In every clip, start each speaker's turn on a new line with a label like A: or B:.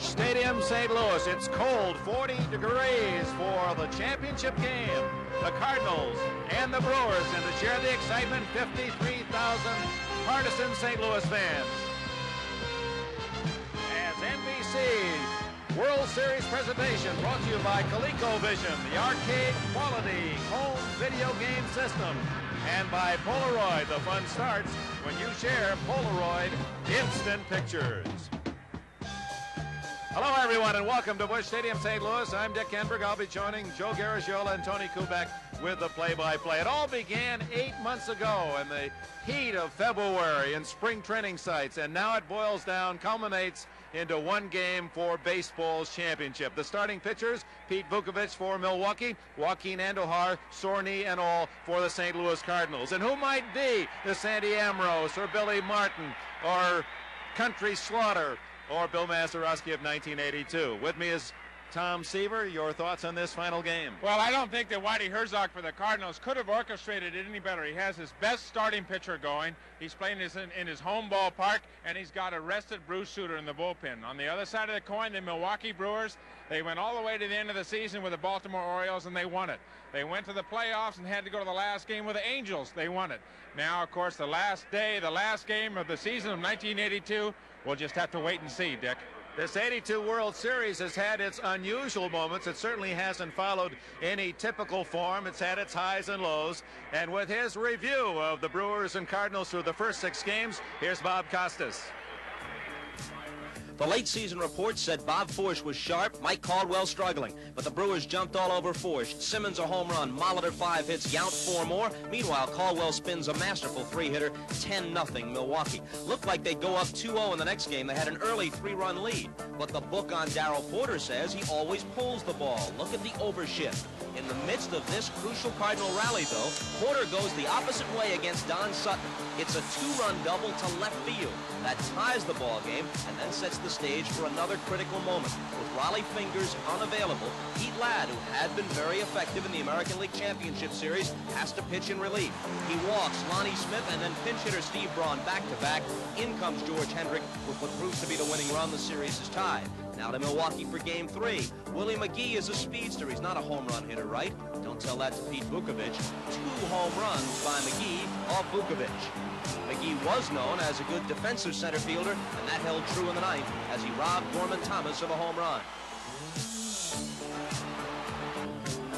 A: Busch Stadium, St. Louis. It's cold, 40 degrees for the championship game. The Cardinals and the Brewers, and to share the excitement, 53,000 partisan St. Louis fans. As NBC's World Series presentation brought to you by ColecoVision, the arcade quality home video game system, and by Polaroid. The fun starts when you share Polaroid Instant Pictures. Hello, everyone, and welcome to Busch Stadium, St. Louis. I'm Dick Enberg. I'll be joining Joe Garagiola and Tony Kubek with the play-by-play. It all began 8 months ago in the heat of February in spring training sites, and now it boils down, culminates into one game for baseball's championship. The starting pitchers, Pete Vukovich for Milwaukee, Joaquin Andujar, sore knee and all, for the St. Louis Cardinals. And who might be the Sandy Ambrose or Billy Martin or Country Slaughter or Bill Mazeroski of 1982. With me is Tom Seaver. Your thoughts on this final game?
B: Well, I don't think that Whitey Herzog for the Cardinals could have orchestrated it any better. He has his best starting pitcher going. He's playing in his home ballpark, and he's got a rested Bruce Sutter in the bullpen. On the other side of the coin, the Milwaukee Brewers, they went all the way to the end of the season with the Baltimore Orioles, and they won it. They went to the playoffs and had to go to the last game with the Angels. They won it. Now, of course, the last game of the season of 1982, we'll just have to wait and see, Dick.
A: This 82 World Series has had its unusual moments. It certainly hasn't followed any typical form. It's had its highs and lows. And with his review of the Brewers and Cardinals through the first 6 games, here's Bob Costas.
C: The late season report said Bob Forsch was sharp, Mike Caldwell struggling, but the Brewers jumped all over Forsch. Simmons a home run, Molitor 5 hits, Yount 4 more. Meanwhile, Caldwell spins a masterful 3-hitter, 10-0 Milwaukee. Looked like they'd go up 2-0 in the next game. They had an early 3-run lead, but the book on Darrell Porter says he always pulls the ball. Look at the overshift. In the midst of this crucial Cardinal rally, though, Porter goes the opposite way against Don Sutton. It's a 2-run double to left field. That ties the ball game and then sets the stage for another critical moment. With Raleigh Fingers unavailable, Pete Ladd, who had been very effective in the American League Championship Series, has to pitch in relief. He walks Lonnie Smith and then pinch hitter Steve Braun back-to-back. In comes George Hendrick with what proves to be the winning run. The series is tied. Now to Milwaukee for Game 3. Willie McGee is a speedster. He's not a home run hitter, right? Don't tell that to Pete Vukovich. 2 home runs by McGee off Vukovich. McGee was known as a good defensive center fielder, and that held true in the ninth as he robbed Gorman Thomas of a home run.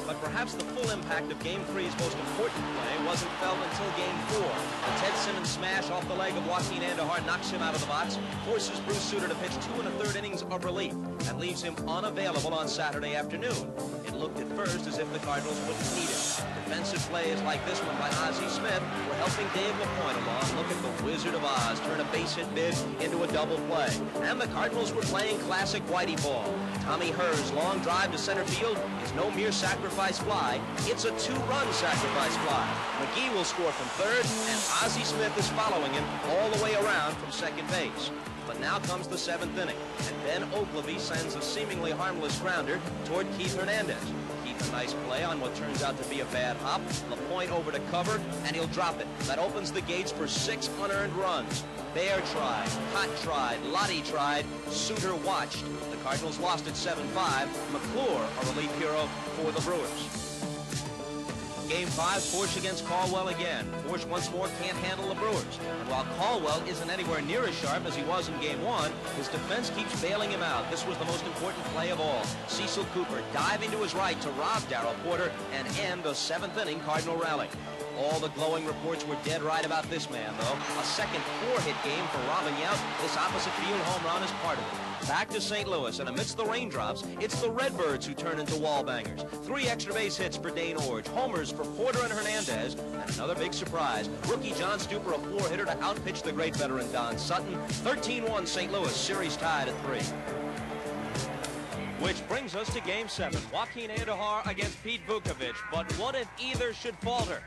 C: But perhaps the full impact of Game 3's most important play wasn't felt until Game 4. The Ted Simmons smash off the leg of Joaquin Andujar knocks him out of the box, forces Bruce Sutter to pitch 2 1/3 innings of relief, and leaves him unavailable on Saturday afternoon. It looked at first as if the Cardinals wouldn't need him. Defensive plays like this one by Ozzie Smith were helping Dave LaPointe along. Look at the Wizard of Oz turn a base hit bid into a double play. And the Cardinals were playing classic Whitey ball. Tommy Herr's long drive to center field is no mere sacrifice fly. It's a 2-run sacrifice fly. McGee will score from third, and Ozzie Smith is following him all the way around from second base. But now comes the 7th inning, and Ben Oglivie sends a seemingly harmless grounder toward Keith Hernandez. Keith a nice play on what turns out to be a bad hop. LaPointe over to cover, and he'll drop it. That opens the gates for 6 unearned runs. Bear tried, Cott tried, Lottie tried, Suter watched. The Cardinals lost at 7-5. McClure, a relief hero for the Brewers. Game 5, Forsch against Caldwell again. Forsch once more can't handle the Brewers. And while Caldwell isn't anywhere near as sharp as he was in Game 1, his defense keeps bailing him out. This was the most important play of all. Cecil Cooper diving to his right to rob Darrell Porter and end a 7th inning Cardinal rally. All the glowing reports were dead right about this man, though. A second 4-hit game for robbing out. This opposite field home run is part of it. Back to St. Louis, and amidst the raindrops, it's the Redbirds who turn into wall bangers. 3 extra base hits for Dane Orge, homers for Porter and Hernandez, and another big surprise. Rookie John Stuper, a 4-hitter to outpitch the great veteran Don Sutton. 13-1 St. Louis, series tied at 3. Which brings us to Game 7. Joaquin Andujar against Pete Vukovich. But what if either should falter?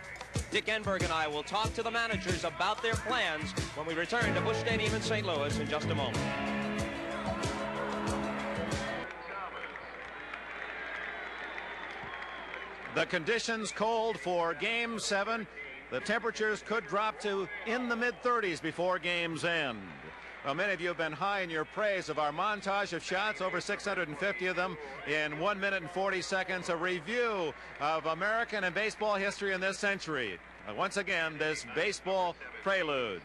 C: Dick Enberg and I will talk to the managers about their plans when we return to Busch Stadium in St. Louis in just a moment.
A: The conditions cold for Game 7. The temperatures could drop to in the mid-30s before game's end. Well, many of you have been high in your praise of our montage of shots, over 650 of them in 1 minute and 40 seconds, a review of American and baseball history in this century. Once again, this baseball prelude.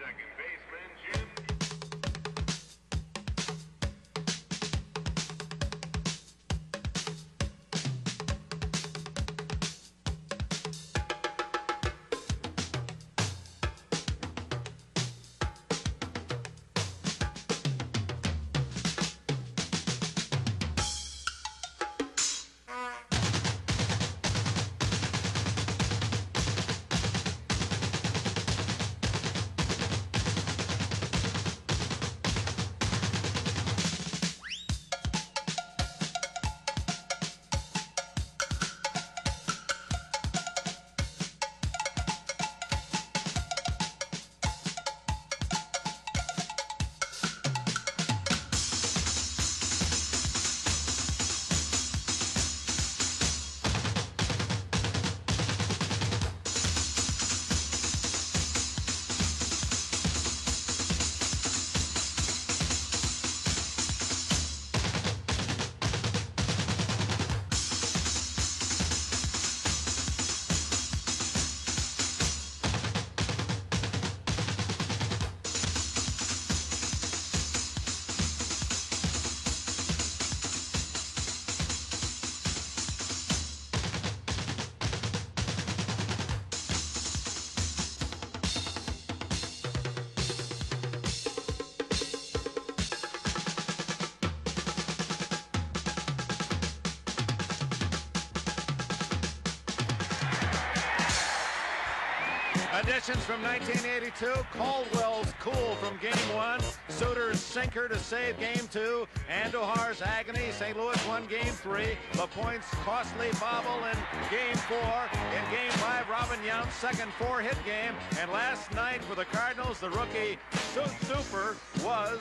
A: Additions from 1982, Caldwell's cool from Game 1, Suter's sinker to save Game 2, Andujar's agony, St. Louis won Game 3, LaPointe's costly bobble in Game 4, in Game 5, Robin Yount's second 4-hit game, and last night for the Cardinals, the rookie Super was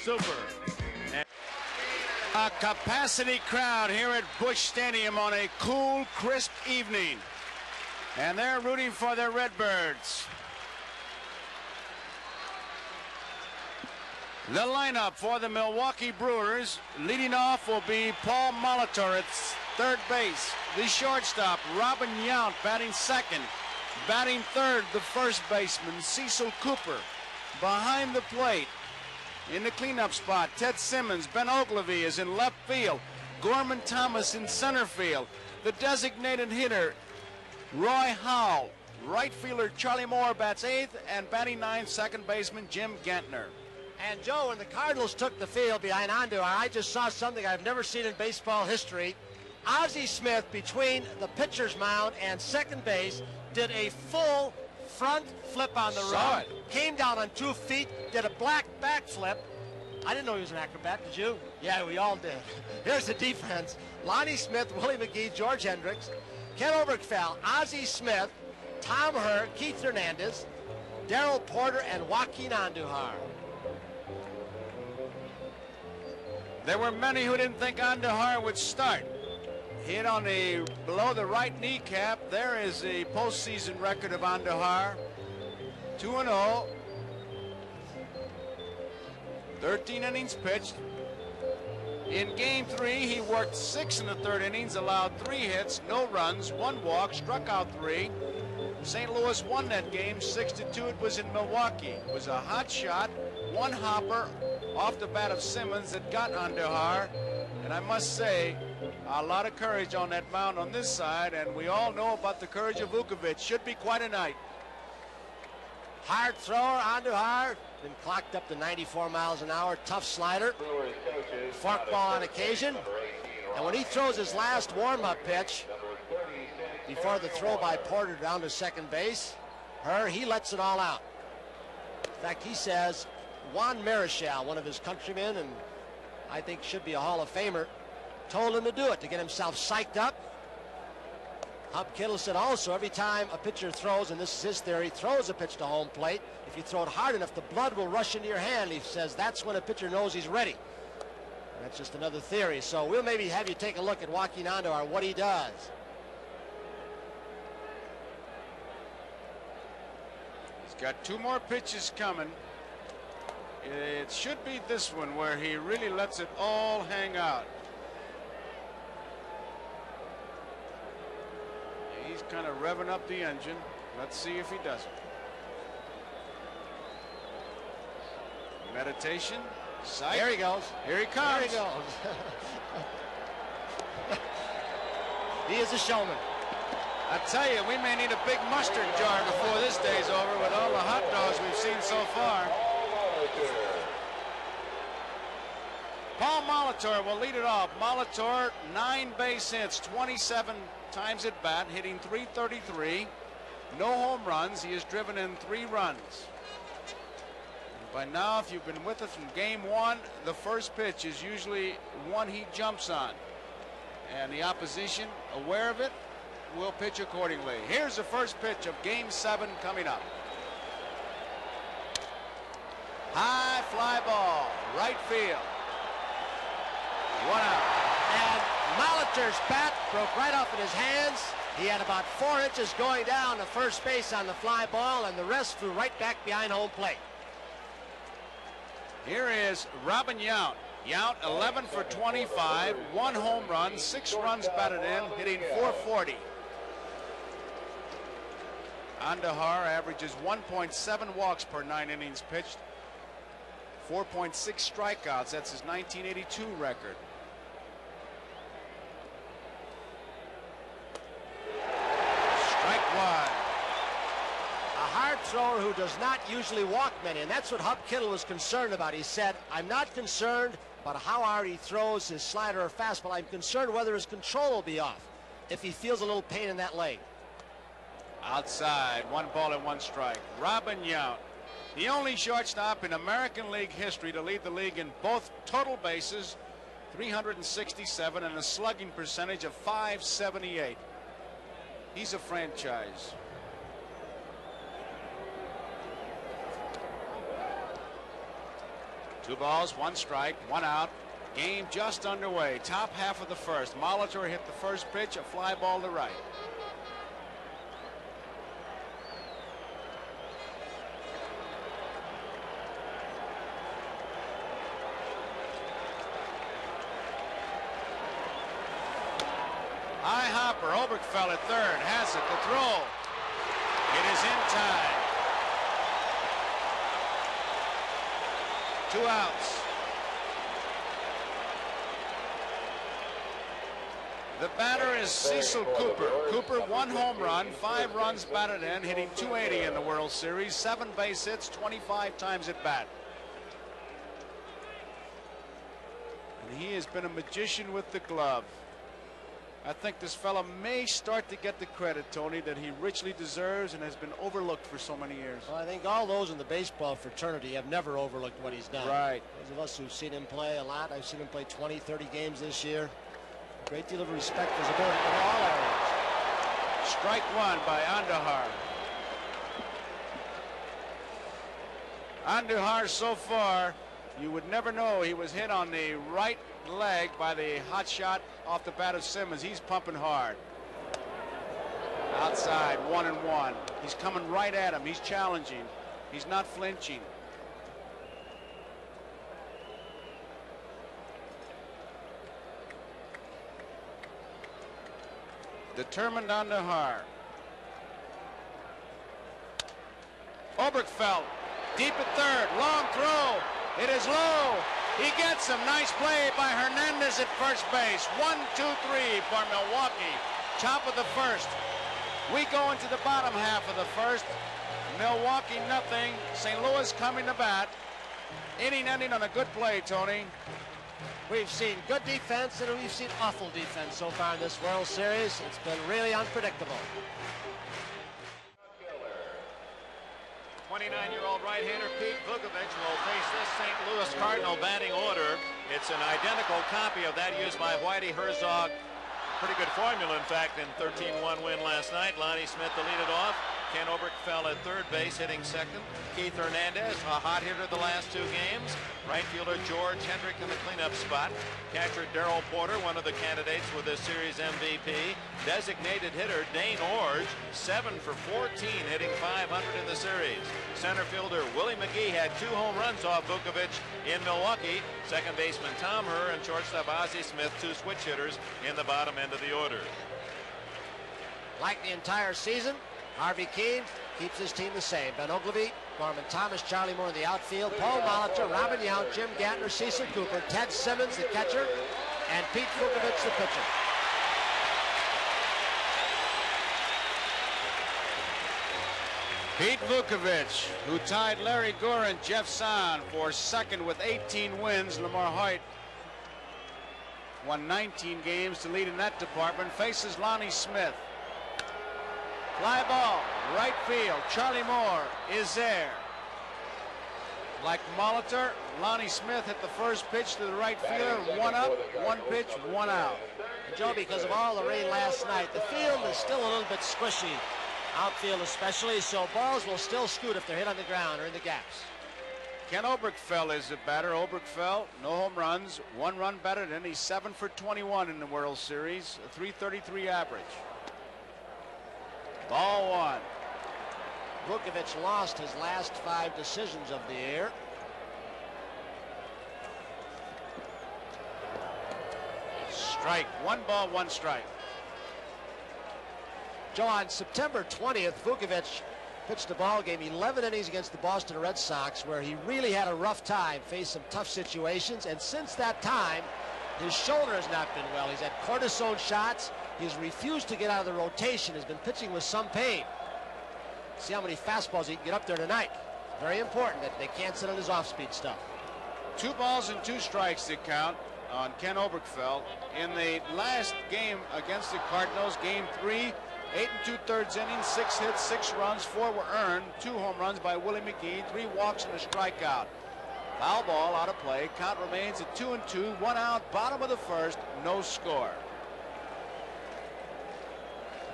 A: super.
D: A capacity crowd here at Busch Stadium on a cool, crisp evening. And they're rooting for their Redbirds. The lineup for the Milwaukee Brewers, leading off will be Paul Molitor at third base. The shortstop, Robin Yount, batting second. Batting third, the first baseman, Cecil Cooper. Behind the plate, in the cleanup spot, Ted Simmons. Ben Ogilvie is in left field. Gorman Thomas in center field. The designated hitter, Roy Howell. Right fielder Charlie Moore bats eighth, and batting ninth, second baseman Jim Gantner.
E: And Joe, when the Cardinals took the field behind Andujar, I just saw something I've never seen in baseball history. Ozzie Smith, between the pitcher's mound and second base, did a full front flip on the run. Came down on 2 feet, did a black backflip. I didn't know he was an acrobat, did you? Yeah, we all did. Here's the defense. Lonnie Smith, Willie McGee, George Hendricks, Ken Oberkfell, Ozzie Smith, Tom Herr, Keith Hernandez, Darrell Porter, and Joaquin Andujar.
D: There were many who didn't think Andujar would start. Hit on the below the right kneecap. There is the postseason record of Andujar. 2-0. 13 innings pitched. In Game 3, he worked 6 in the third innings, allowed 3 hits, no runs, 1 walk, struck out 3. St. Louis won that game 6-2. It was in Milwaukee. It was a hot shot, 1 hopper off the bat of Simmons that got Andujar. And I must say, a lot of courage on that mound on this side, and we all know about the courage of Vukovic. Should be quite a night.
E: Hard thrower, Andujar, been clocked up to 94 miles an hour, tough slider, forkball on occasion. And when he throws his last warm-up pitch, before the throw by Porter down to second base, he lets it all out. In fact, he says Juan Marichal, one of his countrymen, and I think should be a Hall of Famer, told him to do it to get himself psyched up. Hub Kittle said also every time a pitcher throws, and this is his theory, throws a pitch to home plate, if you throw it hard enough, the blood will rush into your hand. He says that's when a pitcher knows he's ready. That's just another theory. So we'll maybe have you take a look at Joaquin Andujar, what he does.
D: He's got 2 more pitches coming. It should be this one where he really lets it all hang out. He's kind of revving up the engine. Let's see if he does it. Meditation. Sight.
E: Here he goes.
D: Here he comes.
E: Here he goes. He is a showman.
D: I tell you, we may need a big mustard jar before this day's over with all the hot dogs we've seen so far. Paul Molitor will lead it off. Molitor, 9 base hits, 27 times at bat, hitting .333. No home runs. He has driven in 3 runs. And by now, if you've been with us from game 1, the first pitch is usually one he jumps on. And the opposition, aware of it, will pitch accordingly. Here's the first pitch of game 7 coming up. High fly ball, right field. 1 out.
E: And Molitor's bat broke right off in his hands. He had about 4 inches going down to first base on the fly ball, and the rest flew right back behind home plate.
D: Here is Robin Yount. Yount 11 for 25, 1 home run, 6 runs batted in, hitting .440. Andahar averages 1.7 walks per 9 innings pitched, 4.6 strikeouts. That's his 1982 record. Strike 1.
E: A hard thrower who does not usually walk many, and that's what Hub Kittle was concerned about. He said, I'm not concerned about how hard he throws his slider or fastball. I'm concerned whether his control will be off if he feels a little pain in that leg.
D: Outside, 1 ball and 1 strike. Robin Yount, the only shortstop in American League history to lead the league in both total bases, 367, and a slugging percentage of .578. He's a franchise. Two balls, 1 strike, 1 out. Game just underway. Top half of the first. Molitor hit the first pitch, a fly ball to right. High hopper, Oberkfell at third, has it, the throw. It is in time. 2 outs. The batter is Cecil Cooper. Cooper, 1 home run, 5 runs batted in, hitting .280 in the World Series, 7 base hits, 25 times at bat. And he has been a magician with the glove. I think this fella may start to get the credit, Tony, that he richly deserves and has been overlooked for so many years.
E: Well, I think all those in the baseball fraternity have never overlooked what he's done.
D: Right.
E: Those of us who've seen him play a lot, I've seen him play 20, 30 games this year. A great deal of respect for his ability in all areas.
D: Strike 1 by Andahar. Andahar so far, you would never know he was hit on the right leg by the hot shot off the bat of Simmons. He's pumping hard. Outside, 1-1. He's coming right at him. He's challenging. He's not flinching. Determined Andahar. Oberkfell deep at third. Long throw. It is low. He gets him. Nice play by Hernandez at first base. 1-2-3 for Milwaukee. Top of the first. We go into the bottom half of the first. Milwaukee nothing. St. Louis coming to bat. Inning ending on a good play, Tony.
E: We've seen good defense and we've seen awful defense so far in this World Series. It's been really unpredictable.
A: 29-year-old right-hander Pete Vukovich will face this St. Louis Cardinal batting order. It's an identical copy of that used by Whitey Herzog. Pretty good formula, in fact, in 13-1 win last night. Lonnie Smith to lead it off. Ken Oberkfell at third base, hitting second. Keith Hernandez, a hot hitter the last 2 games. Right fielder George Hendrick in the cleanup spot. Catcher Darrell Porter, one of the candidates for the series MVP. Designated hitter Dane Orge, 7 for 14, hitting .500 in the series. Center fielder Willie McGee had 2 home runs off Vukovic in Milwaukee. Second baseman Tom Herr and shortstop Ozzie Smith, 2 switch hitters in the bottom end of the order.
E: Like the entire season, Harvey Keene keeps his team the same. Ben Oglivie, Norman Thomas, Charlie Moore in the outfield, Paul Molitor, Robin Yount, Jim Gantner, Cecil Cooper, Ted Simmons, the catcher, and Pete Vukovic, the pitcher.
D: Pete Vukovic, who tied Larry Gore and Jeff Sahn for second with 18 wins. Lamar Hoyt won 19 games to lead in that department, faces Lonnie Smith. Fly ball, right field. Charlie Moore is there. Like Molitor, Lonnie Smith hit the first pitch to the right fielder. 1 up, 1 pitch, 1 out.
E: And Joe, because of all the rain last night, the field is still a little bit squishy. Outfield especially, so balls will still scoot if they're hit on the ground or in the gaps.
D: Ken Oberkfell is the batter. Oberkfell, no home runs, 1 run batted in. He's 7 for 21 in the World Series, a .333 average. Ball 1.
E: Vukovic lost his last 5 decisions of the year.
D: Strike. 1 ball, 1 strike.
E: Joe, on September 20th, Vukovic pitched a ball game, 11 innings against the Boston Red Sox, where he really had a rough time, faced some tough situations, and since that time, his shoulder has not been well. He's had cortisone shots. He's refused to get out of the rotation. Has been pitching with some pain. See how many fastballs he can get up there tonight. Very important that they can't sit on his off-speed stuff.
D: 2 balls and 2 strikes to count on Ken Oberkfell. In the last game against the Cardinals, game 3, 8 2/3 innings, 6 hits, 6 runs, 4 were earned, 2 home runs by Willie McGee, 3 walks and a strikeout. Foul ball out of play. Count remains at 2-2, 1 out, bottom of the first, no score.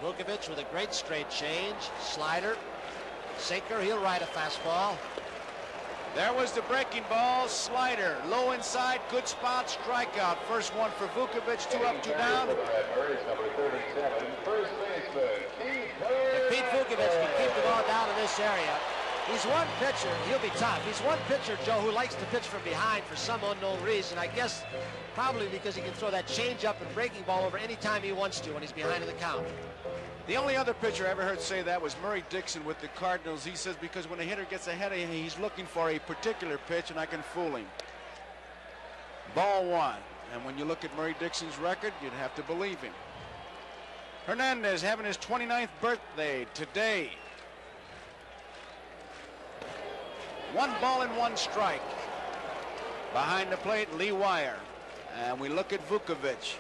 E: Vukovic with a great straight change, slider, sinker. He'll ride a fastball.
D: There was the breaking ball, slider, low inside, good spot, strikeout. First one for Vukovic, 2 up, 2 down.
E: If Pete Vukovic can keep the ball down in this area, he's one pitcher, he'll be tough. He's one pitcher, Joe, who likes to pitch from behind for some unknown reason. I guess probably because he can throw that changeup and breaking ball over any time he wants to when he's behind in the count.
D: The only other pitcher I ever heard say that was Murray Dixon with the Cardinals. He says because when a hitter gets ahead of him, he's looking for a particular pitch and I can fool him. Ball 1. And when you look at Murray Dixon's record, you'd have to believe him. Hernandez having his 29th birthday today. 1 ball and 1 strike. Behind the plate, Lee Wire. And we look at Vukovic.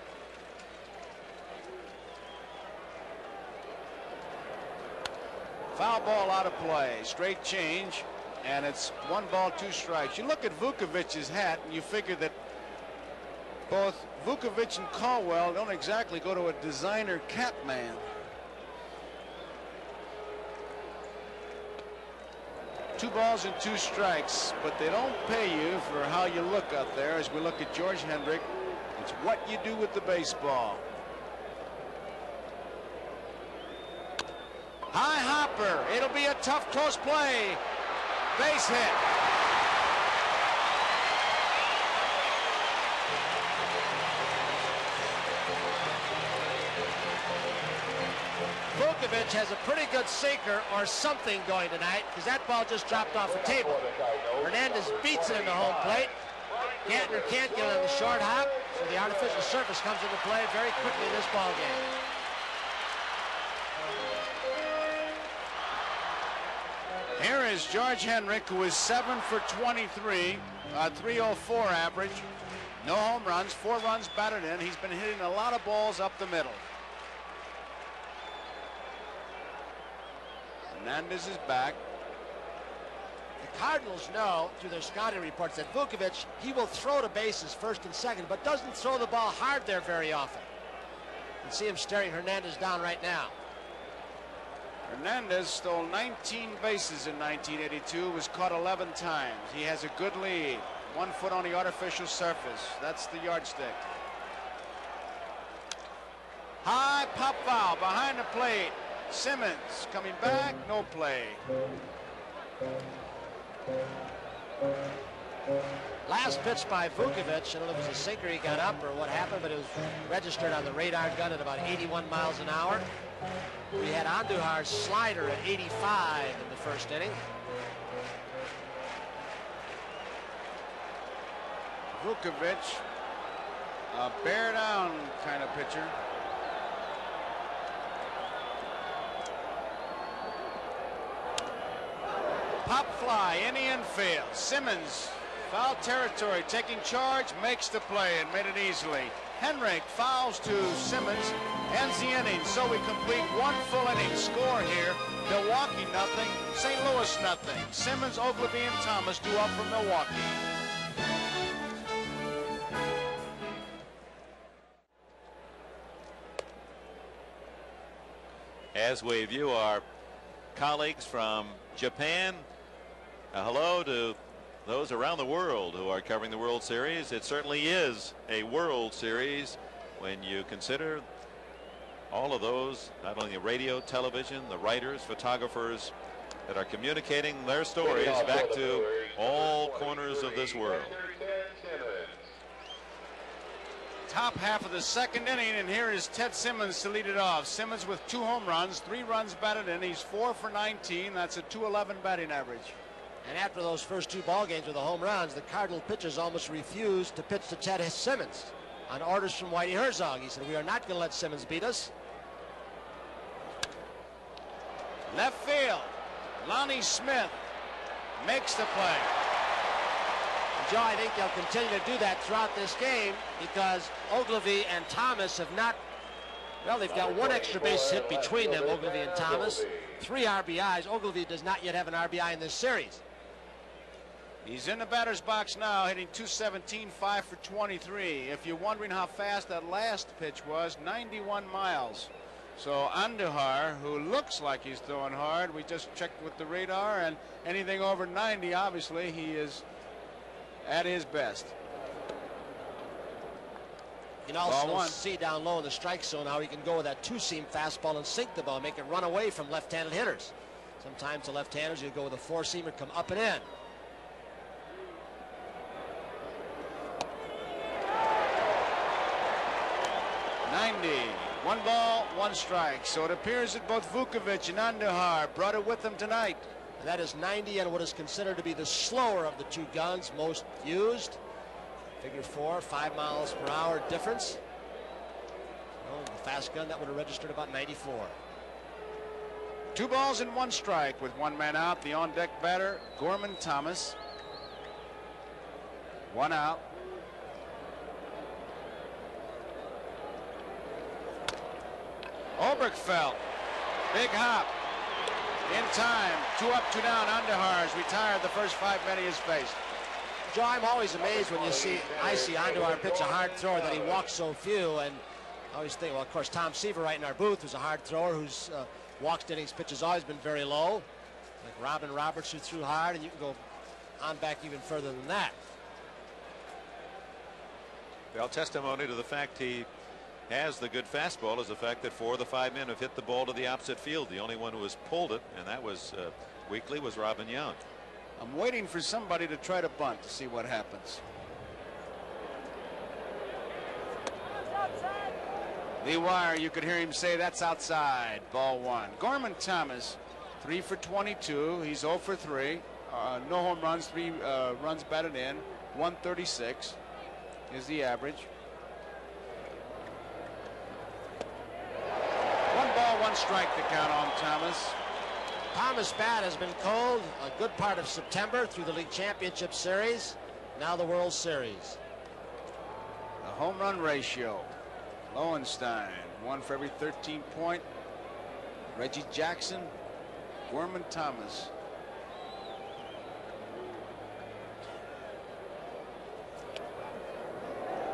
D: Foul ball out of play. Straight change. And it's 1 ball, 2 strikes. You look at Vukovic's hat and you figure that both Vukovic and Caldwell don't exactly go to a designer cap man. Two balls and 2 strikes, but they don't pay you for how you look out there. As we look at George Hendrick, it's what you do with the baseball. High hopper. It'll be a tough, close play. Base hit.
E: Vukovic has a pretty good sinker or something going tonight because that ball just dropped off the table. Hernandez beats it into home plate. Gantner can't get it on the short hop, so the artificial surface comes into play very quickly in this ball game.
D: Here is George Hendrick, who is 7 for 23, a .304 average. No home runs, 4 runs batted in. He's been hitting a lot of balls up the middle. Hernandez is back.
E: The Cardinals know through their scouting reports that Vukovic, he will throw to bases first and second, but doesn't throw the ball hard there very often. You can see him staring Hernandez down right now.
D: Hernandez stole 19 bases in 1982, was caught 11 times. He has a good lead. 1 foot on the artificial surface. That's the yardstick. High pop foul behind the plate. Simmons coming back, no play.
E: Last pitch by Vukovic, I don't know if it was a sinker he got up or what happened, but it was registered on the radar gun at about 81 miles an hour. We had Andujar's slider at 85 in the first inning.
D: Vukovic, a bear down kind of pitcher. Pop fly in the infield. Simmons, foul territory, taking charge, makes the play and made it easily. Henrik fouls to Simmons, ends the inning. So we complete 1 full inning. Score here: Milwaukee nothing, St. Louis nothing. Simmons, Ogilvie, and Thomas due up from Milwaukee.
A: As we view our colleagues from Japan, hello to those around the world who are covering the World Series. It certainly is a World Series when you consider all of those, not only the radio, television, the writers, photographers that are communicating their stories back to all corners of this world.
D: Top half of the second inning, and here is Ted Simmons to lead it off. Simmons with 2 home runs, 3 runs batted in. He's 4 for 19. That's a .211 batting average.
E: And after those first 2 ball games with the home runs, the Cardinal pitchers almost refused to pitch to Ted Simmons on orders from Whitey Herzog. He said, "We are not going to let Simmons beat us."
D: Left field, Lonnie Smith makes the play.
E: Joe, I think they'll continue to do that throughout this game because Ogilvie and Thomas have not, well, they've got 1 extra base hit between them, Ogilvie and Thomas. 3 RBIs. Ogilvie does not yet have an RBI in this series.
D: He's in the batter's box now, hitting .217, 5 for 23. If you're wondering how fast that last pitch was, 91 miles. So Andujar, who looks like he's throwing hard, we just checked with the radar, and anything over 90, obviously, he is at his best.
E: You can also see down low in the strike zone how he can go with that 2-seam fastball and sink the ball, make it run away from left-handed hitters. Sometimes the left-handers, you go with a 4-seamer, come up and in.
D: One ball, 1 strike. So it appears that both Vukovic and Andujar brought it with them tonight.
E: And that is 90 and what is considered to be the slower of the 2 guns most used. Figure 4, 5 miles per hour difference. Well, the fast gun, that would have registered about 94.
D: 2 balls and 1 strike with 1 man out. The on-deck batter, Gorman Thomas. 1 out. Oberkfell, big hop, in time, 2 up, 2 down. Andujar's retired the first 5 men he's faced.
E: Joe, I'm always amazed when I see Andujar pitch a hard thrower that he walks so few, and I always think, well, of course, Tom Seaver right in our booth who's a hard thrower whose walks to innings pitch has always been very low. Like Robin Roberts who threw hard, and you can go on back even further than that.
A: Well, testimony to the fact he has the good fastball is the fact that 4 of the 5 men have hit the ball to the opposite field. The only one who has pulled it, and that was weekly, was Robin Young.
D: I'm waiting for somebody to try to bunt to see what happens. Lee Wire, you could hear him say that's outside. Ball 1. Gorman Thomas, 3 for 22. He's 0 for 3. No home runs, 3 runs batted in. 136 is the average. 1 ball, 1 strike to count on Thomas.
E: Thomas' bat has been cold a good part of September through the League Championship Series, now the World Series.
D: The home run ratio. Lowenstein, 1 for every 13 point. Reggie Jackson, Gorman Thomas.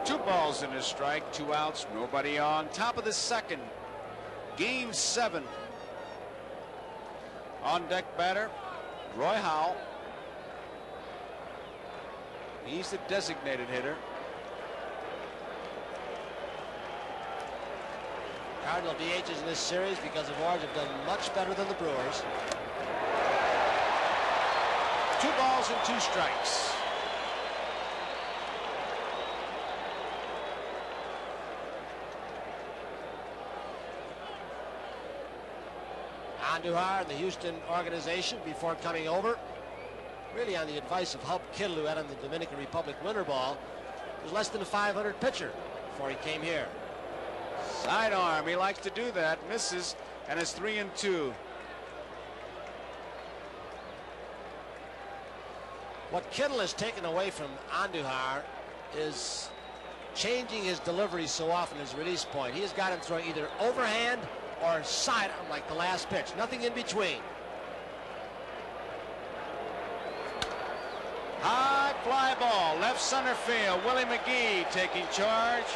D: Two balls and a strike, 2 outs, nobody on. Top of the second. Game 7. On deck batter, Roy Howell. He's the designated hitter.
E: Cardinal DHs in this series because the Brewers have done much better than the Brewers.
D: 2 balls and 2 strikes.
E: Andujar and the Houston organization before coming over, really on the advice of Hub Kittle, who had on the Dominican Republic winter ball, was less than a 500 pitcher before he came here.
D: Sidearm, he likes to do that, misses, and it's 3-2.
E: What Kittle has taken away from Andujar is changing his delivery so often, his release point. He has got him throwing either overhand or sidearm like the last pitch, nothing in between.
D: High fly ball, left center field. Willie McGee taking charge.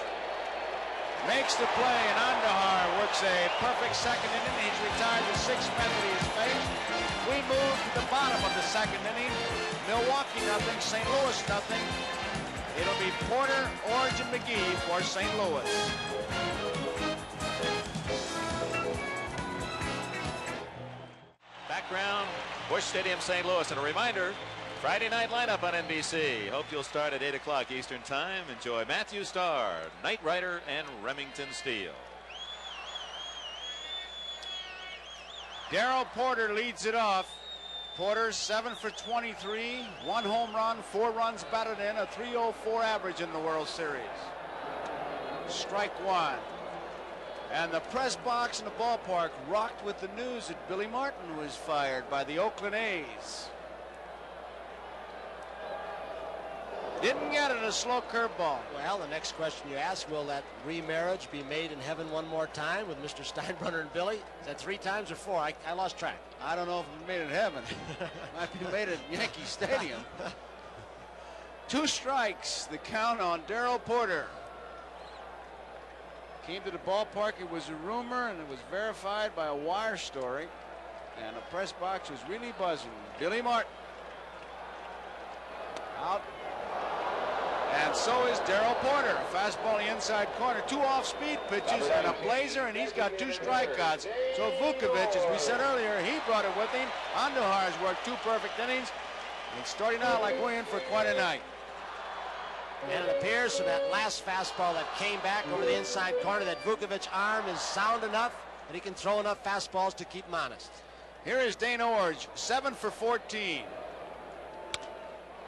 D: Makes the play, and Andujar works a perfect second inning. He's retired the 6th men that he's faced. We move to the bottom of the 2nd inning. Milwaukee nothing, St. Louis nothing. It'll be Porter, Orge, and McGee for St. Louis.
A: Background, Busch Stadium, St. Louis. And a reminder, Friday night lineup on NBC. Hope you'll start at 8 o'clock Eastern Time. Enjoy Matthew Starr, Knight Rider, and Remington Steele.
D: Darrell Porter leads it off. Porter 7 for 23, 1 home run, 4 runs batted in, a 3.04 average in the World Series. Strike 1. And the press box in the ballpark rocked with the news that Billy Martin was fired by the Oakland A's. Didn't get it, a slow curveball.
E: Well, the next question you ask, will that remarriage be made in heaven one more time with Mr. Steinbrenner and Billy? Is that 3 times or 4? I lost track.
D: I don't know if it made it in heaven. Might be made at Yankee Stadium. 2 strikes, the count on Darrell Porter. Came to the ballpark, it was a rumor, and it was verified by a wire story. And the press box was really buzzing. Billy Martin. Out. And so is Darrell Porter. Fastball in the inside corner. 2 off-speed pitches and a blazer, and he's got 2 strikeouts. So Vukovich, as we said earlier, he brought it with him. Andujar's worked 2 perfect innings. And starting out like we're in for quite a night.
E: And it appears from that last fastball that came back over the inside corner that Vukovic's arm is sound enough that he can throw enough fastballs to keep him honest.
D: Here is Dane Orge, 7 for 14.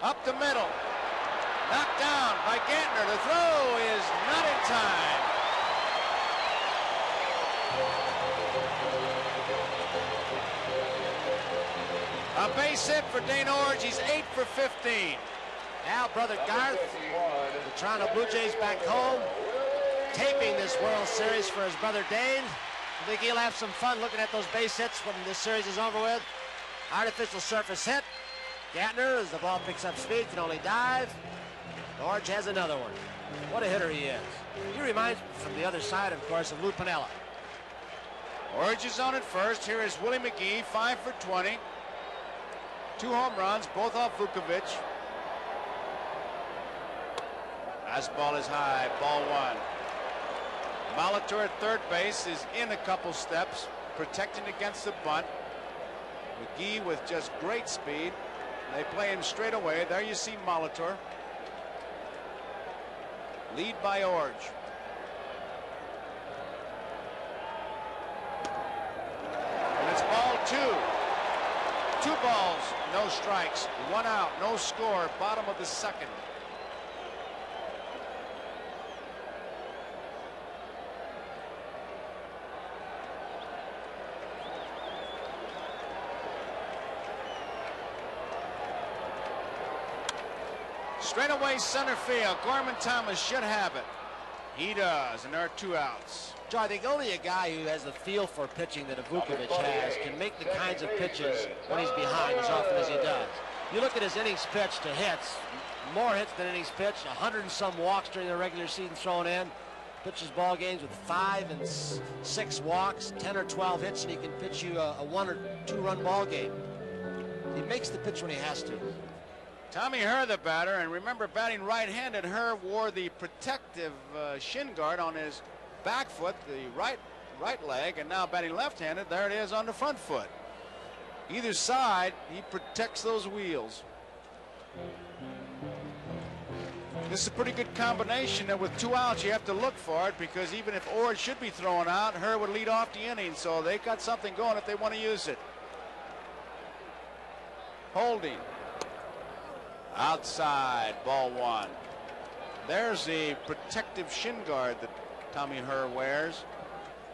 D: Up the middle. Knocked down by Gantner. The throw is not in time. A base hit for Dane Orge. He's 8 for 15.
E: Now, brother Garth, the Toronto Blue Jays back home, taping this World Series for his brother Dane. I think he'll have some fun looking at those base hits when this series is over with. Artificial surface hit. Gantner, as the ball picks up speed, can only dive. Orge has another one. What a hitter he is. He reminds me from the other side, of course, of Lou Piniella.
D: Orge is on at first. Here is Willie McGee, 5 for 20. 2 home runs, both off Vukovich. Fastball is high, ball 1. Molitor at third base is in a couple steps, protecting against the bunt. McGee with just great speed. They play him straight away. There you see Molitor. Lead by Orge. And it's ball 2. 2 balls, no strikes, 1 out, no score, bottom of the 2nd. Straightaway center field. Gorman Thomas should have it. He does, and there are 2 outs.
E: Joe, I think only a guy who has the feel for pitching that a Vukovich has can make the kinds of pitches when he's behind as often as he does. You look at his innings pitched to hits, more hits than innings pitched, 100 and some walks during the regular season thrown in. pitches ball games with 5 and 6 walks, 10 or 12 hits, and he can pitch you a 1 or 2 run ball game. He makes the pitch when he has to.
D: Tommy Herr, the batter, and remember, batting right-handed, Herr wore the protective shin guard on his back foot, the right leg, and now batting left-handed, there it is on the front foot. Either side, he protects those wheels. This is a pretty good combination, and with 2 outs, you have to look for it, because even if Ord should be thrown out, Herr would lead off the inning, so they got something going if they want to use it. Holding. Outside, ball 1. There's the protective shin guard that Tommy Herr wears.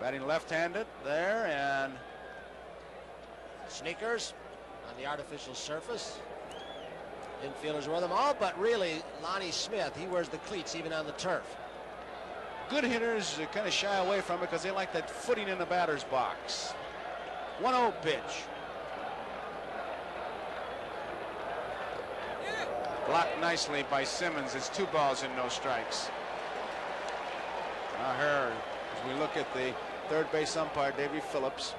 D: Batting left-handed there, and
E: sneakers on the artificial surface. Infielders wear them all, but really Lonnie Smith, he wears the cleats even on the turf.
D: Good hitters kind of shy away from it because they like that footing in the batter's box. 1-0 pitch. Blocked nicely by Simmons. It's 2 balls and no strikes. Now Herr, as we look at the third base umpire, Davey Phillips.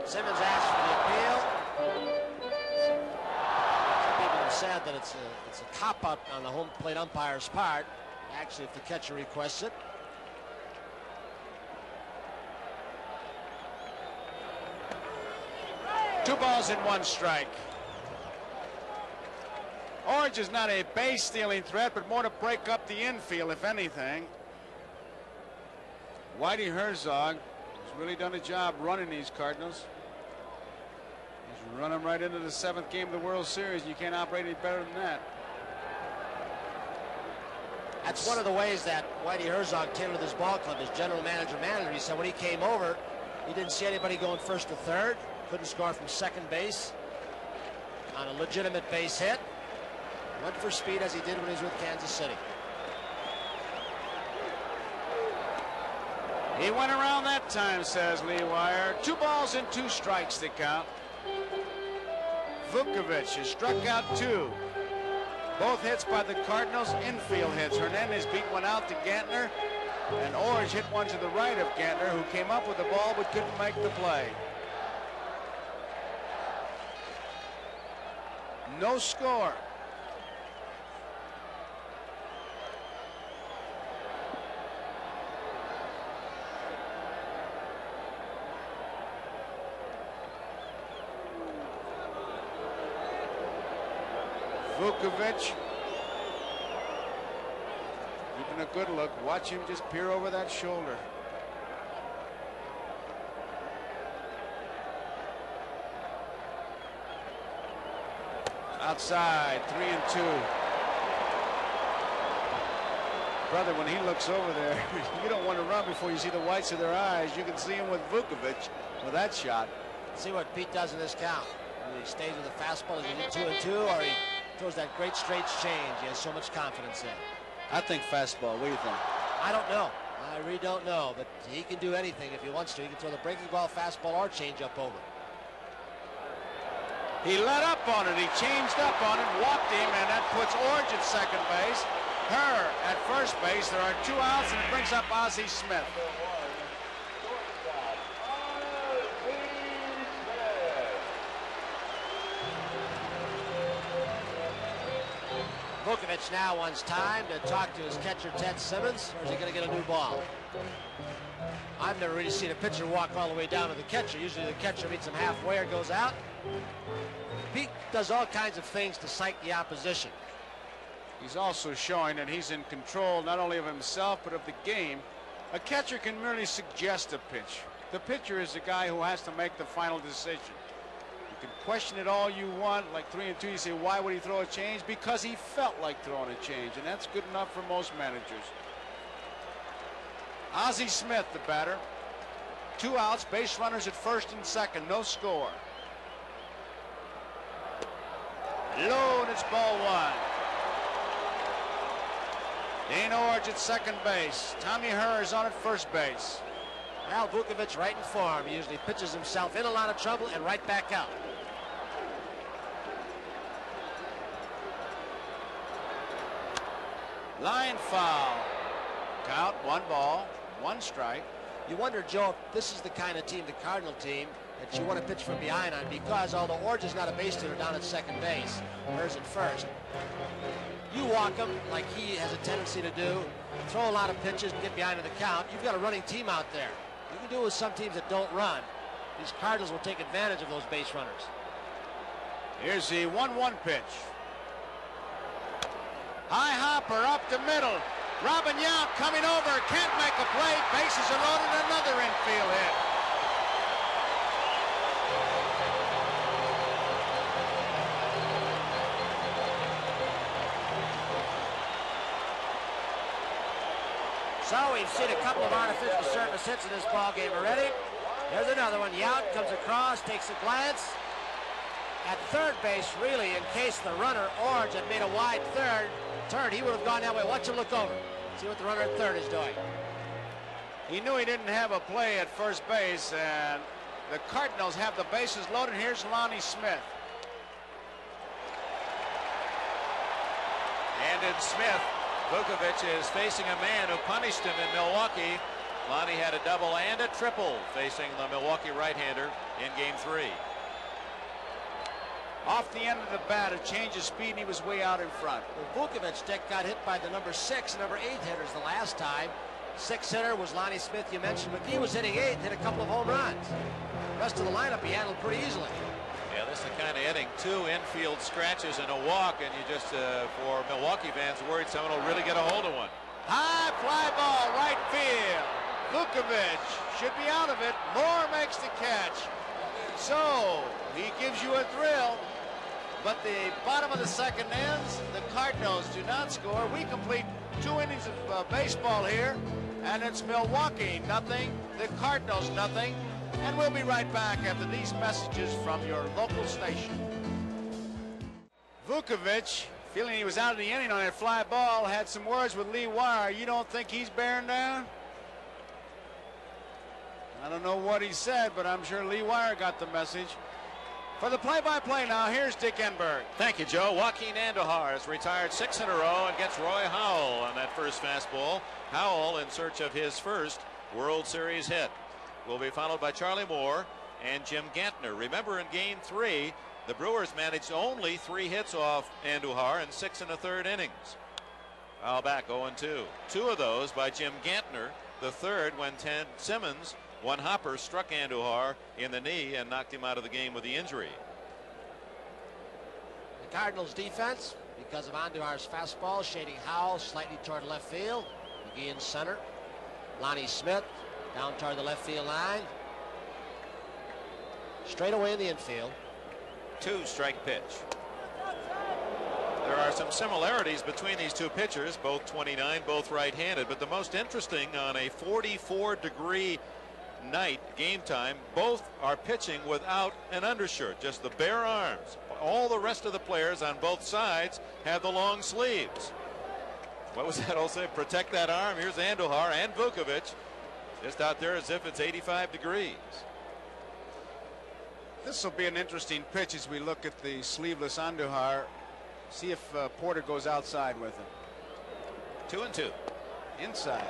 E: Simmons asked for the appeal. Some people have said that it's a cop-out on the home plate umpire's part. Actually, if the catcher requests it.
D: Two balls and 1 strike. Orange is not a base-stealing threat, but more to break up the infield, if anything. Whitey Herzog has really done a job running these Cardinals. He's run them right into the 7th game of the World Series. You can't operate any better than that.
E: That's one of the ways that Whitey Herzog tailored this ball club as general manager. He said when he came over, he didn't see anybody going first or third. Couldn't score from second base on a legitimate base hit. Went for speed as he did when he was with Kansas City.
D: He went around that time, says Lee Wire. 2 balls and 2 strikes to count. Vukovich has struck out 2. Both hits by the Cardinals, infield hits. Hernandez beat one out to Gantner, and Orange hit one to the right of Gantner, who came up with the ball but couldn't make the play. No score. Vukovich keeping a good look. Watch him just peer over that shoulder. Outside, 3-2. Brother, when he looks over there, you don't want to run before you see the whites of their eyes. You can see him with Vukovich with that shot.
E: See what Pete does in this count. He stays with the fastball. Is he 2-2, or he throws that great straight change he has so much confidence in?
D: I think fastball. What do you think?
E: I don't know. I really don't know, but he can do anything if he wants to. He can throw the breaking ball, fastball, or change up over.
D: He let up on it. He changed up on it, walked him, and that puts Orange at second base. Herr at first base. There are 2 outs, and it brings up Ozzie Smith.
E: Vukovich now wants time to talk to his catcher, Ted Simmons, or is he going to get a new ball? I've never really seen a pitcher walk all the way down to the catcher. Usually the catcher meets him halfway or goes out. Pete does all kinds of things to psych the opposition.
D: He's also showing that he's in control not only of himself but of the game. A catcher can merely suggest a pitch. The pitcher is the guy who has to make the final decision. You can question it all you want, like 3-2. You say, why would he throw a change? Because he felt like throwing a change, and that's good enough for most managers. Ozzie Smith, the batter. 2 outs, base runners at first and second, no score. Low, and it's ball 1. Dane Orange at second base. Tommy Herr is on at first base.
E: Al Vukovich right in form. He usually pitches himself in a lot of trouble and right back out.
D: Line foul. Count, 1 ball, 1 strike.
E: You wonder, Joe, if this is the kind of team, the Cardinal team, that you want to pitch from behind on, because although Orge is not a base stealer down at second base, Hers at first, you walk him like he has a tendency to do, throw a lot of pitches and get behind in the count. You've got a running team out there. You can do it with some teams that don't run. These Cardinals will take advantage of those base runners.
D: Here's the 1-1 pitch. High hopper up the middle. Robin Yount coming over, can't make a play. Bases are loaded, another infield hit.
E: So we've seen a couple of artificial surface hits in this ball game already. There's another one. Yount comes across, takes a glance. At third base, really, in case the runner, Orge, had made a wide turn, he would have gone that way. Watch him look over. See what the runner at third is doing.
D: He knew he didn't have a play at first base, and the Cardinals have the bases loaded. Here's Lonnie Smith.
A: And in Smith, Vukovic is facing a man who punished him in Milwaukee. Lonnie had a double and a triple facing the Milwaukee right-hander in Game 3.
D: Off the end of the bat, a change of speed, and he was way out in front.
E: Well, Vukovic, Dick, got hit by the number 6 and number 8 hitters the last time. 6 hitter was Lonnie Smith, you mentioned. McGee was hitting 8, hit a couple of home runs. The rest of the lineup he handled pretty easily.
A: Yeah, this is the kind of inning. 2 infield scratches and a walk, and you just, for Milwaukee fans, worried someone will really get a hold of one.
D: High fly ball, right field. Vukovic should be out of it. Moore makes the catch. So he gives you a thrill. But the bottom of the second ends, the Cardinals do not score. We complete 2 innings of baseball here, and it's Milwaukee nothing, the Cardinals nothing. And we'll be right back after these messages from your local station. Vukovic, feeling he was out of the inning on that fly ball, had some words with Lee Wire. You don't think he's bearing down? I don't know what he said, but I'm sure Lee Wire got the message. For the play-by-play now, here's Dick Enberg.
A: Thank you, Joe. Joaquin Andujar has retired 6 in a row and gets Roy Howell on that first fastball. Howell in search of his first World Series hit. Will be followed by Charlie Moore and Jim Gantner. Remember, in Game 3, the Brewers managed only 3 hits off Andujar in 6 1/3 innings. Foul back 0-2. 2 of those by Jim Gantner. The third when Ted Simmons, one hopper, struck Andujar in the knee and knocked him out of the game with the injury.
E: The Cardinals defense, because of Andujar's fastball, shading Howell slightly toward left field. McGee in center. Lonnie Smith down toward the left field line. Straight away in the infield.
A: 2-strike pitch. There are some similarities between these two pitchers, both 29, both right-handed, but the most interesting, on a 44-degree night, game time, both are pitching without an undershirt, just the bare arms. All the rest of the players on both sides have the long sleeves. What was that old saying? Protect that arm. Here's Andujar and Vukovic just out there as if it's 85 degrees.
D: This will be an interesting pitch as we look at the sleeveless Andujar. See if Porter goes outside with him.
A: 2-2.
D: Inside.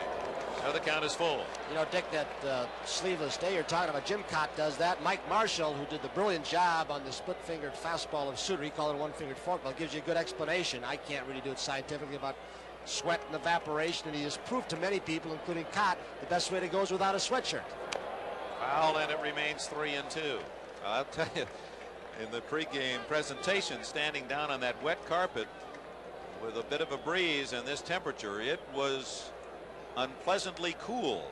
A: So the count is full.
E: You know, Dick, that sleeveless day you're talking about, Jim Cott does that. Mike Marshall, who did the brilliant job on the split-fingered fastball of Suter, he called it a one-fingered forkball, gives you a good explanation. I can't really do it scientifically about sweat and evaporation, and he has proved to many people, including Cott, the best way to go is without a sweatshirt.
A: Foul, and it remains 3-2. I'll tell you, in the pregame presentation, standing down on that wet carpet with a bit of a breeze and this temperature, it was unpleasantly cool.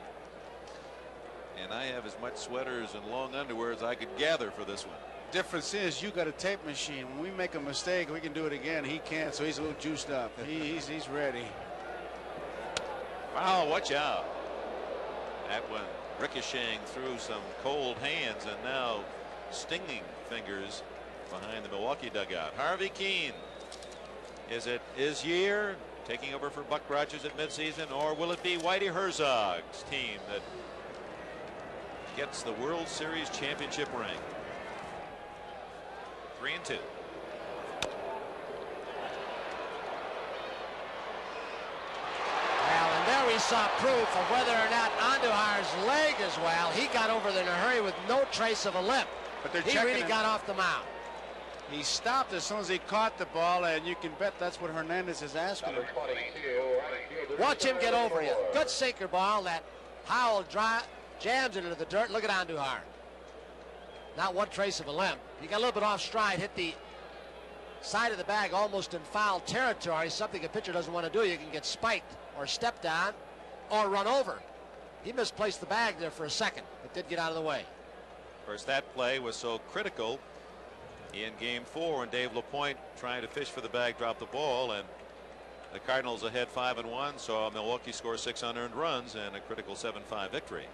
A: And I have as much sweaters and long underwear as I could gather for this one.
D: Difference is you got a tape machine. When we make a mistake, we can do it again. He can't, so he's a little juiced up. He's ready.
A: Wow, watch out. That one ricocheting through some cold hands and now stinging fingers behind the Milwaukee dugout. Harvey Keene. Is it his year, taking over for Buck Rogers at midseason, or will it be Whitey Herzog's team that gets the World Series championship ring? 3-2.
E: saw proof of whether or not Andujar's leg as well. He got over there in a hurry with no trace of a limp.
D: But they're
E: He
D: checking
E: really
D: him.
E: got off the mound.
D: He stopped as soon as he caught the ball, and you can bet that's what Hernandez is asking him.
E: Watch him get over you. Good sinker ball that Howell jams it into the dirt. Look at Andujar. Not one trace of a limp. He got a little bit off stride, hit the side of the bag almost in foul territory, something a pitcher doesn't want to do. You can get spiked or stepped on or run over. He misplaced the bag there for a second, but did get out of the way.
A: Of course, that play was so critical in Game 4 when Dave LaPointe, trying to fish for the bag, dropped the ball, and the Cardinals ahead 5-1, saw Milwaukee score 6 unearned runs and a critical 7-5 victory.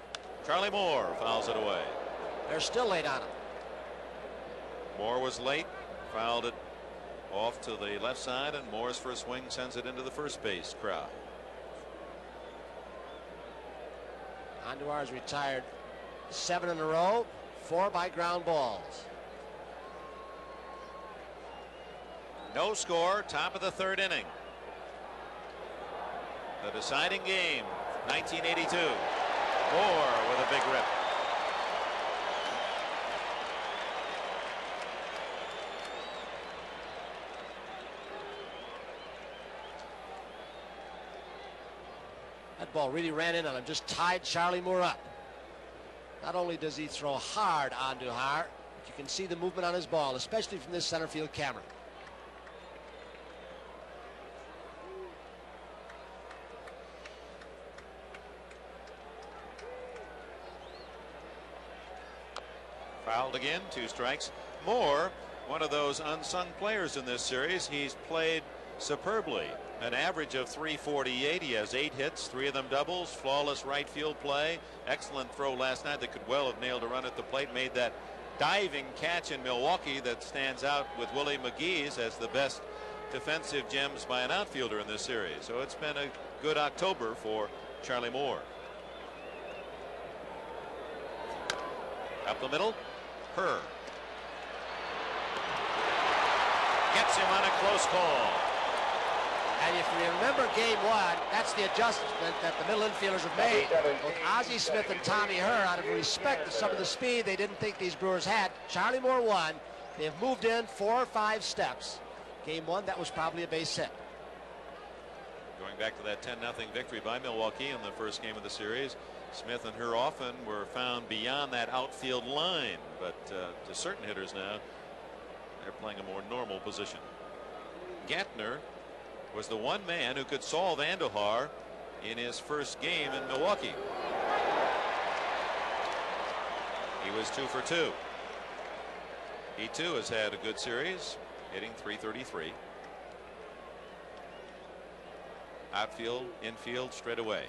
A: Charlie Moore fouls it away.
E: They're still late on him.
A: Moore was late, fouled it off to the left side, and Moore's first swing sends it into the first base crowd.
E: Andujar's retired 7 in a row, 4 by ground balls.
A: No score, top of the 3rd inning. The deciding game, 1982. Moore with a big rip.
E: That ball really ran in on him, just tied Charlie Moore up. Not only does he throw hard Andujar, but you can see the movement on his ball, especially from this center field camera.
A: Fouled again, 2 strikes. Moore, one of those unsung players in this series. He's played superbly. An average of .348. He has 8 hits, 3 of them doubles, flawless right field play. Excellent throw last night that could well have nailed a run at the plate. Made that diving catch in Milwaukee that stands out with Willie McGee's as the best defensive gems by an outfielder in this series. So it's been a good October for Charlie Moore. Up the middle, Herr gets him on a close call.
E: And if you remember Game 1, that's the adjustment that the middle infielders have made. Both Ozzie Smith and Tommy Herr, out of respect to some of the speed they didn't think these Brewers had. Charlie Moore won. They have moved in 4 or 5 steps. Game 1, that was probably a base hit.
A: Going back to that 10-0 victory by Milwaukee in the first game of the series, Smith and Herr often were found beyond that outfield line, but to certain hitters now, they're playing a more normal position. Gantner was the one man who could solve Andujar in his first game in Milwaukee. He was 2 for 2. He too has had a good series, hitting .333. Outfield, infield, straight away.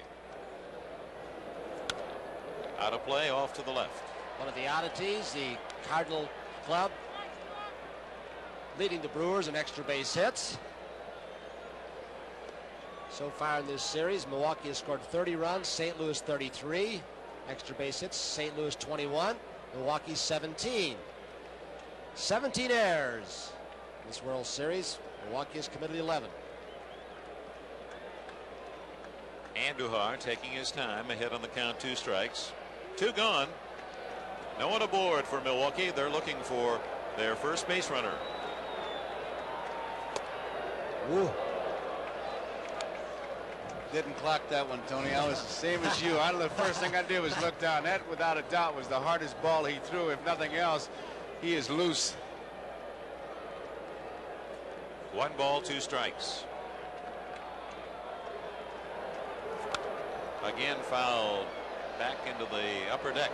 A: Out of play, off to the left.
E: One of the oddities, the Cardinal club leading the Brewers in extra base hits. So far in this series, Milwaukee has scored 30 runs, St. Louis 33. Extra base hits, St. Louis 21, Milwaukee 17. 17 errors in this World Series. Milwaukee has committed 11.
A: Andujar taking his time, ahead on the count, 2 strikes. 2 gone. No one aboard for Milwaukee. They're looking for their first base runner.
E: Ooh.
D: Didn't clock that one, Tony. I was the same as you. The first thing I did was look down. That, without a doubt, was the hardest ball he threw. If nothing else, he is loose.
A: 1 ball, 2 strikes. Again fouled back into the upper deck.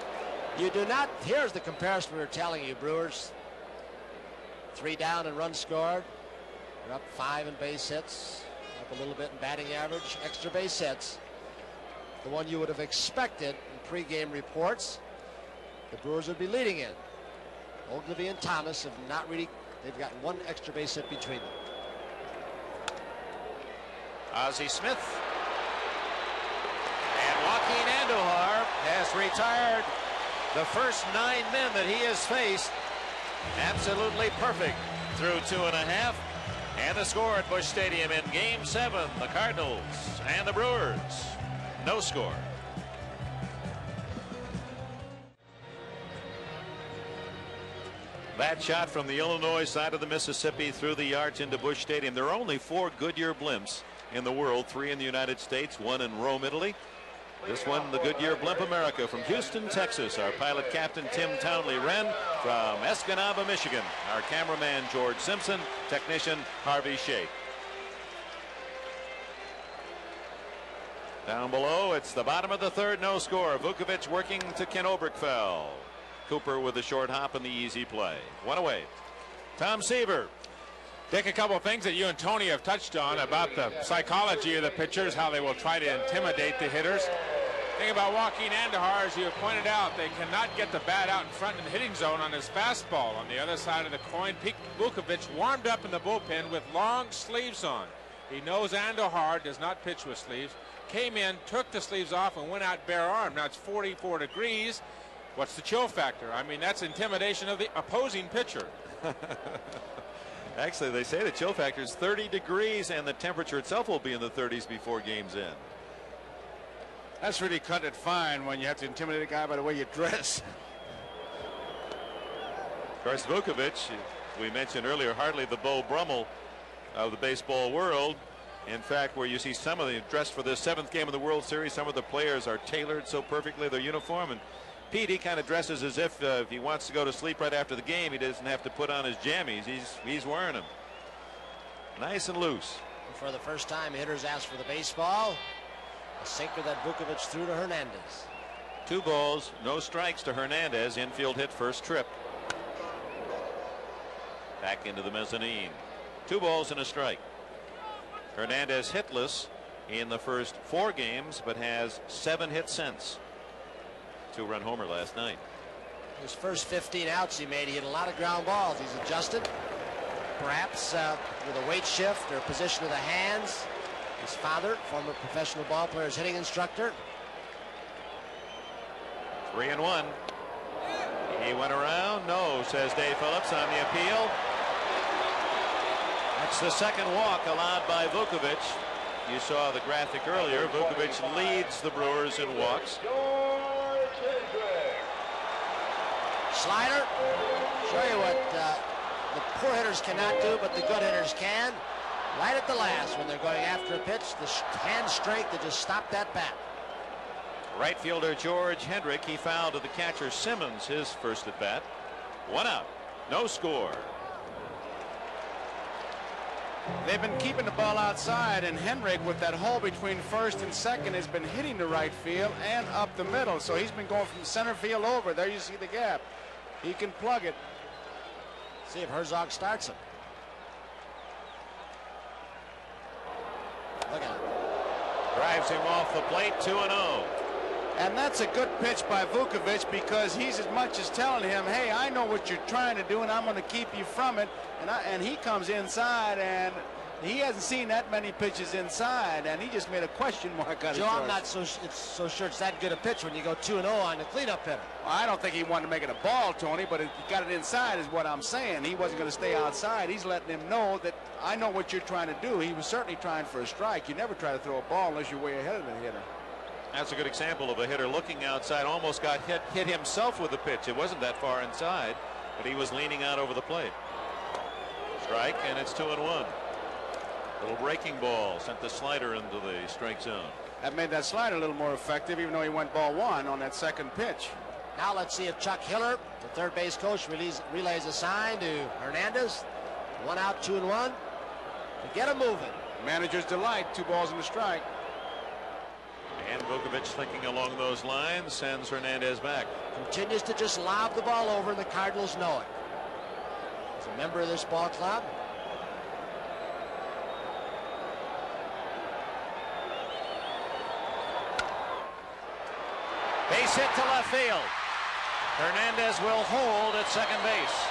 E: You do not. Here's the comparison we were telling you, Brewers. 3 down and runs scored. They're up 5 in base hits. Up a little bit in batting average. Extra base hits. The one you would have expected in pregame reports. The Brewers would be leading in. Ogilvy and Thomas have not really. They've got 1 extra base hit between them.
A: Ozzie Smith. And Joaquin Andujar has retired the first 9 men that he has faced. Absolutely perfect through 2.5. And the score at Busch Stadium in Game 7, the Cardinals and the Brewers. no score. That shot from the Illinois side of the Mississippi through the yards into Busch Stadium. There are only 4 Goodyear blimps in the world, 3 in the United States, 1 in Rome, Italy. This one, the Goodyear Blimp America from Houston, Texas. Our pilot captain, Tim Townley-Wren from Escanaba, Michigan. Our cameraman, George Simpson. Technician, Harvey Shea. Down below, it's the bottom of the 3rd, no score. Vukovic working to Ken Oberkfell. Cooper with a short hop and the easy play. 1 away. Tom Seaver.
B: Dick, a couple of things that you and Tony have touched on about the psychology of the pitchers, how they will try to intimidate the hitters. The thing about Joaquin Andahar, as you have pointed out, they cannot get the bat out in front in the hitting zone on his fastball. On the other side of the coin, Pete Vukovic warmed up in the bullpen with long sleeves on. He knows Andahar does not pitch with sleeves. Came in, took the sleeves off, and went out bare arm. Now it's 44 degrees. What's the chill factor? I mean, that's intimidation of the opposing pitcher.
A: Actually, they say the chill factor is 30 degrees, and the temperature itself will be in the 30s before game's end.
D: That's really cut it fine when you have to intimidate a guy by the way you dress.
A: Of course, Vukovic, we mentioned earlier, hardly the Beau Brummel of the baseball world. In fact, where you see some of the dressed for this 7th game of the World Series, some of the players are tailored so perfectly, their uniform. And Pete, he kind of dresses as if he wants to go to sleep right after the game, he doesn't have to put on his jammies. He's wearing them. Nice and loose.
E: And for the first time, hitters ask for the baseball. A sinker that Vukovic threw to Hernandez.
A: 2 balls, no strikes to Hernandez. Infield hit, first trip. Back into the mezzanine. 2 balls and a strike. Hernandez hitless in the first 4 games, but has 7 hits since. 2-run homer last night.
E: His first 15 outs he made, he hit a lot of ground balls. He's adjusted, perhaps with a weight shift or position of the hands. His father, former professional ball player's hitting instructor.
A: 3-1. He went around. No, says Dave Phillips on the appeal. That's the 2nd walk allowed by Vukovic. You saw the graphic earlier. Vukovic leads the Brewers in walks.
E: Slider. Show you what the poor hitters cannot do, but the good hitters can. Right at the last, when they're going after a pitch, the hand strength to just stop that bat.
A: Right fielder George Hendrick, he fouled to the catcher Simmons, his first at bat. 1 out, no score.
D: They've been keeping the ball outside, and Henrik, with that hole between first and second, has been hitting the right field and up the middle. So he's been going from center field over. There you see the gap. He can plug it.
E: See if Herzog starts him. Look at it.
A: Drives him off the plate, 2-0.
D: And that's a good pitch by Vukovic, because he's as much as telling him, hey, I know what you're trying to do, and I'm going to keep you from it. And he comes inside, and he hasn't seen that many pitches inside, and he just made a question mark out of it.
E: Joe, I'm not so sure it's that good a pitch when you go 2-0 on the cleanup hitter.
D: Well, I don't think he wanted to make it a ball, Tony, but he got it inside is what I'm saying. He wasn't going to stay outside. He's letting him know that I know what you're trying to do. He was certainly trying for a strike. You never try to throw a ball unless you're way ahead of the hitter.
A: That's a good example of a hitter looking outside, almost got hit himself with the pitch. It wasn't that far inside, but he was leaning out over the plate. Strike, and it's 2-1. Little breaking ball sent the slider into the strike zone.
D: That made that slider a little more effective, even though he went ball 1 on that second pitch.
E: Now let's see if Chuck Hiller, the third base coach, relays a sign to Hernandez. 1 out, 2-1 to get him moving.
D: Manager's delight, 2 balls and a strike.
A: And Vukovic thinking along those lines, sends Hernandez back.
E: Continues to just lob the ball over, and the Cardinals know it. As a member of this ball club,
A: base hit to left field. Hernandez will hold at second base.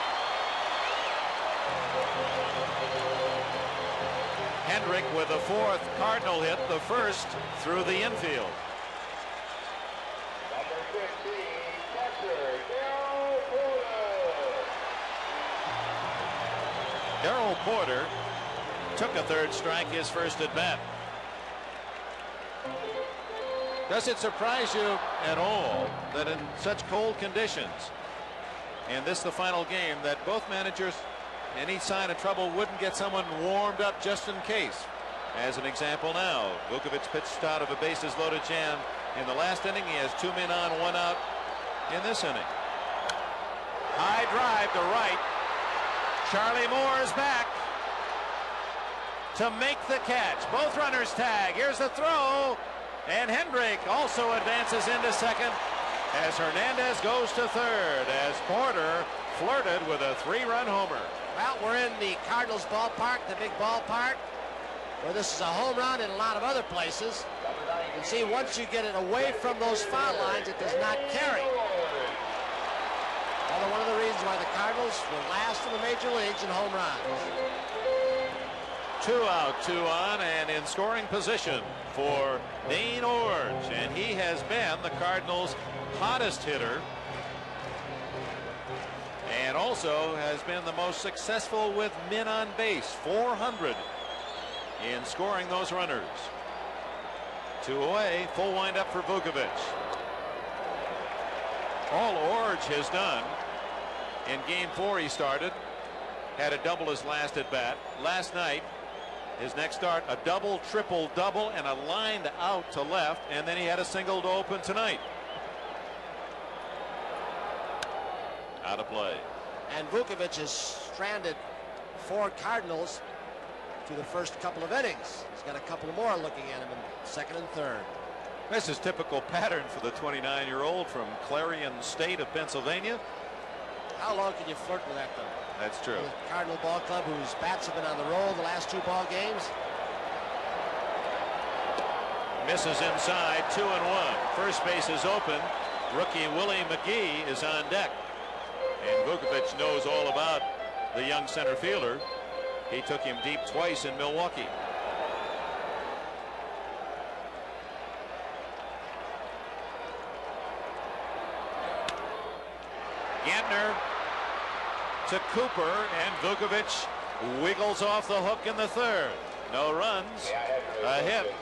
A: Hendrick with the 4th Cardinal hit, the first through the infield. Darrell Porter took a 3rd strike, his first at bat. Does it surprise you at all that in such cold conditions, and this the final game, that both managers, any sign of trouble, wouldn't get someone warmed up just in case? As an example now, Vukovic pitched out of a bases loaded jam in the last inning. He has 2 men on, 1 out in this inning. High drive to right. Charlie Moore is back to make the catch. Both runners tag. Here's the throw. And Hendrick also advances into second as Hernandez goes to third as Porter flirted with a 3-run homer.
E: Well, we're in the Cardinals ballpark, the big ballpark, where this is a home run in a lot of other places. You can see once you get it away from those foul lines, it does not carry. Another one of the reasons why the Cardinals were last in the major leagues in home runs.
A: 2 out, 2 on, and in scoring position for Dane Orge, and he has been the Cardinals' hottest hitter and also has been the most successful with men on base, 400 in scoring those runners. 2 away, full windup for Vukovic. All Orge has done in game 4, he started, had a double his last at bat. Last night, his next start, a double, triple, double, and a lined out to left, and then he had a single to open tonight. Out of play.
E: And Vukovic has stranded 4 Cardinals through the first couple of innings. He's got a couple more looking at him in second and third.
A: This is typical pattern for the 29-year-old from Clarion State of Pennsylvania.
E: How long can you flirt with that, though?
A: That's true.
E: The Cardinal Ball Club, whose bats have been on the roll the last 2 ball games.
A: Misses inside, 2-1. First base is open. Rookie Willie McGee is on deck. And Vukovic knows all about the young center fielder. He took him deep twice in Milwaukee. Gantner to Cooper, and Vukovic wiggles off the hook in the third. No runs, a hit,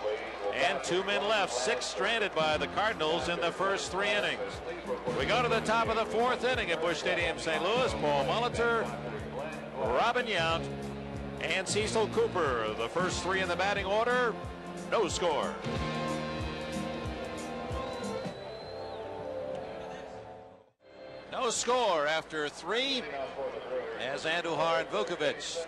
A: and 2 men left. 6 stranded by the Cardinals in the first 3 innings. We go to the top of the 4th inning at Busch Stadium, St. Louis. Paul Molitor, Robin Yount, and Cecil Cooper. The first 3 in the batting order. No score. No score after 3 as Andujar and Vukovic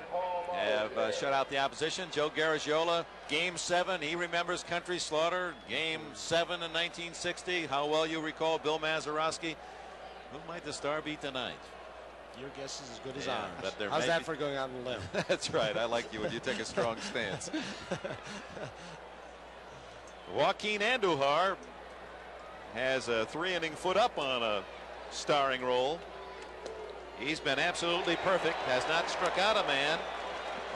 A: have shut out the opposition. Joe Garagiola, game 7. He remembers Country Slaughter, game 7 in 1960. How well you recall Bill Mazeroski. Who might the star be tonight?
E: Your guess is as good as
A: Yeah,
E: ours.
A: but there
E: How's
A: may
E: that
A: be-
E: for going out on a limb?
A: That's right. I like you when you take a strong stance. Joaquin Andujar has a 3-inning foot up on a starring role. He's been absolutely perfect, has not struck out a man.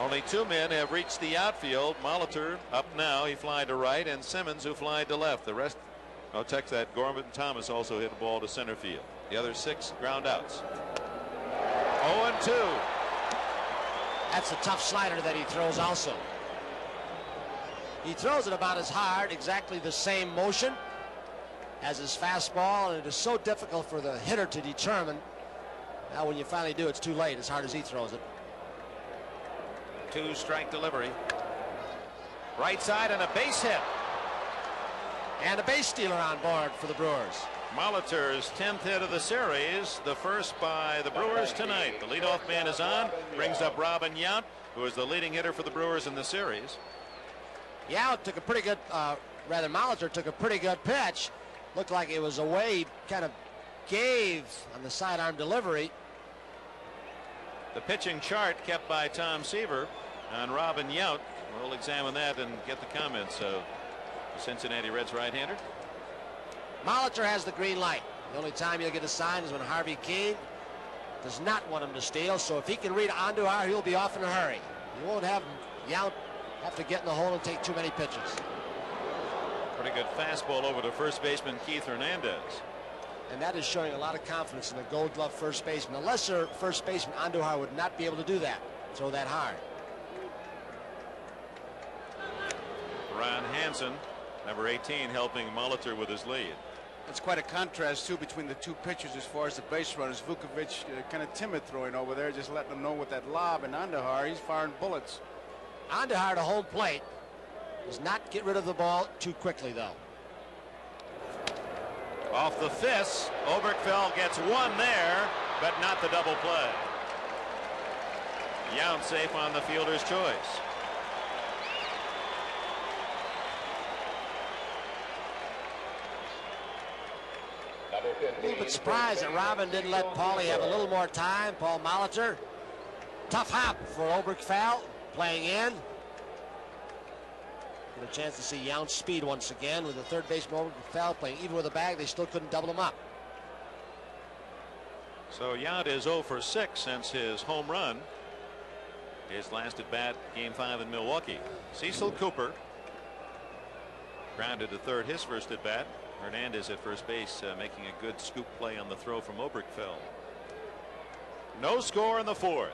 A: Only 2 men have reached the outfield. Molitor up now, he flied to right, and Simmons, who flied to left. The rest, I'll text that. Gorman Thomas also hit a ball to center field. The other 6 ground outs. 0-2.
E: That's a tough slider that he throws also. He throws it about as hard, exactly the same motion as his fastball, and it is so difficult for the hitter to determine. Now when you finally do, it's too late, as hard as he throws it.
A: 2-strike delivery. Right side and a base hit.
E: And a base stealer on board for the Brewers.
A: Molitor's 10th hit of the series, the first by the Brewers tonight. The leadoff man is on, brings up Robin Yount, who is the leading hitter for the Brewers in the series.
E: Yount took a pretty good, Molitor took a pretty good pitch. Looked like it was away. He kind of gave on the sidearm delivery.
A: The pitching chart kept by Tom Seaver on Robin Yount. We'll examine that and get the comments of the Cincinnati Reds right-hander.
E: Molitor has the green light. The only time he'll get a sign is when Harvey Keene does not want him to steal. So if he can read Andujar, he'll be off in a hurry. He won't have Yount have to get in the hole and take too many pitches.
A: Pretty good fastball over to first baseman Keith Hernandez.
E: And that is showing a lot of confidence in the Gold Glove first baseman. A lesser first baseman, Andujar, would not be able to do that, throw that hard.
A: Ron Hansen Number 18 helping Molitor with his lead.
D: It's quite a contrast, too, between the two pitchers as far as the base runners. Vukovic kind of timid throwing over there, just letting them know with that lob. And Andahar, he's firing bullets.
E: Andahar to hold plate. Does not get rid of the ball too quickly, though.
A: Off the fists, Oberkfell gets one there, but not the double play. Yount safe on the fielder's choice.
E: A little bit surprised that Robin didn't let Paulie have a little more time. Paul Molitor. Tough hop for Oberkfell playing in. Get a chance to see Yount's speed once again with the third baseman Oberkfell playing even with a bag. They still couldn't double him up.
A: So Yount is 0 for 6 since his home run. His last at bat, game 5 in Milwaukee. Cecil Cooper grounded to third, his first at bat. Hernandez at first base making a good scoop play on the throw from Oberkfell. No score in the 4th.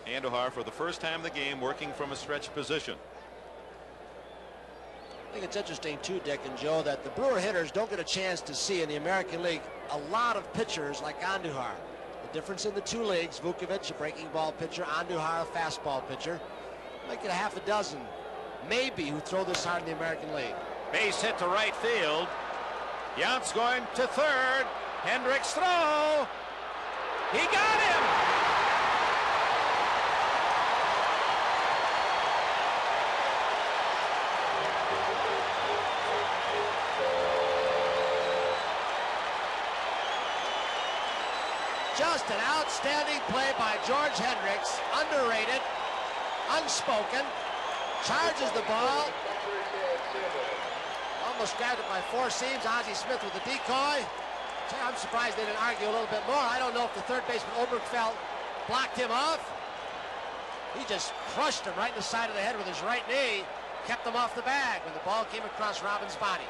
A: Andahar for the first time in the game working from a stretch position.
E: I think it's interesting too, Dick and Joe, that the Brewer hitters don't get a chance to see in the American League a lot of pitchers like Andahar. The difference in the two leagues, Vukovic, a breaking ball pitcher, Andahar, a fastball pitcher. Might get a half a dozen, maybe, who throw this hard in the American League.
A: Base hit to right field. Yount's going to third. Hendricks throw. He got him.
E: Just an outstanding play by George Hendricks. Underrated, unspoken. Charges the ball. Almost grabbed it by four seams. Ozzie Smith with the decoy. I'm surprised they didn't argue a little bit more. I don't know if the third baseman Oberkfell blocked him off. He just crushed him right in the side of the head with his right knee. Kept him off the bag when the ball came across Robin's body.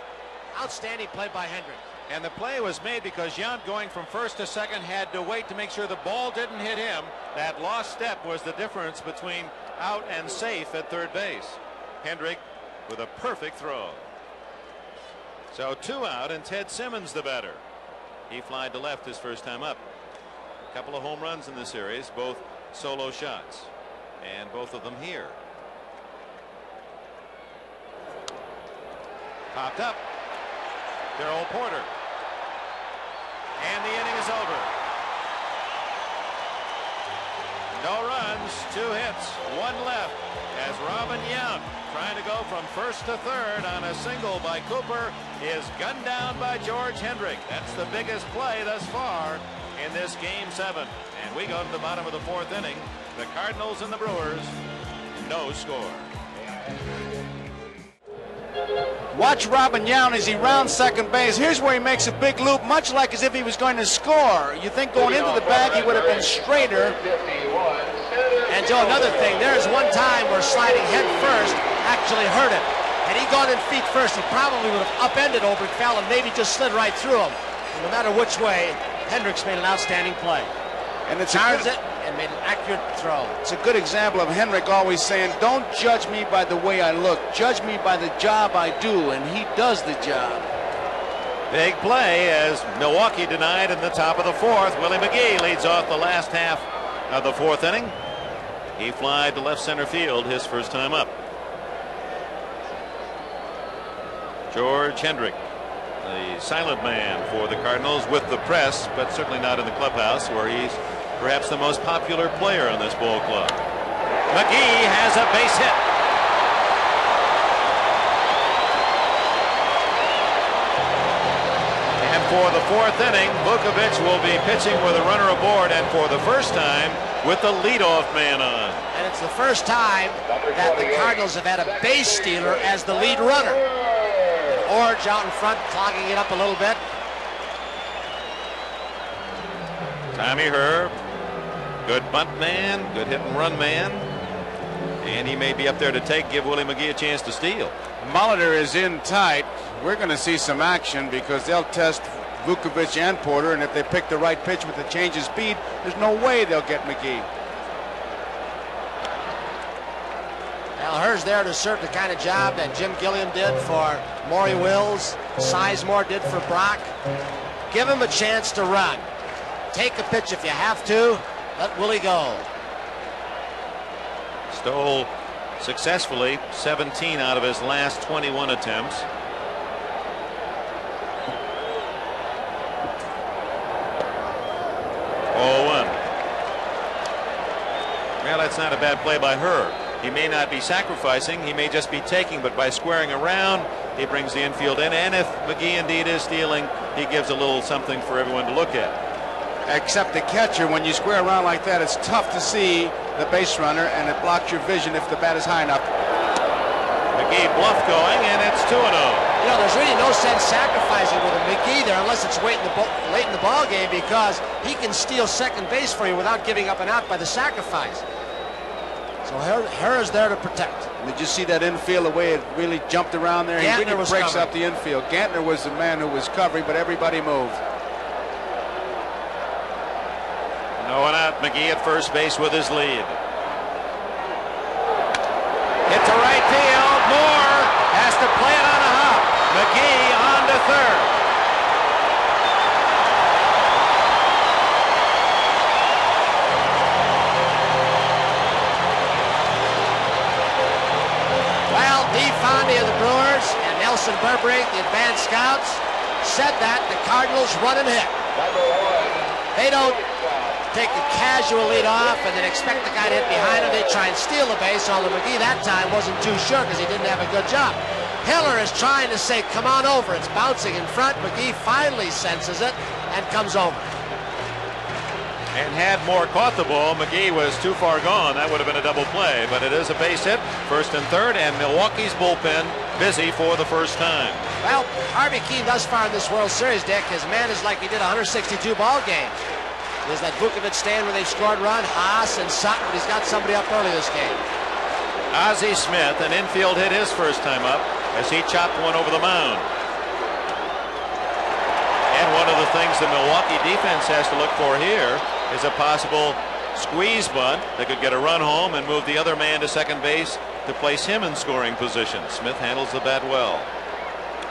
E: Outstanding play by Hendricks.
A: And the play was made because Yount, going from first to second, had to wait to make sure the ball didn't hit him. That lost step was the difference between out and safe at third base. Hendrick with a perfect throw. So 2 out, and Ted Simmons the batter. He flied to left his first time up. A couple of home runs in the series, both solo shots, and both of them here. Popped up. Darrell Porter. And the inning is over. No runs, 2 hits, 1 left, as Robin Yount, trying to go from first to third on a single by Cooper, is gunned down by George Hendrick. That's the biggest play thus far in this game 7. And we go to the bottom of the 4th inning. The Cardinals and the Brewers, no score.
D: Watch Robin Yount as he rounds second base. Here's where he makes a big loop, much like as if he was going to score. You think going into the bag he would have been straighter.
E: And Joe, another thing, there's one time where sliding head first actually hurt him. Had he gone in feet first, he probably would have upended Oberkfell and maybe just slid right through him. And no matter which way, Hendricks made an outstanding play.
D: And it's
E: charged it and made an accurate throw.
D: It's a good example of Hendrick always saying, don't judge me by the way I look, judge me by the job I do, and he does the job.
A: Big play as Milwaukee denied in the top of the 4th. Willie McGee leads off the last half of the 4th inning. He flied to left center field his first time up. George Hendrick, the silent man for the Cardinals with the press, but certainly not in the clubhouse, where he's perhaps the most popular player on this ball club. McGee has a base hit. And for the 4th inning, Vukovic will be pitching with a runner aboard, and for the first time with the leadoff man on.
E: And it's the first time that the Cardinals have had a base stealer as the lead runner. Orge out in front, clogging it up a little bit.
A: Tommy Herb, good bunt man, good hit and run man, and he may be up there to give Willie McGee a chance to steal.
D: Molitor is in tight. We're going to see some action because they'll test Vukovic and Porter, and if they pick the right pitch with the change of speed, there's no way they'll get McGee.
E: Al Herr's there to serve the kind of job that Jim Gilliam did for Maury Wills, Sizemore did for Brock. Give him a chance to run. Take a pitch if you have to. Let Willie go.
A: Stole successfully 17 out of his last 21 attempts. Well, that's not a bad play by Herr. He may not be sacrificing, he may just be taking, but by squaring around, he brings the infield in. And if McGee indeed is stealing, he gives a little something for everyone to look at.
D: Except the catcher, when you square around like that, it's tough to see the base runner, and it blocks your vision if the bat is high enough.
A: McGee bluff going, and it's 2-0.
E: You know, there's really no sense sacrificing with a McGee there unless it's late in the ball game, because he can steal second base for you without giving up an out by the sacrifice. So Herr is there to protect.
D: Did you see that infield, the way it really jumped around there?
E: Gantner
D: he really
E: was
D: breaks
E: covering.
D: up the infield. Gantner was the man who was covering, but everybody moved.
A: No one out. McGee at first base with his lead. Hit to right field. Moore has to play it on a hop. McGee on to third.
E: Well, Dee Fondy of the Brewers and Nelson Burbrink, the advanced scouts, said that the Cardinals run and hit. They don't take a casual lead off and then expect the guy to hit behind him. They try and steal the base, although McGee that time wasn't too sure because he didn't have a good job. Hiller is trying to say, come on over. It's bouncing in front. McGee finally senses it and comes over.
A: And had Moore caught the ball, McGee was too far gone. That would have been a double play, but it is a base hit, first and third, and Milwaukee's bullpen busy for the first time.
E: Well, Harvey Keene thus far in this World Series, Dick, has managed like he did 162 ball games. There's that Vukovic stand where they've scored run, Haas and Sutton, but he's got somebody up early this game.
A: Ozzie Smith, an infield hit his first time up as he chopped one over the mound. And one of the things the Milwaukee defense has to look for here is a possible squeeze bunt that could get a run home and move the other man to second base to place him in scoring position. Smith handles the bat well.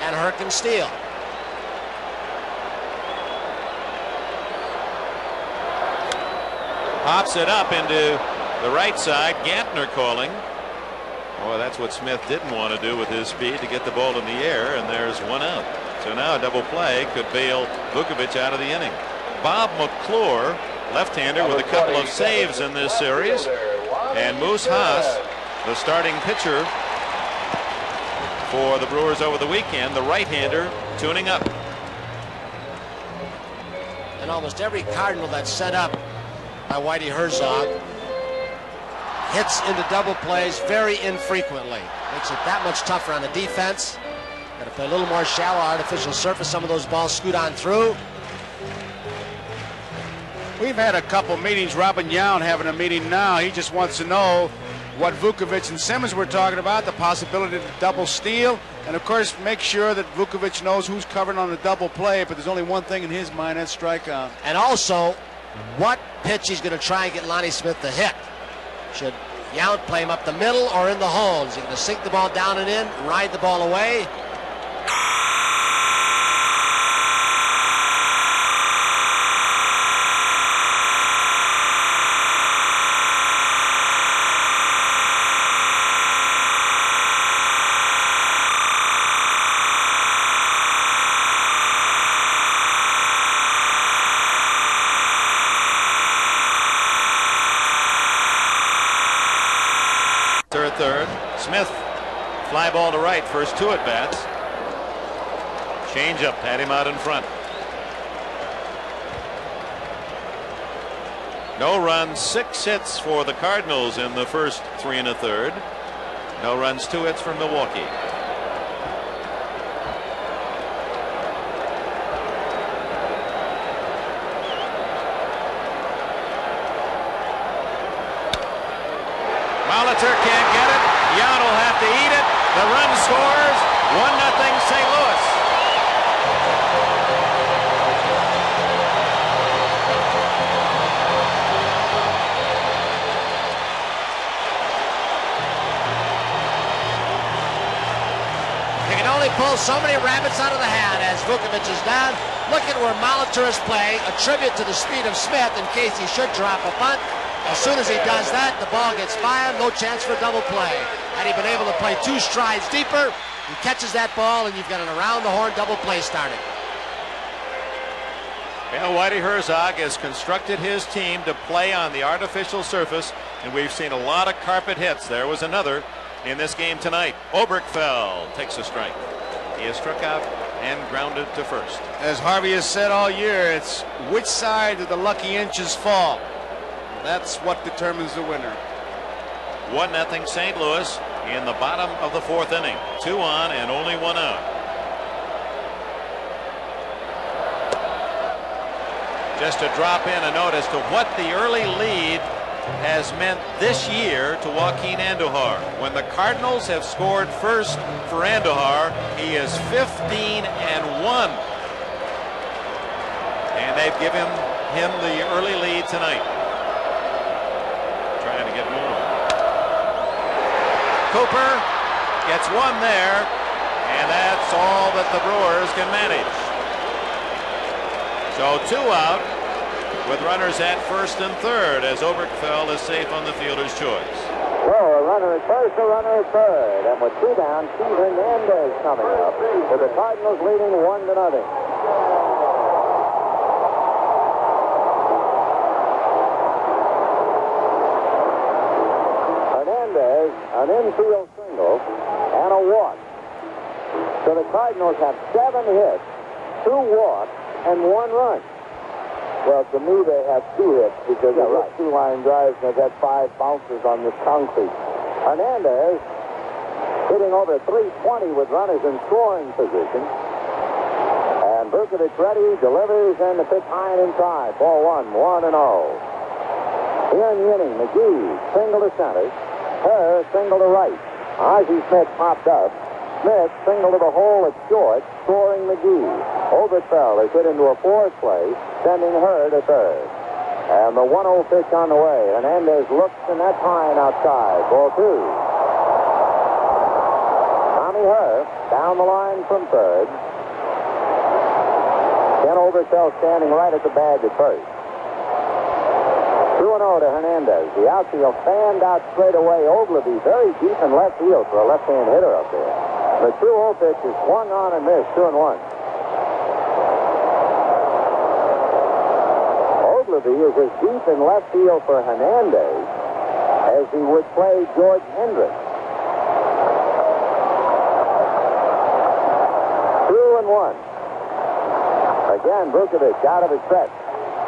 E: And Herr can steal.
A: Pops it up into the right side. Gantner calling. Oh, that's what Smith didn't want to do with his speed, to get the ball in the air, and there's one out. So now a double play could bail Vukovic out of the inning. Bob McClure, left-hander with a couple of saves in this series, and Moose Haas, the starting pitcher for the Brewers over the weekend, the right-hander, tuning up.
E: And almost every Cardinal that's set up by Whitey Herzog hits into double plays very infrequently. Makes it that much tougher on the defense. Got to play a little more shallow, artificial surface. Some of those balls scoot on through.
D: We've had a couple meetings. Robin Yount having a meeting now. He just wants to know what Vukovic and Simmons were talking about, the possibility of double steal, and of course make sure that Vukovic knows who's covering on the double play, but there's only one thing in his mind, that's strikeout.
E: And also, what pitch he's going to try and get Lonnie Smith to hit. Should Yount play him up the middle or in the hole? Is he going to sink the ball down and in, ride the ball away?
A: Third. Smith, fly ball to right, first two at bats. Change up, had him out in front. No runs, 6 hits for the Cardinals in the first 3 1/3. No runs, 2 hits for Milwaukee. Molitor can't get it. Yount will have to eat it. The run scores. 1-0 St. Louis.
E: pulls so many rabbits out of the hat as Vukovic is down. Look at where Molitor is playing, a tribute to the speed of Smith in case he should drop a bunt. As soon as he does that, the ball gets by him, no chance for double play. Had he been able to play 2 strides deeper, he catches that ball, and you've got an around-the-horn double play starting.
A: Well, Whitey Herzog has constructed his team to play on the artificial surface, and we've seen a lot of carpet hits. There was another in this game tonight. Oberkfell takes a strike. He has struck out and grounded to first.
D: As Harvey has said all year, it's which side do the lucky inches fall. That's what determines the winner.
A: 1-0 St. Louis in the bottom of the 4th inning. 2 on and only 1 out. Just to drop in a note as to what the early lead has meant this year to Joaquin Andujar. When the Cardinals have scored first for Andujar, he is 15-1. And they've given him the early lead tonight. Trying to get moving. Cooper gets one there, and that's all that the Brewers can manage. So 2 out with runners at first and third as Oberkfell is safe on the fielder's choice.
F: So a runner at first, a runner at third, and with 2 down, Keith Hernandez coming up with the Cardinals leading 1-0. Hernandez, an infield single and a walk. So the Cardinals have 7 hits, 2 walks, and 1 run. Well, to me, they have 2 hits because they hit 2 line drives and they've had 5 bounces on this concrete. Hernandez hitting over 320 with runners in scoring position. And Vukovic ready, delivers, and the pitch high and inside. Ball 1, 1-0. Here in the inning, McGee single to center. Herr single to right. Ozzie Smith popped up. Smith single to the hole at short, scoring McGee. Oberkfell is hit into a forward play, sending Herr to third. And the 1-0 pitch on the way. Hernandez looks, and that's high and outside. Ball 2. Tommy Herr down the line from third. Ken Oberkfell standing right at the bag at first. 2-0 to Hernandez. The outfield fanned out straight away. Oglivie very deep in left field for a left-hand hitter up there. The 2-0 pitch is swung on and missed, 2-1. Oglivie is as deep in left field for Hernandez as he would play George Hendricks. 2-1. Again, Vukovic out of his set.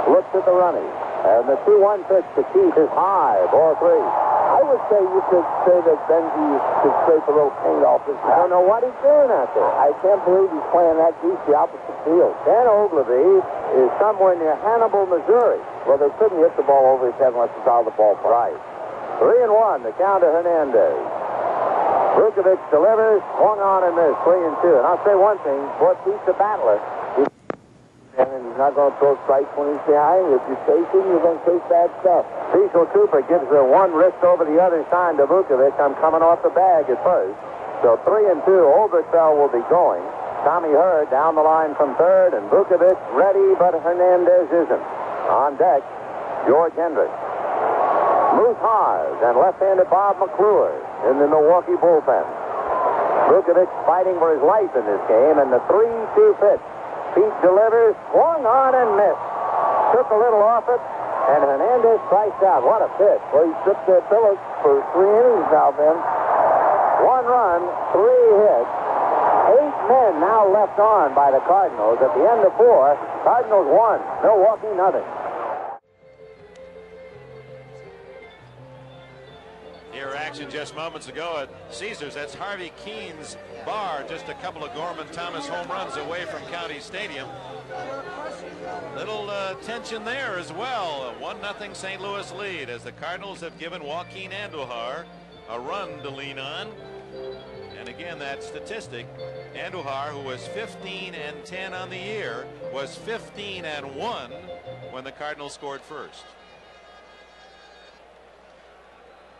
F: Looks at the running. And the 2-1 pitch to Keith is high. Ball 3. I would say you could say that Benji could scrape a little paint off his hat. I don't know what he's doing out there. I can't believe he's playing that deep the opposite field. Dan Oglivie is somewhere near Hannibal, Missouri. Well, they couldn't hit the ball over his head unless it's out of the ballpark. Right. 3-1, the count to Hernandez. Vukovic delivers, swung on and missed, 3-2. And I'll say one thing, what beats the battler, and he's not going to throw strikes when he's behind. If you chase him, you're going to chase bad stuff. Cecil Cooper gives the one wrist over the other side to Vukovic. I'm coming off the bag at first. So 3-2, Oberkfell will be going. Tommy Herr down the line from third, and Vukovic ready, but Hernandez isn't. On deck, George Hendricks. Moose Haas and left-handed Bob McClure in the Milwaukee bullpen. Vukovic fighting for his life in this game, and the 3-2 pitch. Pete delivers, swung on and missed. Took a little off it, and Hernandez strikes out. What a pitch. Well, he stripped their Phillips for 3 innings now, Ben. 1 run, 3 hits. 8 men now left on by the Cardinals. At the end of 4, Cardinals 1, Milwaukee nothing.
A: Here action just moments ago at Caesars. That's Harvey Keene's bar, just a couple of Gorman Thomas home runs away from County Stadium. Little tension there as well. A 1-0 St. Louis lead as the Cardinals have given Joaquin Andujar a run to lean on. And again, that statistic, Andujar, who was 15-10 on the year, was 15-1 when the Cardinals scored first.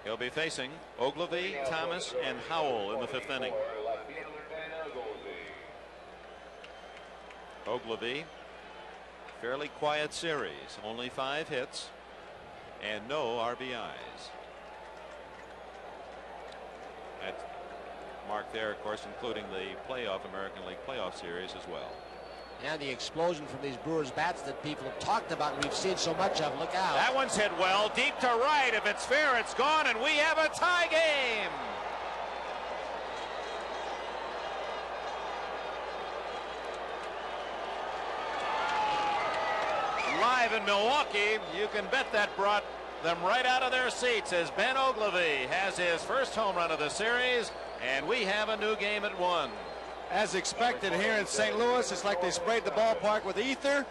A: He'll be facing Oglivie, Thomas, and Howell in the 5th inning. Ogilvy, fairly quiet series, only 5 hits and no RBIs. That mark there, of course, including the American League playoff series as well.
E: And the explosion from these Brewers bats that people have talked about and we've seen so much of. Look out.
A: That one's hit well, deep to right. If it's fair, it's gone, and we have a tie game. Live in Milwaukee, you can bet that brought them right out of their seats as Ben Ogilvy has his first home run of the series, and we have a new game at 1.
D: As expected here in St. Louis, it's like they sprayed the ballpark with ether.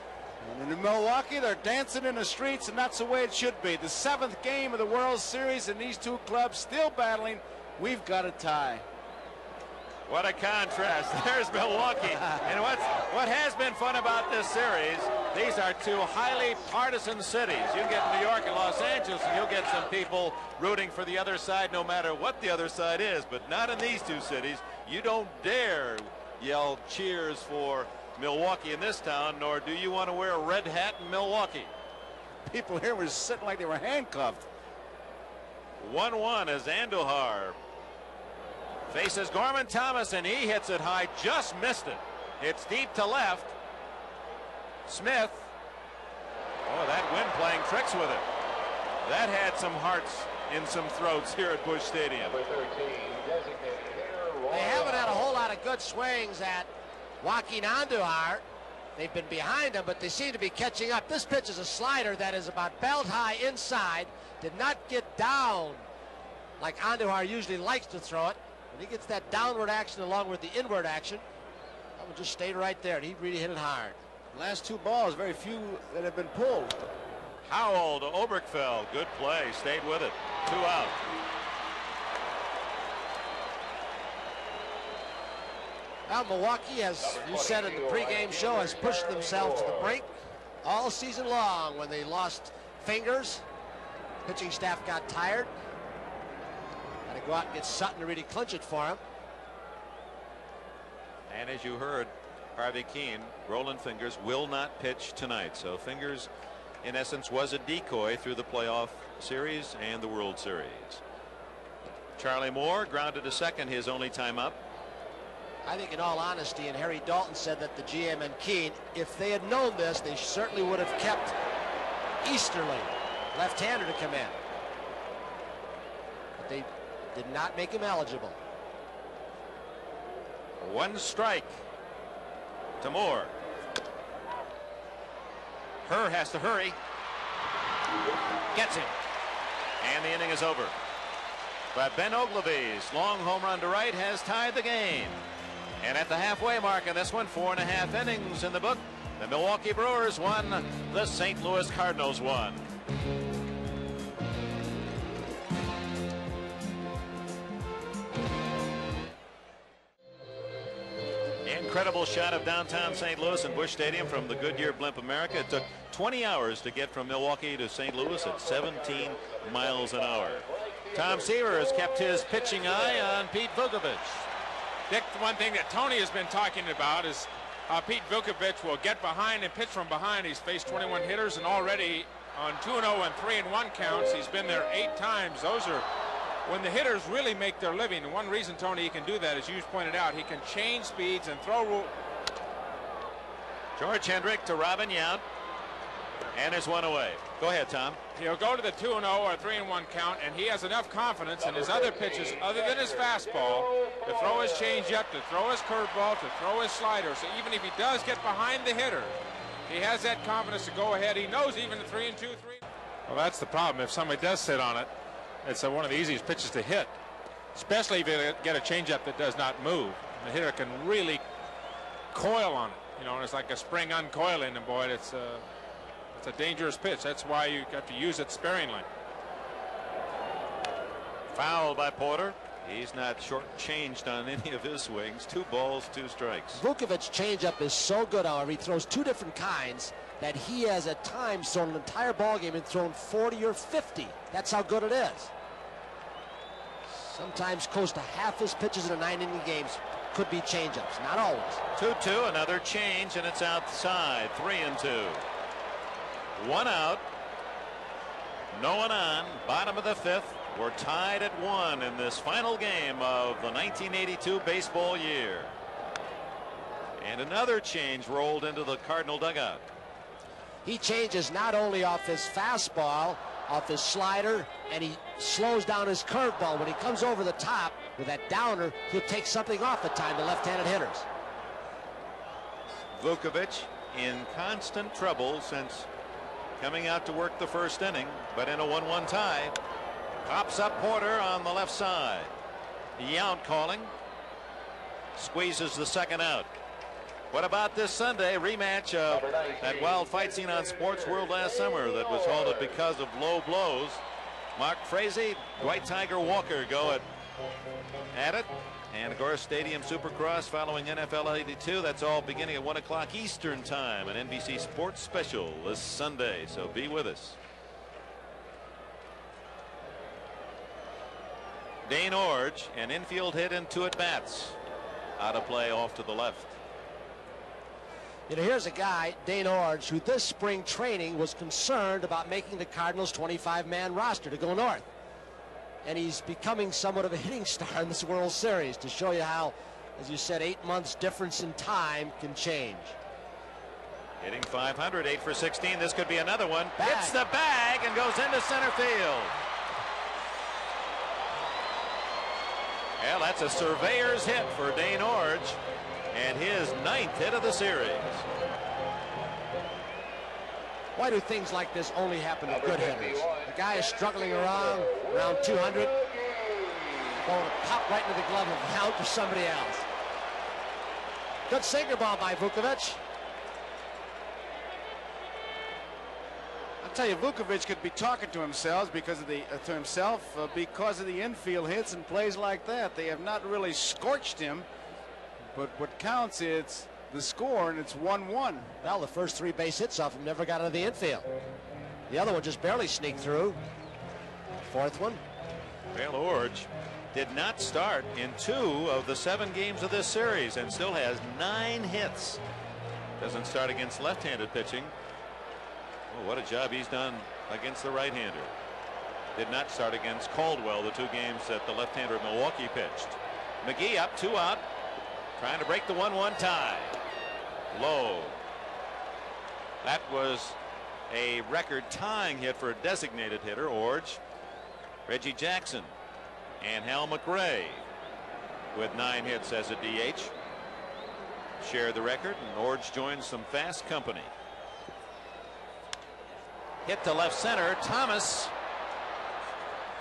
D: And in Milwaukee, they're dancing in the streets, and that's the way it should be. The 7th game of the World Series, and these two clubs still battling. We've got a tie.
A: What a contrast. There's Milwaukee. And what has been fun about this series, these are two highly partisan cities. You can get New York and Los Angeles, and you'll get some people rooting for the other side no matter what the other side is. But not in these two cities. You don't dare yell cheers for Milwaukee in this town, nor do you want to wear a red hat in Milwaukee.
D: People here were sitting like they were handcuffed.
A: 1-1 as Andujar faces Gorman Thomas, and he hits it high, just missed it. It's deep to left. Smith. Oh, that wind playing tricks with it. That had some hearts in some throats here at Busch Stadium.
E: They haven't had a whole lot of good swings at Joaquin Andujar. They've been behind him, but they seem to be catching up. This pitch is a slider that is about belt high inside. Did not get down like Andujar usually likes to throw it. When he gets that downward action along with the inward action, that one just stayed right there, and he really hit it hard.
D: Last 2 balls, very few that have been pulled.
A: Howell to Oberkfell. Good play. Stayed with it. 2 out.
E: Well, Milwaukee, as you said in the pregame show, has pushed themselves to the brink all season long. When they lost Fingers, pitching staff got tired. Got to go out and get Sutton to really clinch it for him.
A: And as you heard, Harvey Keene, Roland Fingers will not pitch tonight. So Fingers, in essence, was a decoy through the playoff series and the World Series. Charlie Moore grounded to second, his only time up.
E: I think in all honesty, and Harry Dalton said that the GM and Keene, if they had known this, they certainly would have kept Easterling, left-hander, to come in. But they did not make him eligible.
A: 1 strike to Moore. Herr has to hurry. Gets him. And the inning is over. But Ben Ogilvy's long home run to right has tied the game. And at the halfway mark in this one, 4.5 innings in the book, the Milwaukee Brewers won, the St. Louis Cardinals won. Incredible shot of downtown St. Louis and Busch Stadium from the Goodyear Blimp America. It took 20 hours to get from Milwaukee to St. Louis at 17 miles an hour. Tom Seaver has kept his pitching eye on Pete Vukovich.
B: Dick, the one thing that Tony has been talking about is how Pete Vukovich will get behind and pitch from behind. He's faced 21 hitters, and already on 2-0 and 3-1 counts, he's been there 8 times. Those are when the hitters really make their living. And one reason, Tony, he can do that, as you pointed out, he can change speeds and throw.
A: George Hendrick to Robin Yount, and there's one away. Go ahead, Tom.
B: He'll go to the 2-0 or 3-1 count, and he has enough confidence in his other pitches other than his fastball to throw his changeup, to throw his curveball, to throw his slider. So even if he does get behind the hitter, he has that confidence to go ahead. He knows even the 3-2, 3.
G: Well, that's the problem. If somebody does sit on it, it's one of the easiest pitches to hit, especially if you get a changeup that does not move. The hitter can really coil on it, and it's like a spring uncoiling, and boy, it's a dangerous pitch. That's why you got to use it sparingly.
A: Foul by Porter. He's not shortchanged on any of his swings. 2 balls, 2 strikes.
E: Vukovic's changeup is so good, however, he throws 2 different kinds that he has at times thrown an entire ball game and thrown 40 or 50. That's how good it is. Sometimes close to half his pitches in a 9-inning games could be changeups. Not always.
A: 2-2, another change, and it's outside. 3-2. One out. No one on. Bottom of the fifth. We're tied at 1 in this final game of the 1982 baseball year. And another change rolled into the Cardinal dugout.
E: He changes not only off his fastball, off his slider, and he slows down his curveball. When he comes over the top with that downer, he'll take something off at time to left-handed hitters.
A: Vukovich in constant trouble since coming out to work the first inning, but in a 1-1 tie. Pops up Porter on the left side. Yount calling. Squeezes the second out. What about this Sunday rematch of that wild fight scene on Sports World last summer that was halted because of low blows? Mark Frazee, Dwight Tiger Walker go at it. And of course, Stadium Supercross following NFL 82. That's all beginning at 1 o'clock Eastern time, an NBC Sports special this Sunday. So be with us. Dane Orge, an infield hit in 2 at-bats. Out of play off to the left.
E: You know, here's a guy, Dane Orge, who this spring training was concerned about making the Cardinals' 25-man roster to go north. And he's becoming somewhat of a hitting star in this World Series, to show you how, as you said, 8 months difference in time can change.
A: Hitting .500, 8 for 16. This could be another one.
E: Bag.
A: Hits the bag and goes into center field. Well, that's a surveyor's hit for Dane Orge, and his 9th hit of the series.
E: Why do things like this only happen to good hitters? The guy is struggling around 200, going to pop right into the glove of Yount or somebody else. Good sinker ball by Vukovich.
D: I'll tell you, Vukovich could be talking to himself because of the infield hits and plays like that. They have not really scorched him, but what counts is the score, and it's 1-1.
E: Well, the first 3 base hits off him never got into the infield. The other one just barely sneaked through. 4th one.
A: Well, Orge did not start in 2 of the 7 games of this series and still has 9 hits. Doesn't start against left-handed pitching. Oh, what a job he's done against the right-hander. Did not start against Caldwell, the 2 games that the left-hander of Milwaukee pitched. McGee up, 2 out, trying to break the 1-1 tie. Low. That was a record-tying hit for a designated hitter. Orge, Reggie Jackson, and Hal McRae with 9 hits as a DH share the record, and Orge joins some fast company. Hit to left center. Thomas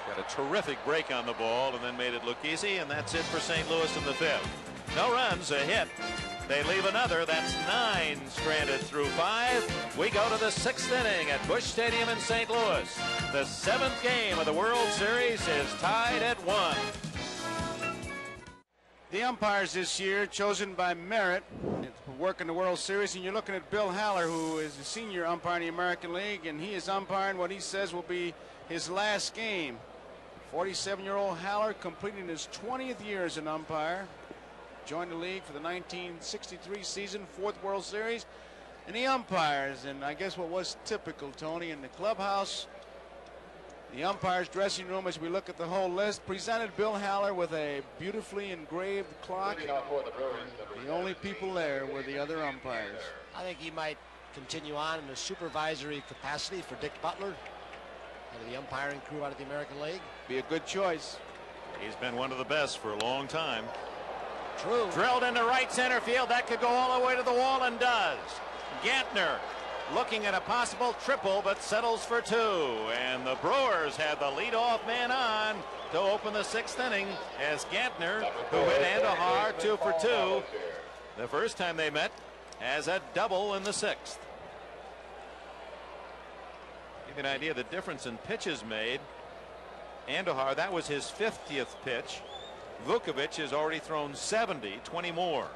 A: got a terrific break on the ball and then made it look easy, and that's it for St. Louis in the 5th. No runs, a hit. They leave another. That's 9 stranded through 5. We go to the 6th inning at Busch Stadium in St. Louis. The 7th game of the World Series is tied at 1.
D: The umpires this year chosen by merit work in the World Series, and you're looking at Bill Haller, who is a senior umpire in the American League, and he is umpiring what he says will be his last game. 47-year-old Haller completing his 20th year as an umpire. Joined the league for the 1963 season, 4th World Series, and he umpires. And I guess what was typical, Tony, in the clubhouse, the umpire's dressing room, as we look at the whole list, presented Bill Haller with a beautifully engraved clock. The only people there were the other umpires.
E: I think he might continue on in a supervisory capacity for Dick Butler and the umpiring crew out of the American League.
D: Be a good choice.
A: He's been one of the best for a long time.
E: True.
A: Drilled into right center field. That could go all the way to the wall, and does. Gantner looking at a possible triple, but settles for 2. And the Brewers had the leadoff man on to open the 6th inning as Gantner, who hit Andujar 2 for 2 the first time they met, has a double in the 6th. Give you an idea of the difference in pitches made. Andujar, that was his 50th pitch. Vukovich has already thrown 70, 20 more.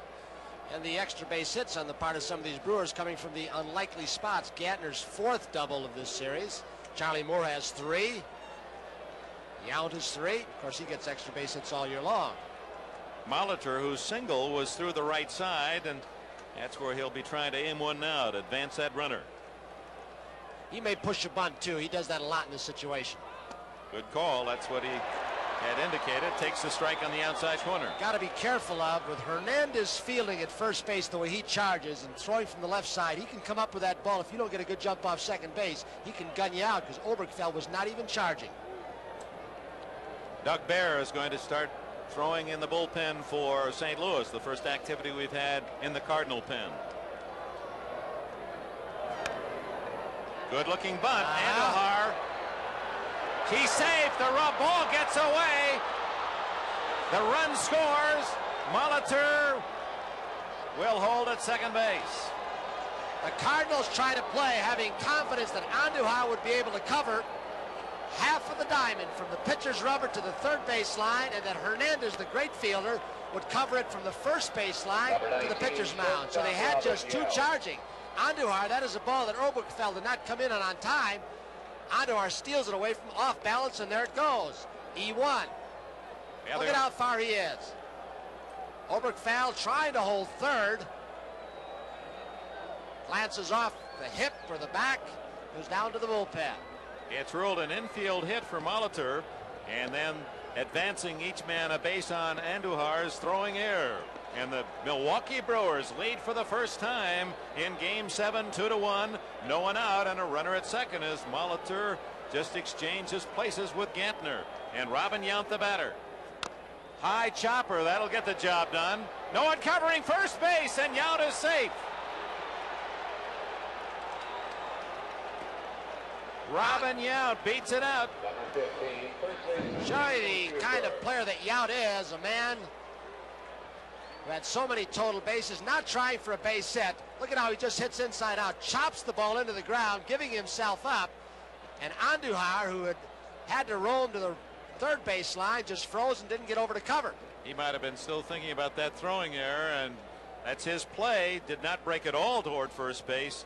E: And the extra base hits on the part of some of these Brewers coming from the unlikely spots. Gantner's 4th double of this series. Charlie Moore has 3. Yount is 3. Of course, he gets extra base hits all year long.
A: Molitor, whose single was through the right side, and that's where he'll be trying to aim one now to advance that runner.
E: He may push a bunt, too. He does that a lot in this situation.
A: Good call. That's what he had indicated. Takes the strike on the outside corner.
E: Got to be careful of with Hernandez fielding at first base the way he charges and throwing from the left side. He can come up with that ball. If you don't get a good jump off second base, he can gun you out because Oberkfell was not even charging.
A: Doug Bear is going to start throwing in the bullpen for St. Louis, the first activity we've had in the Cardinal pen. Good looking bunt. Andujar. He's safe. The ball gets away. The run scores. Molitor will hold at second base.
E: The Cardinals try to play having confidence that Andujar would be able to cover half of the diamond from the pitcher's rubber to the third base line, and that Hernandez, the great fielder, would cover it from the first base line to the pitcher's mound. So they had just 2 charging. Andujar, that is a ball that Oberkfell did not come in on time. Andujar steals it away from off balance, and there it goes. E1. Look at how far he is. Oberkfell trying to hold third. Glances off the hip or the back. Goes down to the bullpen.
A: It's ruled an infield hit for Molitor, and then advancing each man a base on Andujar's throwing error. And the Milwaukee Brewers lead for the first time in Game 7, 2-1. No one out and a runner at second as Molitor just exchanges places with Gantner. And Robin Yount, the batter. High chopper, that'll get the job done. No one covering first base, and Yount is safe. Robin Yount beats it out.
E: Showing the kind of player that Yount is, a man who had so many total bases, not trying for a base hit. Look at how he just hits inside out, chops the ball into the ground, giving himself up. And Andujar, who had to roam to the third base line, just froze and didn't get over to cover.
A: He might have been still thinking about that throwing error, and that's his play. Did not break at all toward first base.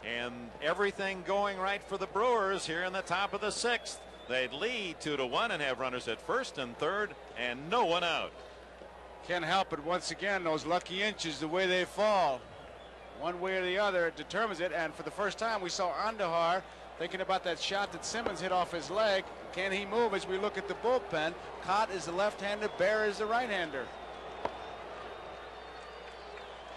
A: And everything going right for the Brewers here in the top of the 6th. They'd lead 2-1 and have runners at first and third and no one out.
D: Can't help it. Once again, those lucky inches, the way they fall. One way or the other, it determines it. And for the first time, we saw Andujar thinking about that shot that Simmons hit off his leg. Can he move as we look at the bullpen? Cott is the left-hander, Bear is the right-hander.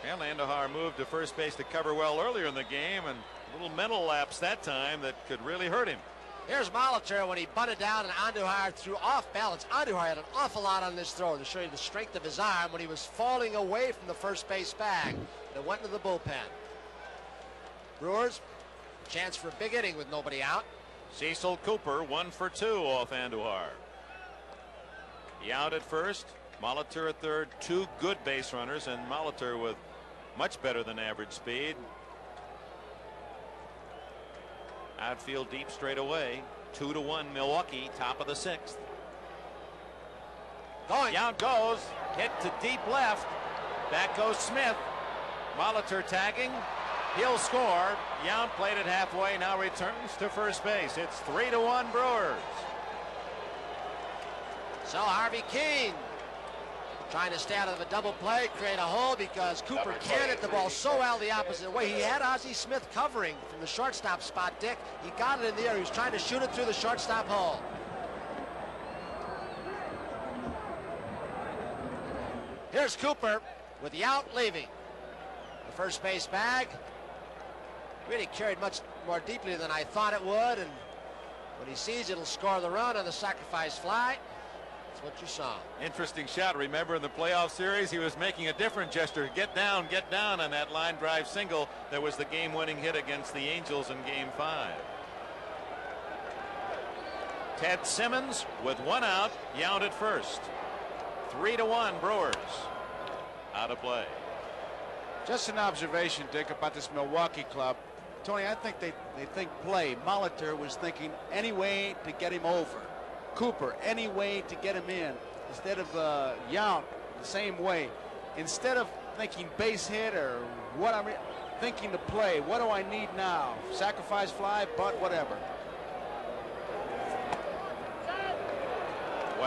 A: And Andujar moved to first base to cover well earlier in the game, and a little mental lapse that time that could really hurt him.
E: Here's Molitor when he bunted down and Andujar threw off balance. Andujar had an awful lot on this throw to show you the strength of his arm when he was falling away from the first base bag that went into the bullpen. Brewers, chance for a big inning with nobody out.
A: Cecil Cooper 1 for 2 off Andujar. Yount at first, Molitor at third. 2 good base runners, and Molitor with much better than average speed. Outfield deep straight away. 2-1 Milwaukee, top of the 6th. Yount goes, hit to deep left. Back goes Smith. Molitor tagging. He'll score. Yount played it halfway, now returns to first base. It's 3-1 Brewers.
E: So Harvey Keene trying to stay out of a double play, create a hole because Cooper can't hit the ball so well the opposite way. He had Ozzie Smith covering from the shortstop spot, Dick. He got it in the air. He was trying to shoot it through the shortstop hole. Here's Cooper with Yount leaving. The first base bag really carried much more deeply than I thought it would, and when he sees it'll score the run on the sacrifice fly. That's what you saw.
A: Interesting shot. Remember in the playoff series, he was making a different gesture. Get down on that line drive single. That was the game-winning hit against the Angels in Game 5. Ted Simmons with 1 out. Yount at first. 3-1 Brewers. Out of play.
D: Just an observation, Dick, about this Milwaukee club. Tony, I think they think play. Molitor was thinking any way to get him over. Cooper, any way to get him in. Instead of Yount, the same way. Instead of thinking base hit or what I'm thinking to play. What do I need now? Sacrifice fly, bunt, whatever.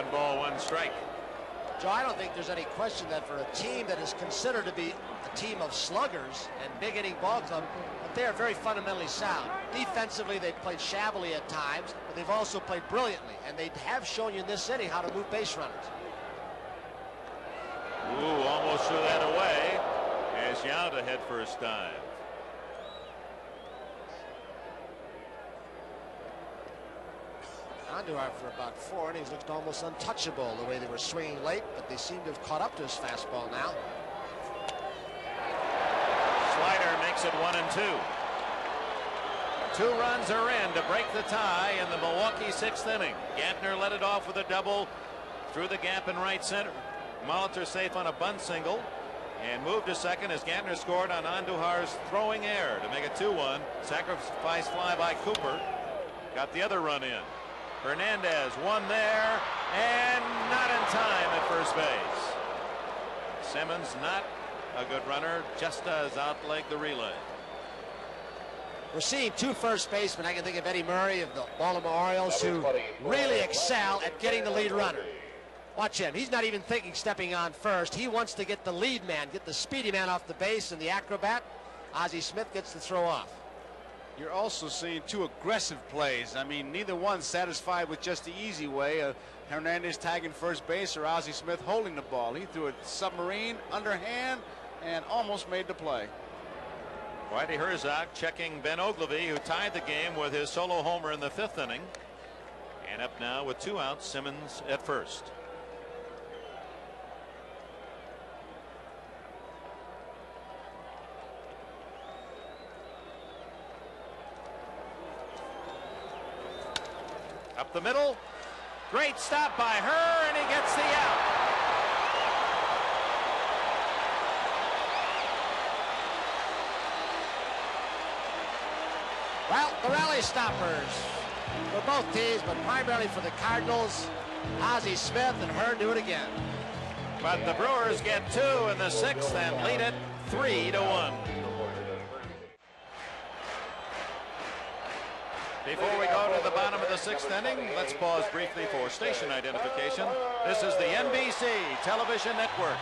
A: 1 ball, 1 strike.
E: Joe, I don't think there's any question that for a team that is considered to be a team of sluggers and big inning ball club, that they are very fundamentally sound. Defensively, they've played shabbily at times, but they've also played brilliantly, and they have shown you in this inning how to move base runners.
A: Ooh, almost threw that away as Yount a head first dive.
E: Andujar for about 4 innings looked almost untouchable the way they were swinging late, but they seem to have caught up to his fastball now.
A: Slider makes it 1-2. 2 runs are in to break the tie in the Milwaukee 6th inning. Gantner led it off with a double through the gap in right center. Molitor safe on a bunt single and moved to second as Gantner scored on Andujar's throwing error to make it 2-1. Sacrifice fly by Cooper got the other run in. Hernandez won there and not in time at first base. Simmons not a good runner, just does outleg the relay.
E: We're seeing 2 first basemen. I can think of Eddie Murray of the Baltimore Orioles, who really excel at getting the lead runner. Watch him. He's not even thinking stepping on first. He wants to get the lead man, get the speedy man off the base, and the acrobat, Ozzie Smith, gets the throw off.
D: You're also seeing 2 aggressive plays. I mean, neither one satisfied with just the easy way of Hernandez tagging first base or Ozzie Smith holding the ball. He threw it submarine, underhand, and almost made the play.
A: Whitey Herzog checking Ben Ogilvy, who tied the game with his solo homer in the 5th inning. And up now with 2 outs, Simmons at first. Up the middle. Great stop by her, and he gets the out.
E: Well, the rally stoppers for both teams, but primarily for the Cardinals. Ozzie Smith and Hearn do it again.
A: But the Brewers get 2 in the 6th and lead it 3-1. Before we go to the bottom of the 6th inning, let's pause briefly for station identification. This is the NBC Television Network.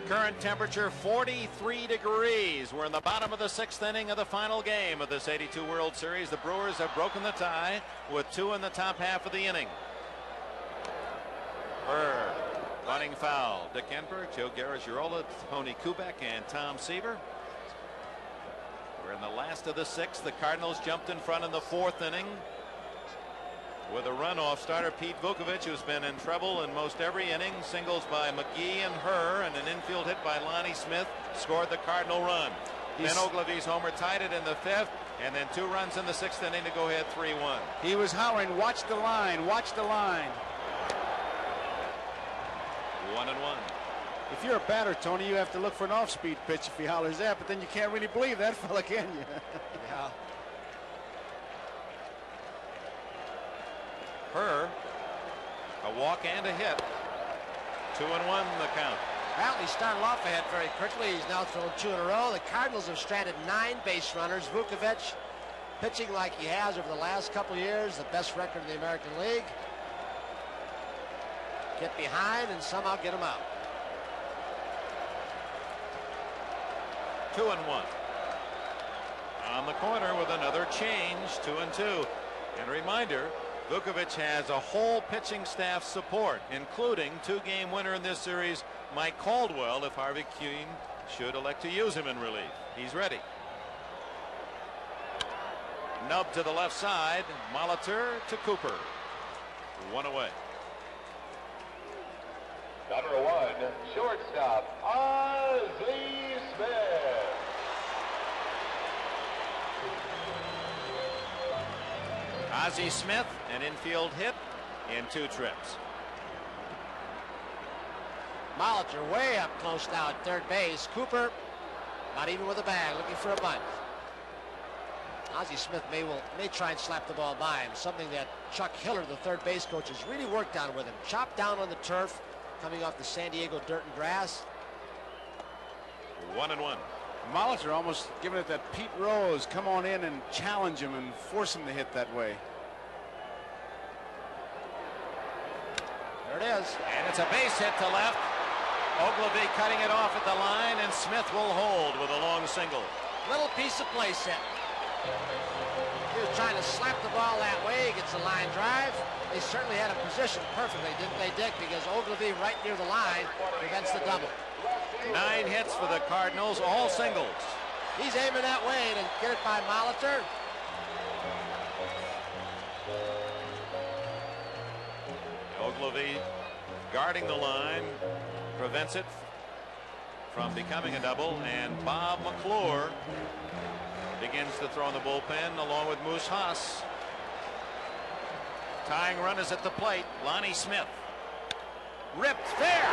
A: Current temperature 43 degrees. We're in the bottom of the 6th inning of the final game of this 82 World Series. The Brewers have broken the tie with 2 in the top half of the inning. Burr. Bunting foul. Dick Enberg, Joe Garagiola, Tony Kubek, and Tom Seaver. We're in the last of the 6th. The Cardinals jumped in front in the 4th inning with a runoff starter, Pete Vukovich, who's been in trouble in most every inning. Singles by McGee and Herr, and an infield hit by Lonnie Smith scored the Cardinal run. Ben Ogilvy's homer tied it in the 5th, and then 2 runs in the 6th inning to go ahead 3-1.
D: He was hollering, "Watch the line, watch the line."
A: 1-1.
D: If you're a batter, Tony, you have to look for an off-speed pitch if he hollers that, but then you can't really believe that fella, can you?
E: Yeah.
A: Herr, a walk and a hit. 2-1 the count.
E: Well, he started off ahead very quickly. He's now thrown 2 in a row. The Cardinals have stranded 9 base runners. Vukovich pitching like he has over the last couple of years, the best record in the American League. Get behind and somehow get him out.
A: 2-1. On the corner with another change, 2-2. And a reminder, Vukovich has a whole pitching staff support, including 2-game winner in this series, Mike Caldwell, if Harvey Kuehn should elect to use him in relief. He's ready. Nub to the left side, Molitor to Cooper. 1 away.
H: Number 1, shortstop, Ozzie Smith.
A: Ozzie Smith, an infield hit in 2 trips.
E: Molitor way up close now at third base. Cooper not even with a bag, looking for a bunt. Ozzie Smith may try and slap the ball by him, something that Chuck Hiller, the third base coach, has really worked on with him. Chopped down on the turf, coming off the San Diego dirt and grass.
A: 1-1.
D: Molitor almost giving it that Pete Rose, come on in and challenge him and force him to hit that way.
E: There it is.
A: And it's a base hit to left. Ogilvie cutting it off at the line, and Smith will hold with a long single.
E: Little piece of play set. He was trying to slap the ball that way. He gets a line drive. They certainly had a position perfectly, didn't they, Dick? Because Ogilvie right near the line prevents the double.
A: 9 hits for the Cardinals, all singles.
E: He's aiming that way to get it by Molitor.
A: Ogilvie guarding the line, prevents it from becoming a double, and Bob McClure begins to throw in the bullpen along with Moose Haas. Tying run is at the plate. Lonnie Smith ripped fair.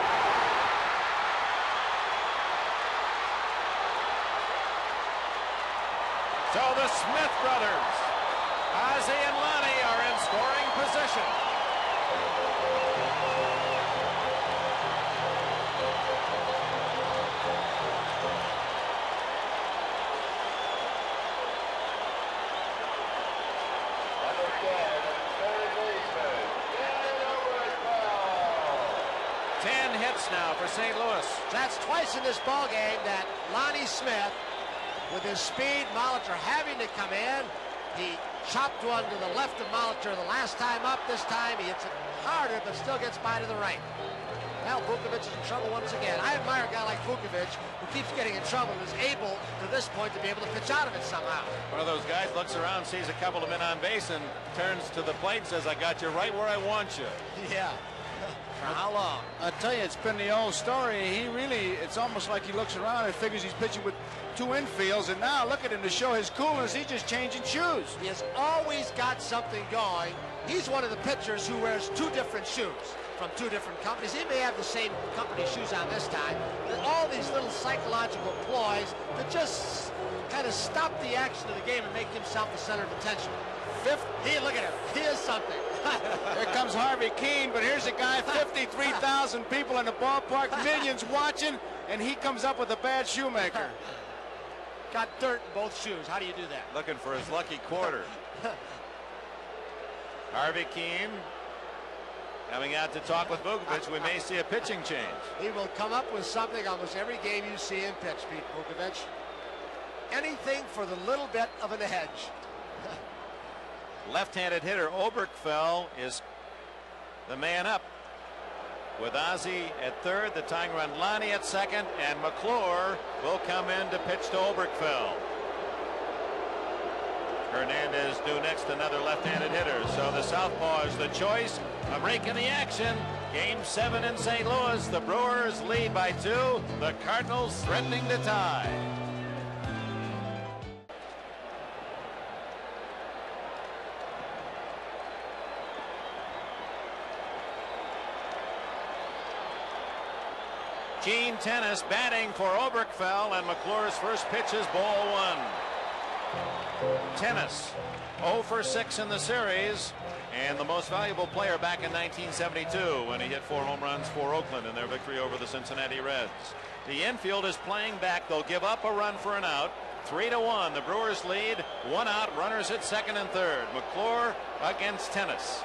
A: So the Smith brothers, Ozzie and Lonnie, are in scoring position.
H: Number 10, third baseman, Dan
A: 10 hits now for St. Louis.
E: That's twice in this ball game that Lonnie Smith, with his speed, Molitor having to come in. He chopped one to the left of Molitor the last time up. This time he hits it harder, but still gets by to the right. Well, Vukovich is in trouble once again. I admire a guy like Vukovich who keeps getting in trouble and is able, to this point, to be able to pitch out of it somehow.
A: One of those guys looks around, sees a couple of men on base, and turns to the plate and says, "I got you right where I want you."
E: Yeah. For how long?
D: I tell you, it's been the old story. He really, it's almost like he looks around and figures he's pitching with 2 infields, and now look at him to show his coolness. He's just changing shoes.
E: He has always got something going. He's one of the pitchers who wears 2 different shoes from 2 different companies. He may have the same company shoes on this time, but all these little psychological ploys to just kind of stop the action of the game and make himself the center of attention. Look at him. He is something.
D: Here comes Harvey Keene, but here's a guy, 53,000 people in the ballpark, millions watching, and he comes up with a bad shoemaker.
E: Got dirt in both shoes. How do you do that?
A: Looking for his lucky quarter. Harvey Keene coming out to talk with Vukovich. We may see a pitching change.
E: He will come up with something almost every game you see him pitch, Pete Vukovich. Anything for the little bit of an edge.
A: Left-handed hitter Oberkfell is the man up, with Ozzie at third, the tying run Lonnie at second, and McClure will come in to pitch to Oberkfell. Hernandez due next, another left-handed hitter. So the southpaw is the choice. A break in the action. Game 7 in St. Louis. The Brewers lead by 2. The Cardinals threatening to tie. Gene Tennis batting for Oberkfell, and McClure's first pitch is ball 1. Tennis 0 for 6 in the series, and the most valuable player back in 1972 when he hit 4 home runs for Oakland in their victory over the Cincinnati Reds. The infield is playing back. They'll give up a run for an out. 3-1. The Brewers lead. 1 out. Runners at second and third. McClure against Tennis.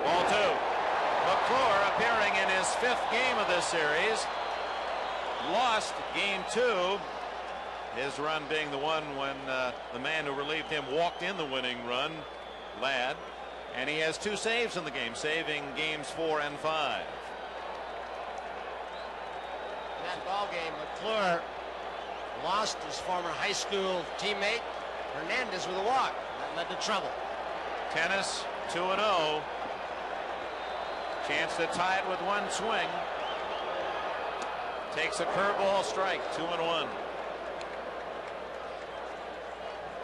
A: Ball 2. McClure appearing in his 5th game of this series. Lost game 2. His run being the one when the man who relieved him walked in the winning run, Ladd. And he has 2 saves in the game, saving games 4 and 5.
E: In that ball game, McClure lost his former high school teammate Hernandez with a walk. That led to trouble.
A: Tennis 2-0. Chance to tie it with 1 swing. Takes a curveball strike. 2-1.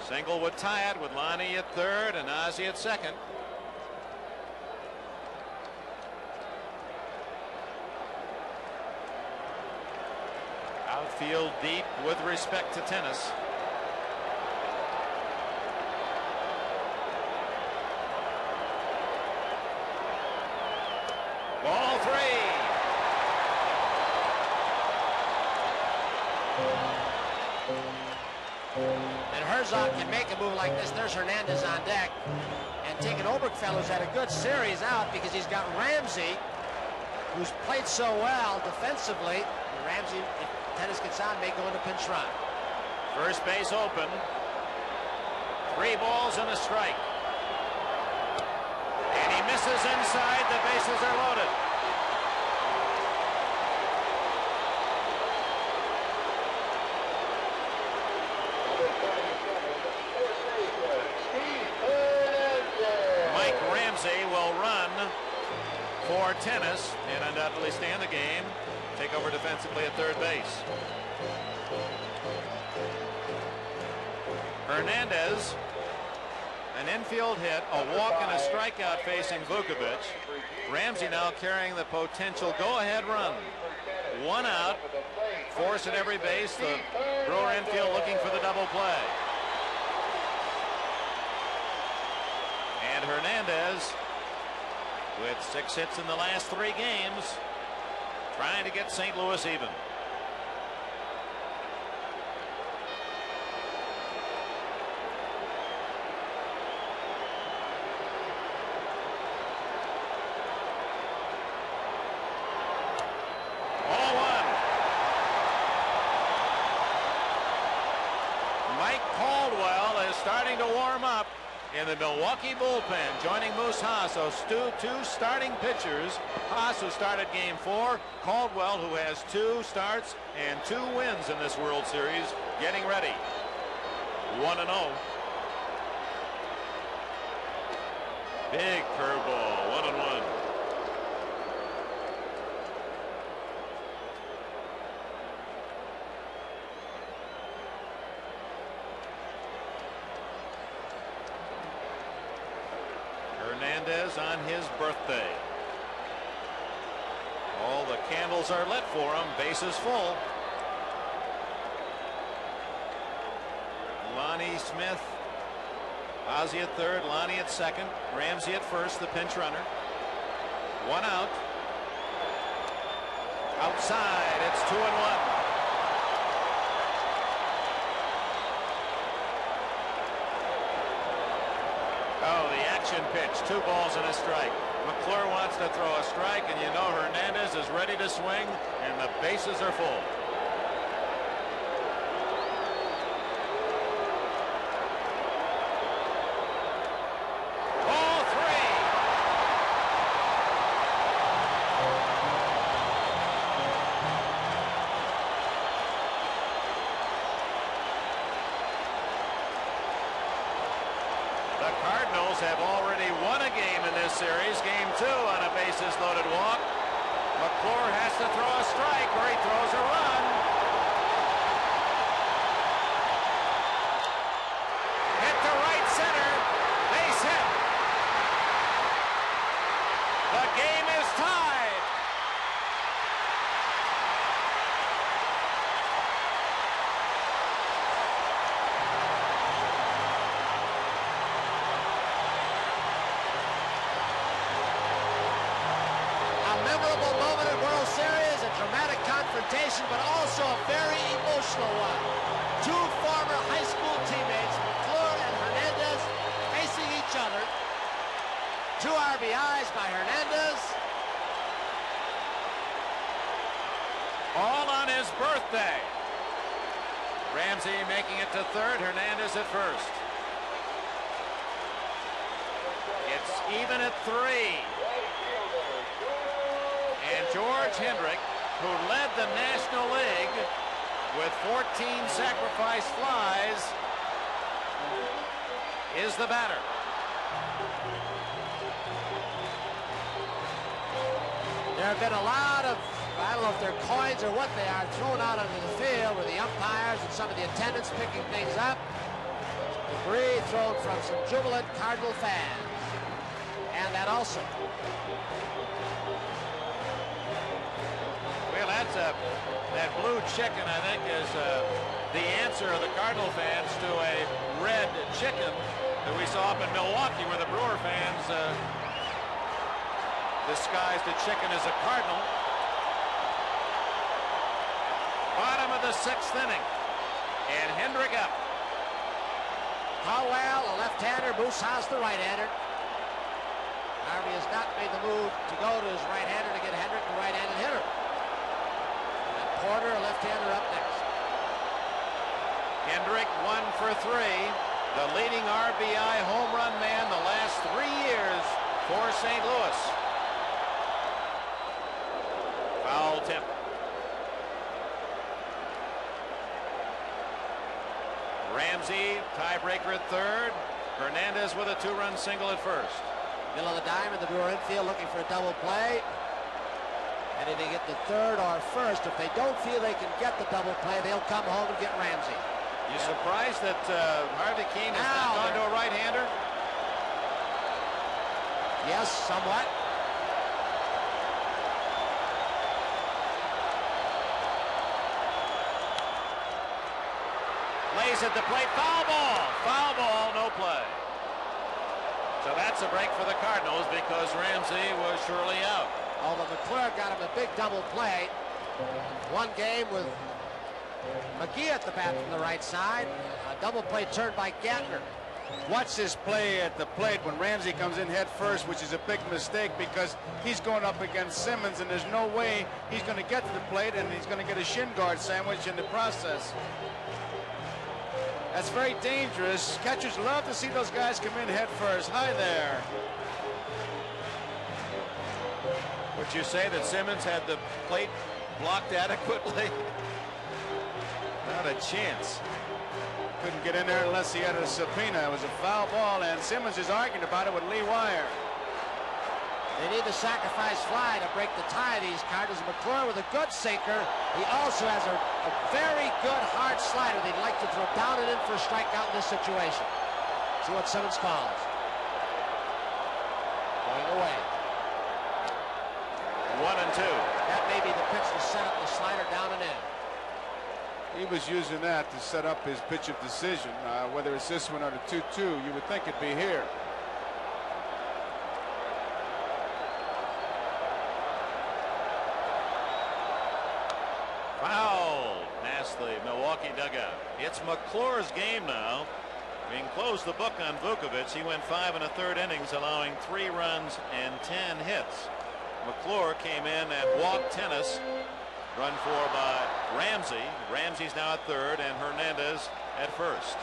A: Single would tie it with Lonnie at third and Ozzie at second. Outfield deep with respect to Tennis.
E: And Herzog can make a move like this. There's Hernandez on deck. And taking Oberkfell, who's had a good series, out because he's got Ramsey, who's played so well defensively. And Ramsey, if tennis gets on, may go into pinch run.
A: First base open. 3 balls and a strike. And he misses inside. The bases are loaded. Mike Ramsey will run for tennis and undoubtedly stay in the game. Take over defensively at third base. Hernandez, an infield hit, a walk and a strikeout facing Vukovic. Ramsey now carrying the potential go-ahead run. 1 out, force at every base. The Brewer infield looking for the double play. And Hernandez, with 6 hits in the last 3 games, trying to get St. Louis even. Starting to warm up in the Milwaukee bullpen, joining Moose Haas. So 2 starting pitchers. Haas, who started game 4. Caldwell, who has 2 starts and 2 wins in this World Series, getting ready. 1-0. Big curveball. 1-1. Hernandez on his birthday. All the candles are lit for him. Bases full. Lonnie Smith, Ozzie at third, Lonnie at second, Ramsey at first, the pinch runner. 1 out. Outside, it's 2-1. Oh, the action pitch, 2 balls and a strike. McClure wants to throw a strike, and you know Hernandez is ready to swing, and the bases are full. Ball 3. The Cardinals have already won a game in this series, game 2 on a bases loaded walk. McClure has to throw a strike where he throws a run. Hit to right center, base hit. The game is tied.
E: Memorable moment in World Series, a dramatic confrontation, but also a very emotional one. 2 former high school teammates, McClure and Hernandez, facing each other. 2 RBIs by Hernandez.
A: All on his birthday. Ramsey making it to third, Hernandez at first. It's even at 3. And George Hendrick, who led the National League with 14 sacrifice flies, is the batter.
E: There have been a lot of, I don't know if they're coins or what they are, thrown out onto the field with the umpires and some of the attendants picking things up. Debris thrown from some jubilant Cardinal fans. And that also.
A: Well, that blue chicken, I think, is the answer of the Cardinal fans to a red chicken that we saw up in Milwaukee, where the Brewer fans disguised a chicken as a Cardinal. Bottom of the 6th inning. And Hendrick up.
E: Howell, a left-hander. Moose Haas, the right-hander. Harvey has not made the move to go to his right-hander to get Hendrick, the right-handed hitter. And Porter, a left-hander, up next.
A: Hendrick 1 for 3. The leading RBI home run man the last 3 years for St. Louis. Foul tip. Ramsey, tiebreaker at third. Hernandez with a 2-run single at first.
E: Middle of the diamond, the Brewer infield looking for a double play. And if they get the third or first, if they don't feel they can get the double play, they'll come home and get Ramsey.
A: You surprised that Harvey Keene has not gone to a right-hander?
E: Yes, somewhat.
A: Lays at the plate, foul ball, no play. So that's a break for the Cardinals because Ramsey was surely out.
E: Although McClure got him a big double play. One game with McGee at the bat from the right side. A double play turned by Gantner.
D: Watch this play at the plate when Ramsey comes in head first, which is a big mistake because he's going up against Simmons and there's no way he's going to get to the plate and he's going to get a shin guard sandwich in the process. That's very dangerous. Catchers love to see those guys come in head first. Hi there.
A: Would you say that Simmons had the plate blocked adequately? Not a chance.
D: Couldn't get in there unless he had a subpoena. It was a foul ball, and Simmons is arguing about it with Lee Wire.
E: They need the sacrifice fly to break the tie of these Cardinals. McClure with a good sinker. He also has a very good hard slider they'd like to throw down and in for a strikeout in this situation. See what Simmons calls. Going away.
A: 1-2.
E: That may be the pitch to set up the slider down and in.
D: He was using that to set up his pitch of decision. Whether it's this one or the 2-2, you would think it'd be here.
A: Foul past the Milwaukee dugout. It's McClure's game now. Being closed the book on Vukovich. He went 5 1/3 innings, allowing 3 runs and 10 hits. McClure came in and walked tennis. Run for by Ramsey. Ramsey's now at third and Hernandez at first.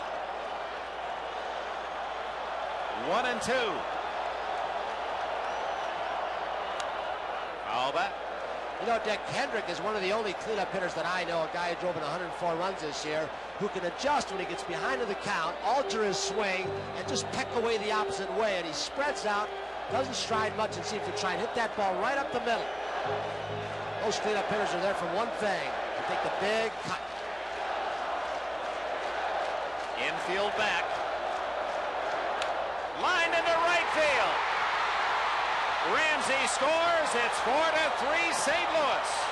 A: 1-2. Foul back.
E: You know, Dick, Hendrick is one of the only cleanup hitters that I know, a guy who drove in 104 runs this year, who can adjust when he gets behind in the count, alter his swing, and just peck away the opposite way. And he spreads out, doesn't stride much, and seems to try and hit that ball right up the middle. Most cleanup hitters are there for one thing, to take the big cut.
A: Infield back. Lined into right field. Ramsey scores. It's 4-3 St. Louis.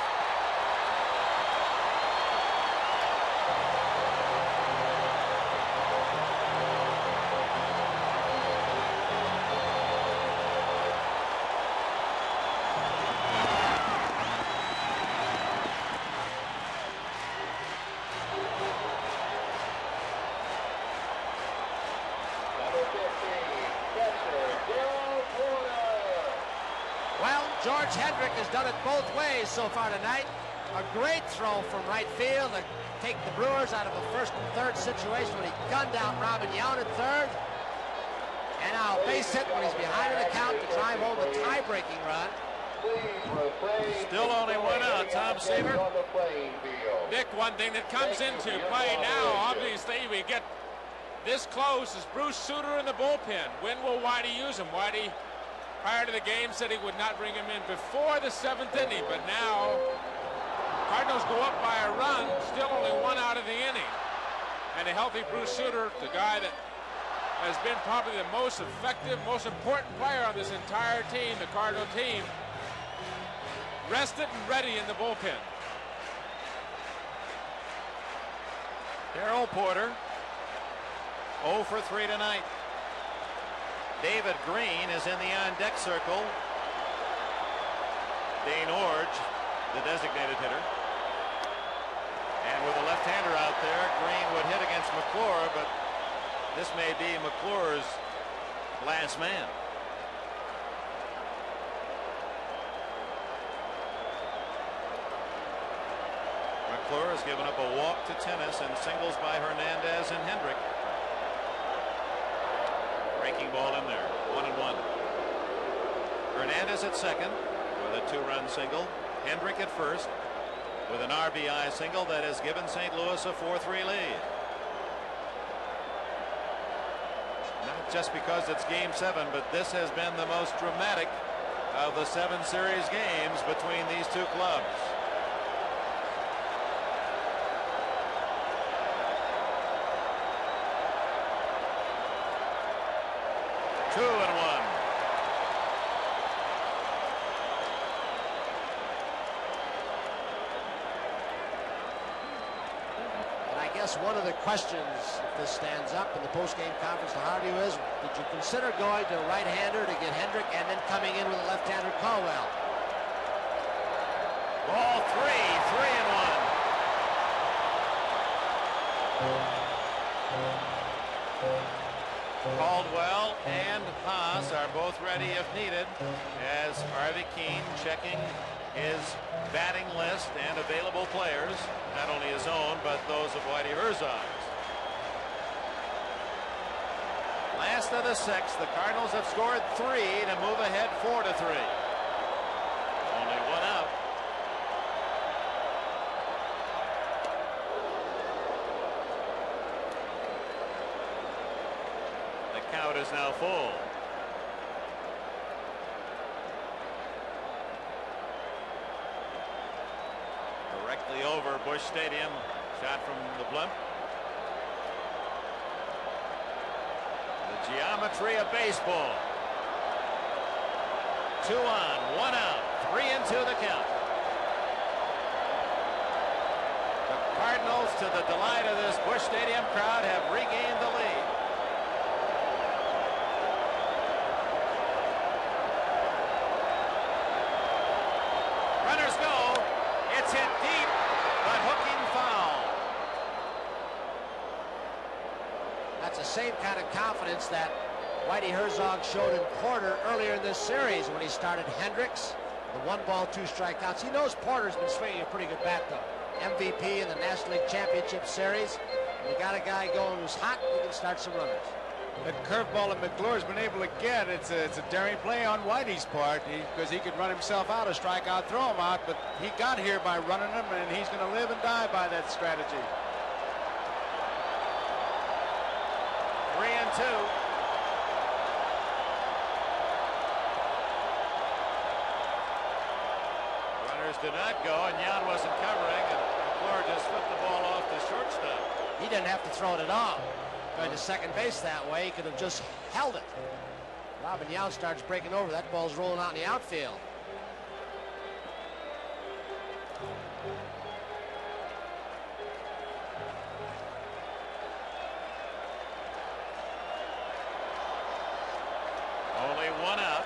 E: George Hendrick has done it both ways so far tonight. A great throw from right field to take the Brewers out of a first and third situation when he gunned out Robin Yount at third. And now a base hit when he's behind in the count to drive home the tie-breaking run.
A: Still only 1 out. Tom Seaver.
B: Nick, one thing that comes into play now, obviously, we get this close is Bruce Sutter in the bullpen. When will Whitey use him? Whitey, prior to the game, said he would not bring him in before the 7th inning, but now Cardinals go up by a run, still only 1 out of the inning. And a healthy Bruce Sutter, the guy that has been probably the most effective, most important player on this entire team, the Cardinal team, rested and ready in the bullpen.
A: Darrell Porter 0 for 3 tonight. David Green is in the on-deck circle. Dane Orge, the designated hitter. And with a McClure, but this may be McClure's last man. McClure has given up a walk to Tennis and singles by Hernandez and Hendrick. Breaking ball in there, 1-1. Hernandez at second with a 2-run single. Hendrick at first with an RBI single that has given St. Louis a 4-3 lead. Not just because it's game 7, but this has been the most dramatic of the 7 series games between these two clubs. 2-1.
E: And I guess one of the questions, if this stands up in the post-game conference to Hardy, is, did you consider going to a right-hander to get Hendrick and then coming in with a left-hander Caldwell?
A: Ball 3-1. Caldwell and Haas are both ready if needed, as Harvey Keene checking his batting list and available players, not only his own but those of Whitey Herzog's. Last of the 6th, the Cardinals have scored 3 to move ahead 4-3. Only 1 out. Count is now full. Directly over Busch Stadium. Shot from the blimp. The geometry of baseball. 2 on, 1 out, 3-2 the count. The Cardinals, to the delight of this Busch Stadium crowd, have regained the lead. It's hit deep, but hooking foul.
E: That's the same kind of confidence that Whitey Herzog showed in Porter earlier in this series when he started Hendricks. The 1-ball, 2 strikeouts. He knows Porter's been swinging a pretty good bat, though. MVP in the National League Championship Series. When you got a guy going who's hot, you can start some runners.
D: The curveball that McClure's been able to get, it's a daring play on Whitey's part, because he could run himself out, a strikeout, throw him out, but he got here by running him, and he's going to live and die by that strategy.
A: 3-2. Runners did not go, and Jan wasn't covering, and McClure just flipped the ball off to shortstop.
E: He didn't have to throw it at all. Going to second base that way, he could have just held it. Robin Yount starts breaking over. That ball's rolling out in the outfield.
A: Only 1 out.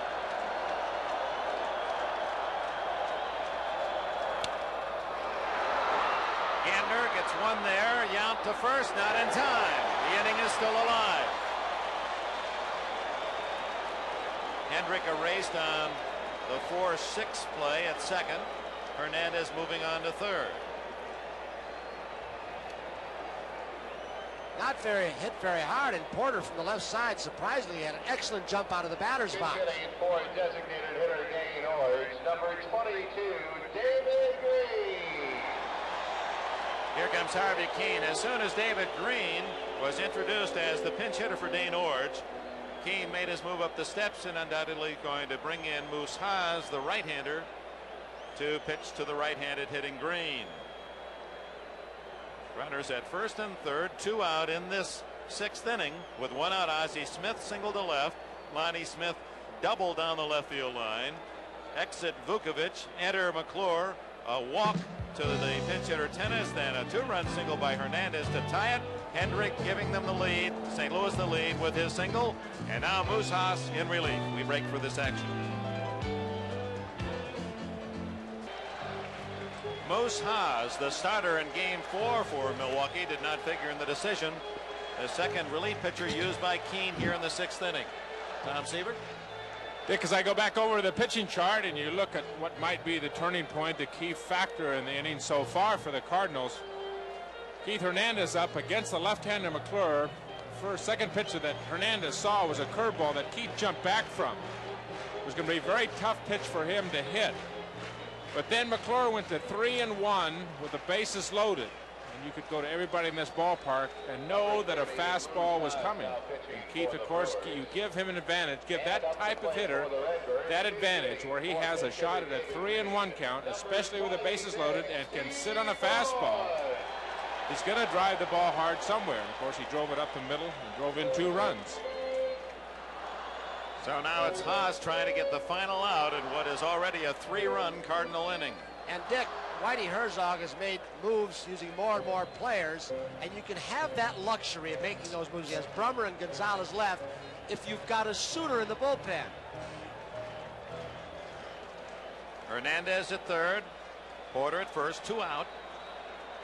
A: Gander gets 1 there. Yount to first, not in time. The inning is still alive. Hendrick erased on the 4-6 play at second. Hernandez moving on to third.
E: Not hit very hard, and Porter from the left side surprisingly had an excellent jump out of the batter's box.
H: Hitting for designated hitter Gaylord, number 22, David Green.
A: Here comes Harvey Keene. As soon as David Green was introduced as the pinch hitter for Dane Orge, Keene made his move up the steps and undoubtedly going to bring in Moose Haas, the right-hander, to pitch to the right-handed hitting Green. Runners at first and third, 2 out in this 6th inning. With 1 out, Ozzie Smith single to left. Lonnie Smith double down the left field line. Exit Vukovic, enter McClure. A walk to the pinch hitter Tennis, then a 2-run single by Hernandez to tie it. Hendrick giving them the lead. St. Louis the lead with his single. And now Moose Haas in relief. We break for this action. Moose Haas, the starter in Game 4 for Milwaukee, did not figure in the decision. The second relief pitcher used by Keene here in the 6th inning. Tom Siebert.
G: Because I go back over the pitching chart and you look at what might be the turning point, the key factor in the inning so far for the Cardinals. Keith Hernandez up against the left-hander McClure. First, second pitch that Hernandez saw was a curveball that Keith jumped back from. It was going to be a very tough pitch for him to hit. But then McClure went to 3-1 with the bases loaded. And you could go to everybody in this ballpark and know that a fastball was coming. And Keith, of course, you give him an advantage, give that type of hitter that advantage where he has a shot at a 3-1 count, especially with the bases loaded, and can sit on a fastball. He's going to drive the ball hard somewhere. And of course, he drove it up the middle and drove in 2 runs.
A: So now it's Haas trying to get the final out in what is already a 3-run Cardinal inning.
E: And Dick, Whitey Herzog has made moves using more and more players, and you can have that luxury of making those moves. He has Brummer and Gonzalez left if you've got a Suter in the bullpen.
A: Hernandez at third, Porter at first, 2 out.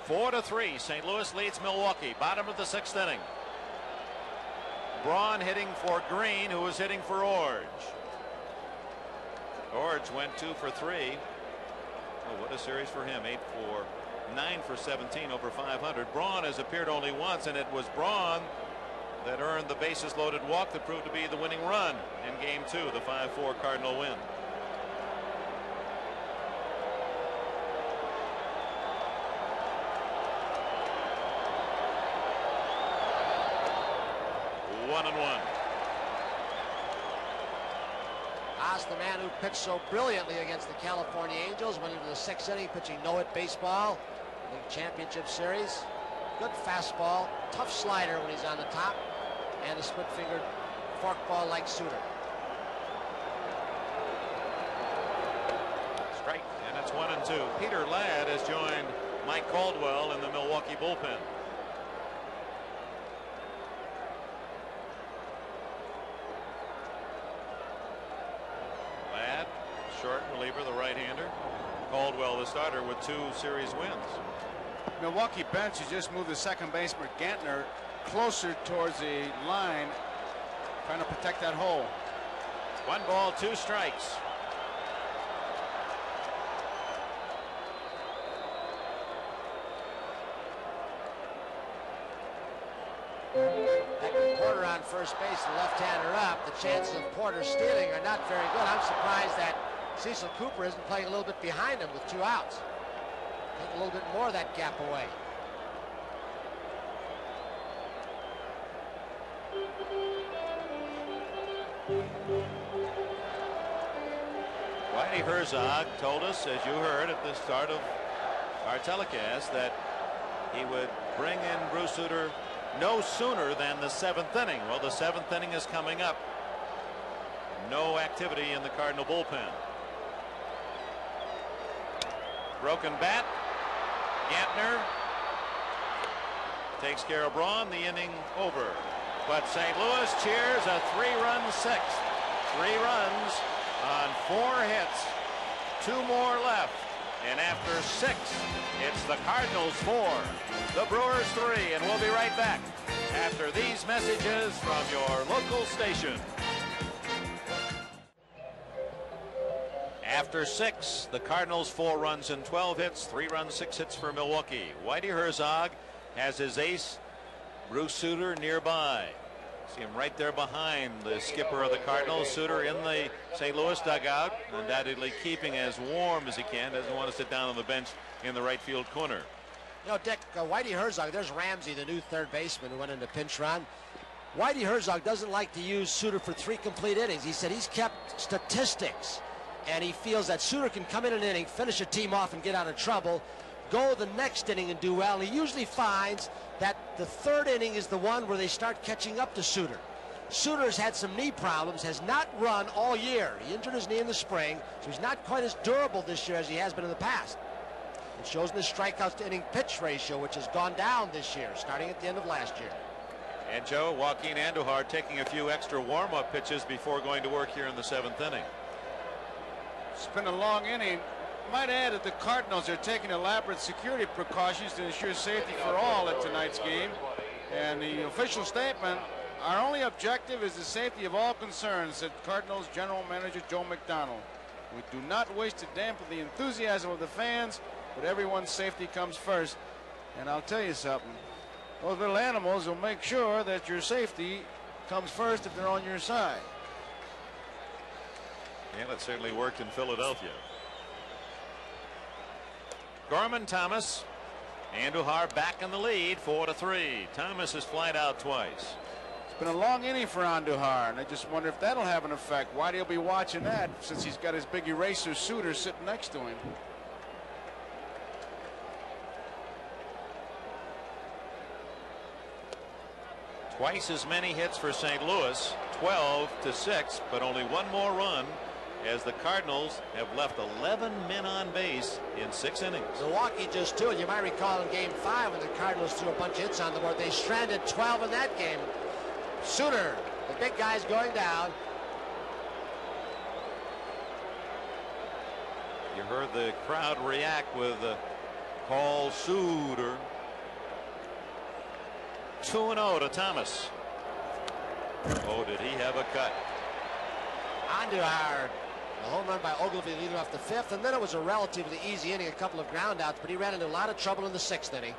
A: 4-3, St. Louis leads Milwaukee, bottom of the 6th inning. Braun hitting for Green, who was hitting for Orge. Orge went 2 for 3. Oh, what a series for him. 8 for 9 for 17 over 500. Braun has appeared only once, and it was Braun that earned the bases loaded walk that proved to be the winning run in Game 2, the 5-4 Cardinal win.
E: Haas, the man who pitched so brilliantly against the California Angels, went into the 6th inning pitching no-hit baseball, League Championship Series. Good fastball, tough slider when he's on the top, and a split-fingered forkball like Suter.
A: Strike, and it's 1-2. Peter Ladd has joined Mike Caldwell in the Milwaukee bullpen. Short reliever, the right-hander. Caldwell, the starter, with 2 series wins.
D: Milwaukee bench has just moved the second baseman Gantner closer towards the line, trying to protect that hole.
A: 1 ball, 2 strikes.
E: Back with Porter on first base, the left-hander up. The chances of Porter stealing are not very good. I'm surprised that Cecil Cooper isn't playing a little bit behind him with 2 outs. Take a little bit more of that gap away.
A: Whitey Herzog told us, as you heard at the start of our telecast, that he would bring in Bruce Sutter no sooner than the 7th inning. Well, the 7th inning is coming up. No activity in the Cardinal bullpen. Broken bat. Gantner takes care of Braun. The inning over. But St. Louis cheers a 3-run 6th. 3 runs on 4 hits. 2 more left. And after 6, it's the Cardinals 4, the Brewers 3. And we'll be right back after these messages from your local station. After 6, the Cardinals 4 runs and 12 hits, 3 runs, 6 hits for Milwaukee. Whitey Herzog has his ace, Bruce Sutter, nearby. See him right there behind the skipper of the Cardinals. Sutter in the St. Louis dugout, undoubtedly keeping as warm as he can. Doesn't want to sit down on the bench in the right field corner.
E: You know, Dick, Whitey Herzog, there's Ramsey, the new 3rd baseman who went into pinch run. Whitey Herzog doesn't like to use Sutter for 3 complete innings. He said he's kept statistics, and he feels that Sutter can come in an inning, finish a team off, and get out of trouble, go the next inning and do well. And he usually finds that the 3rd inning is the one where they start catching up to Sutter. Sutter's had some knee problems, has not run all year. He injured his knee in the spring, so he's not quite as durable this year as he has been in the past. It shows in his strikeouts to inning pitch ratio, which has gone down this year, starting at the end of last year.
A: And Joe, Joaquin Andujar taking a few extra warm-up pitches before going to work here in the 7th inning.
D: It's been a long inning. might add that the Cardinals are taking elaborate security precautions to ensure safety for all at tonight's game. And the official statement, our only objective is the safety of all concerned, said Cardinals General Manager Joe McDonald. We do not wish to dampen the enthusiasm of the fans, but everyone's safety comes first. And I'll tell you something, those little animals will make sure that your safety comes first if they're on your side.
A: Yeah, that certainly worked in Philadelphia. Gorman Thomas, Andujar back in the lead, 4-3. Thomas has flied out twice.
D: It's been a long inning for Andujar, and I just wonder if that'll have an effect. Why do you be watching that since he's got his big eraser Suter sitting next to him?
A: Twice as many hits for St. Louis, 12-6, but only one more run, as the Cardinals have left 11 men on base in 6 innings.
E: Milwaukee just 2, and you might recall in Game 5 when the Cardinals threw a bunch of hits on the board, they stranded 12 in that game. Suter, the big guy's going down.
A: You heard the crowd react with Paul Suter. 2-0 to Thomas. Oh, did he have a cut?
E: Andujar, a home run by Ogilvy leading off the 5th, and then it was a relatively easy inning, a couple of ground outs, but he ran into a lot of trouble in the 6th inning.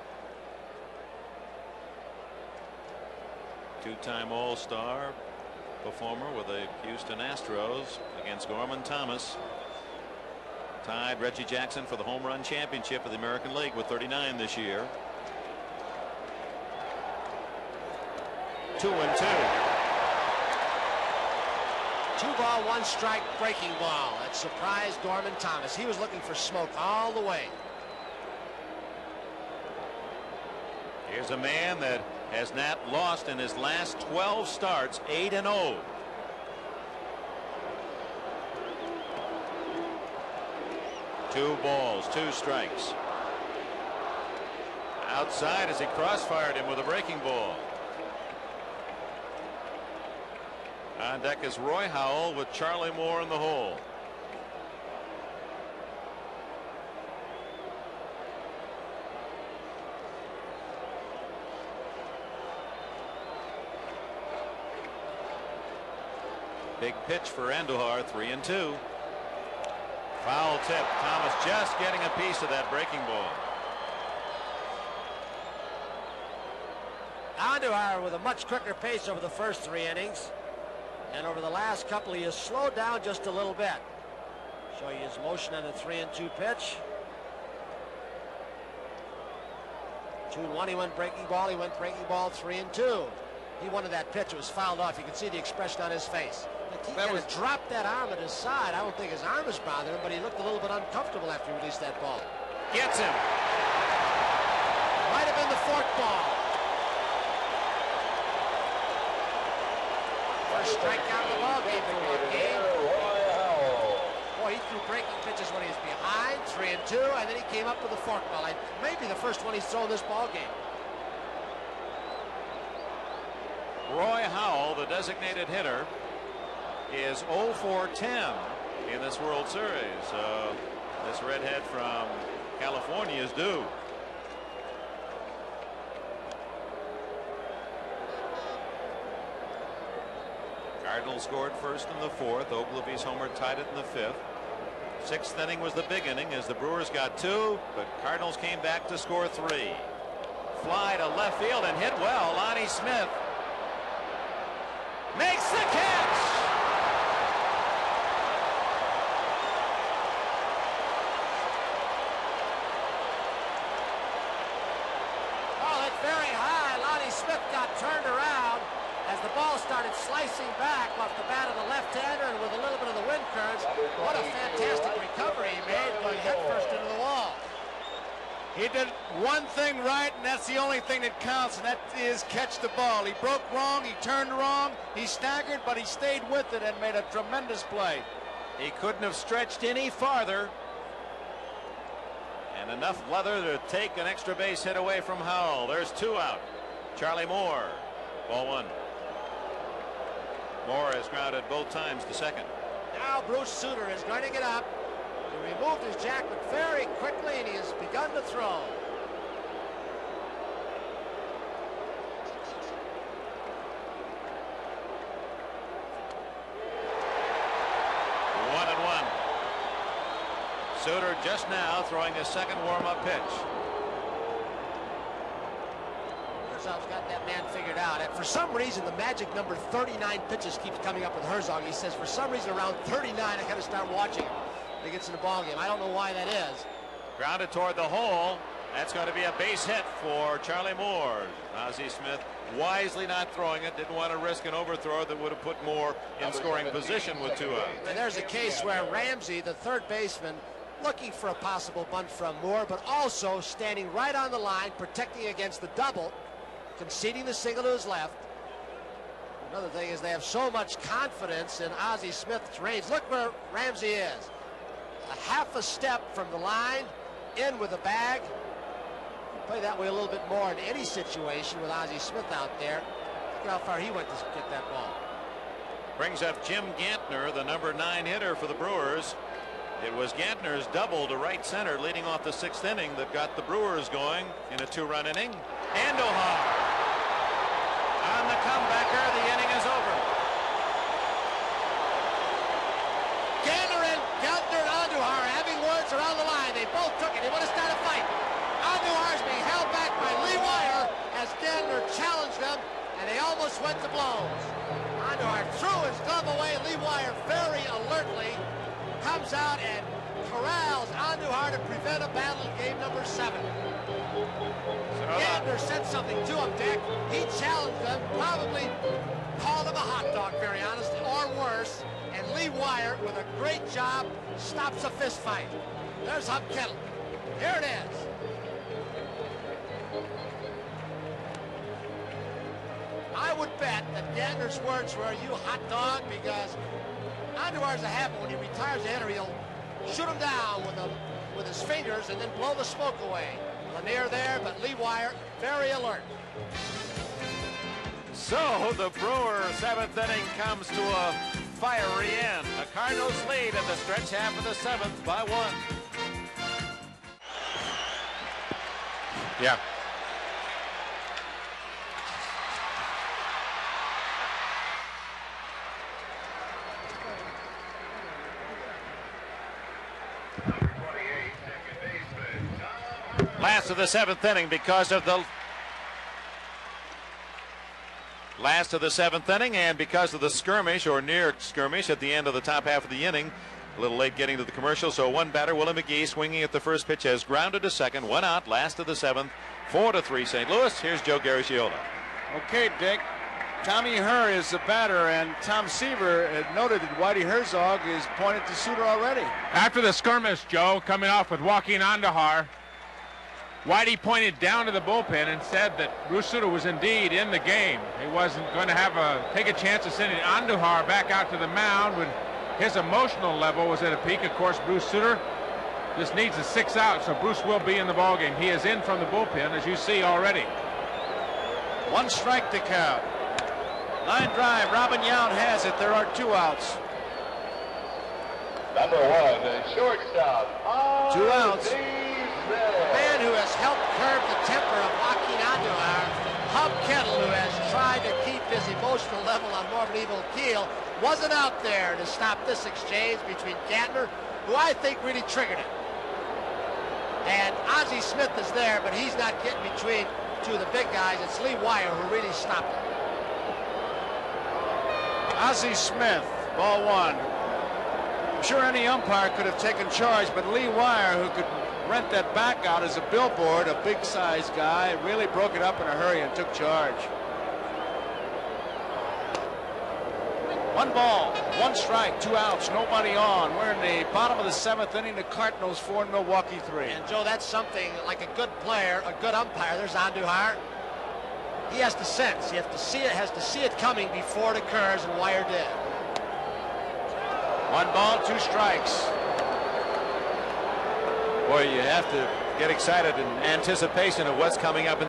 A: Two-time All-Star performer with the Houston Astros against Gorman Thomas. Tied Reggie Jackson for the home run championship of the American League with 39 this year. 2-2.
E: 2-ball, 1-strike breaking ball. That surprised Gorman Thomas. He was looking for smoke all the way.
A: Here's a man that has not lost in his last 12 starts, 8-0. Two balls, 2 strikes. Outside as he crossfired him with a breaking ball. On deck is Roy Howell with Charlie Moore in the hole. Big pitch for Andujar, 3-2. Foul tip. Thomas just getting a piece of that breaking ball.
E: Andujar with a much quicker pace over the first 3 innings. And over the last couple, he has slowed down just a little bit. Show you his motion on a 3-2 pitch. 2-1, he went breaking ball. He went breaking ball, 3-2. He wanted that pitch. It was fouled off. You can see the expression on his face. He kind of dropped that arm at his side. I don't think his arm is bothering him, but he looked a little bit uncomfortable after he released that ball.
A: Gets him.
E: Might have been the 4th ball. First strikeout of the ball game in one game. Boy, he threw breaking pitches when he was behind, 3-2, and then he came up with a fork ball. Maybe the first one he's thrown this ball game.
A: Roy Howell, the designated hitter, is 0-for-10 in this World Series. This redhead from California is due. Cardinals scored first in the 4th. Ogilvy's homer tied it in the 5th. 6th inning was the big inning as the Brewers got 2, but Cardinals came back to score 3. Fly to left field and hit well. Lonnie Smith makes the catch.
E: Oh, it's very high. Lonnie Smith got turned around as the ball started slicing back off the bat of the left-hander and with a little bit of the wind currents. What a fantastic recovery he made, going headfirst into the wall.
D: He did one thing right, and that's the only thing that counts, and that is catch the ball. He broke wrong, he turned wrong, he staggered, but he stayed with it and made a tremendous play.
A: He couldn't have stretched any farther. And enough leather to take an extra base hit away from Howell. There's 2 out. Charlie Moore, ball 1. Moore has grounded both times to second.
E: Now Bruce Suter is going to get up. He removed his jacket very quickly, and he has begun to throw.
A: Suter just now throwing his second warm-up pitch.
E: Herzog's got that man figured out. And for some reason, the magic number 39 pitches keeps coming up with Herzog. He says, for some reason, around 39, I got to start watching him when he gets in the ballgame. I don't know why that is.
A: Grounded toward the hole. That's going to be a base hit for Charlie Moore. Ozzie Smith wisely not throwing it. Didn't want to risk an overthrow that would have put Moore in scoring position with 2 outs.
E: And there's a case where Ramsey, the third baseman, looking for a possible bunt from Moore, but also standing right on the line, protecting against the double, conceding the single to his left. Another thing is they have so much confidence in Ozzie Smith's range. Look where Ramsey is. A half a step from the line, in with the bag. Play that way a little bit more in any situation with Ozzie Smith out there. Look how far he went to get that ball.
A: Brings up Jim Gantner, the number 9 hitter for the Brewers. It was Gantner's double to right center leading off the 6th inning that got the Brewers going in a 2-run inning. Andujar on the comebacker. The inning is over.
E: Gantner and Andujar having words around the line. They both took it. They want to start a fight. Andujar is being held back by Lee Wire as Gantner challenged them, and they almost went to blows. Andujar threw his glove away. Lee Wire very alertly comes out and corrals Andujar to prevent a battle in game number 7. Gantner said something to him, Dick. He challenged them, probably called him a hot dog, very honest, or worse. And Lee Wire, with a great job, stops a fist fight. There's Hub Kettle. Here it is. I would bet that Gantner's words were, "You hot dog," because Andujar's a habit. When he retires a hitter, he'll shoot him down with his fingers and then blow the smoke away. Lanier there, but Lee Wire very alert.
A: So the Brewer 7th inning comes to a fiery end. The Cardinals lead at the stretch half of the 7th by 1.
G: Yeah.
A: Last of the 7th inning because of the last of the 7th inning, and because of the skirmish or near skirmish at the end of the top half of the inning. A little late getting to the commercial, so one batter, Willie McGee, swinging at the first pitch, has grounded to second. 1 out, last of the 7th, 4-3 St. Louis. Here's Joe Garagiola.
D: Okay, Dick. Tommy Herr is the batter, and Tom Seaver had noted that Whitey Herzog is pointed to Suter already.
B: After the skirmish, Joe, coming off with Joaquin Andujar, Whitey pointed down to the bullpen and said that Bruce Suter was indeed in the game. He wasn't going to take a chance of sending Andujar back out to the mound when his emotional level was at a peak. Of course, Bruce Suter just needs a 6 out, so Bruce will be in the ballgame. He is in from the bullpen, as you see already.
D: 1 strike to count. Line drive. Robin Yount has it. There are 2 outs.
H: Number 1, shortstop.
D: 2 outs.
E: The man who has helped curb the temper of Joaquin Andujar, Hub Kettle, who has tried to keep his emotional level on more of an even keel, wasn't out there to stop this exchange between Gantner, who I think really triggered it. And Ozzie Smith is there, but he's not getting between 2 of the big guys. It's Lee Wire who really stopped it.
D: Ozzie Smith, ball 1. I'm sure any umpire could have taken charge, but Lee Wire, who could rent that back out as a billboard, a big-sized guy, really broke it up in a hurry and took charge. 1 ball, 1 strike, 2 outs, nobody on. We're in the bottom of the 7th inning. The Cardinals 4 and Milwaukee 3.
E: And Joe, that's something like a good player, a good umpire. There's Andujar. He has to sense. He has to see it coming before it occurs, and Wire did.
D: 1 ball, 2 strikes.
A: Boy, you have to get excited in anticipation of what's coming up in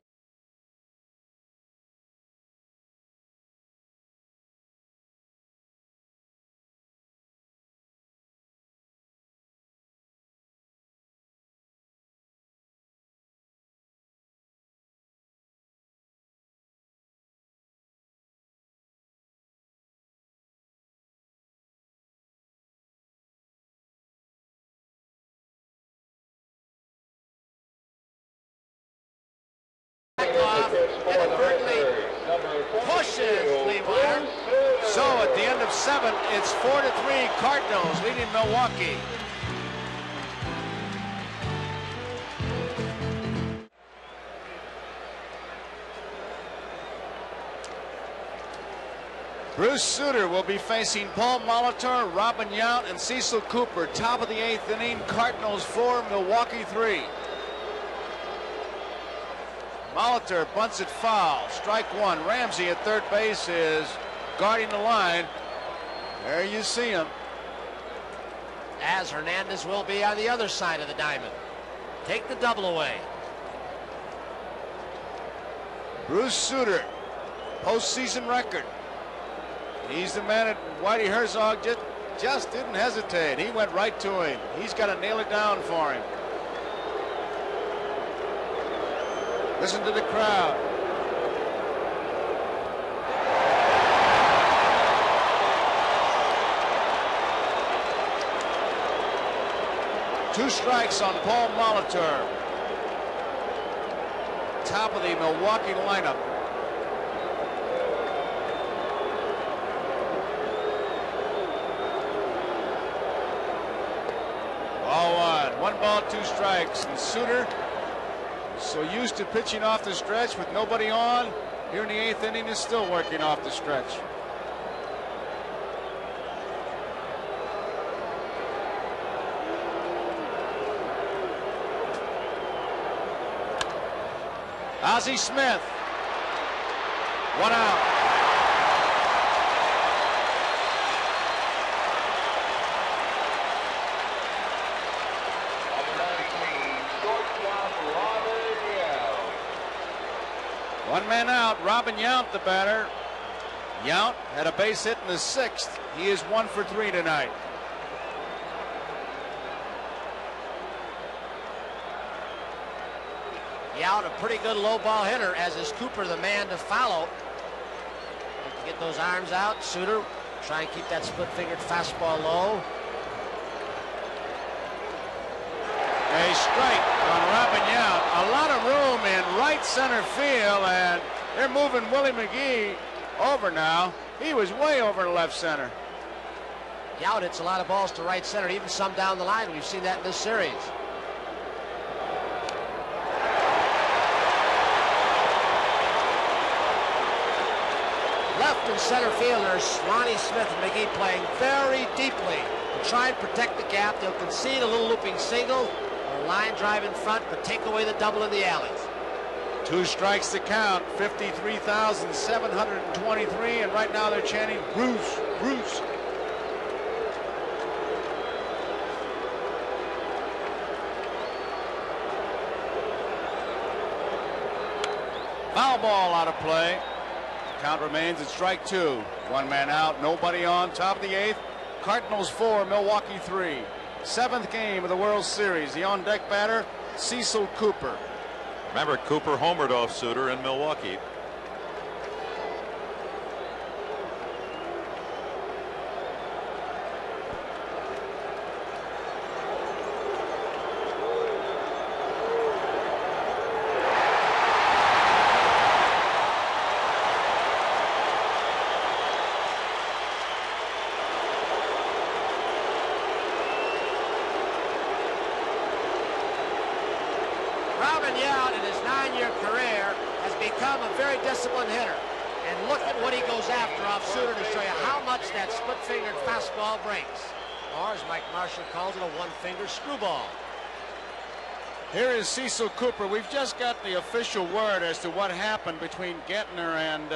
E: Off, inadvertently pushes Leewire. So at the end of 7, it's 4-3 Cardinals leading Milwaukee. Bruce Sutter will be facing Paul Molitor, Robin Yount, and Cecil Cooper. Top of the 8th inning, Cardinals 4, Milwaukee 3. Molitor bunts it foul. Strike 1. Ramsey at third base is guarding the line. There you see him. As Hernandez will be on the other side of the diamond. Take the double away. Bruce Sutter, postseason record. He's the man that Whitey Herzog just didn't hesitate. He went right to him. He's got to nail it down for him. Listen to the crowd. Two strikes on Paul Molitor. Top of the Milwaukee lineup. Ball 1. 1 ball, 2 strikes. And Sutter, so used to pitching off the stretch with nobody on, here in the 8th inning is still working off the stretch. Ozzie Smith. 1 out. One man out. Robin Yount, the batter. Yount had a base hit in the 6th. He is 1 for 3 tonight. Yount, a pretty good low ball hitter, as is Cooper, the man to follow. To get those arms out. Sutter try and keep that split-fingered fastball low. A strike on Robin Yount. A lot of room in right center field, and they're moving Willie McGee over now. He was way over to left center. Yount hits a lot of balls to right center, even some down the line. We've seen that in this series. Left and center fielders Lonnie Smith and McGee playing very deeply to try and protect the gap. They'll concede a little looping single. Line drive in front, but take away the double in the alleys. 2 strikes to count. 53,723, and right now they're chanting Bruce, Bruce. Foul ball out of play. Count remains at strike 2. 1 man out, nobody on. Top of the 8th. Cardinals 4, Milwaukee 3. 7th game of the World Series. The on-deck batter, Cecil Cooper.
I: Remember, Cooper homered off Sutter in Milwaukee.
E: Robin Yount, in his 9-year career, has become a very disciplined hitter. And look at what he goes after off Sutter to show you how much that split-fingered fastball breaks. Or, as Mike Marshall calls it, a one-finger screwball. Here is Cecil Cooper. We've just got the official word as to what happened between Gentner and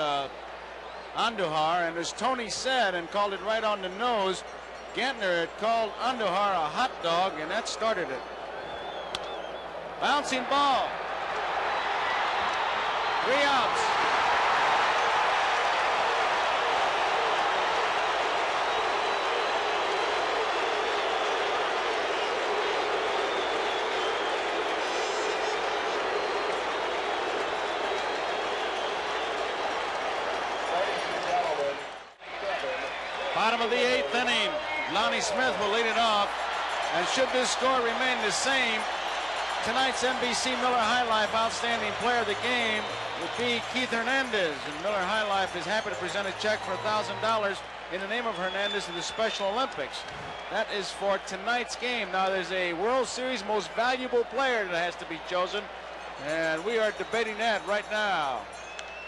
E: Andujar. And as Tony said, and called it right on the nose, Gentner had called Andujar a hot dog, and that started it. Bouncing ball. 3 outs. Bottom of the 8th inning. Lonnie Smith will lead it off. And should this score remain the same,
D: tonight's NBC Miller High Life Outstanding Player of the Game would be Keith Hernandez. And Miller High Life is happy to present a check for $1,000 in the name of Hernandez to the Special Olympics. That is for tonight's game. Now there's a World Series Most Valuable Player that has to be chosen, and we are debating that right now.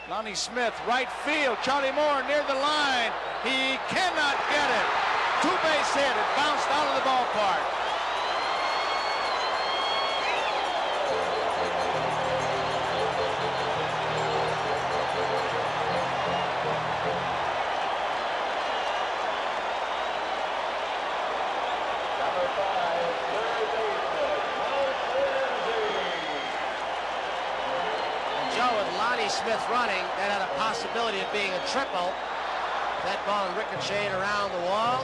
D: Lonnie Smith, right field. Charlie Moore near the line. He cannot get it. Two-base hit. It bounced out of the ballpark.
E: Smith running, that had a possibility of being a triple. That ball ricocheted around the wall.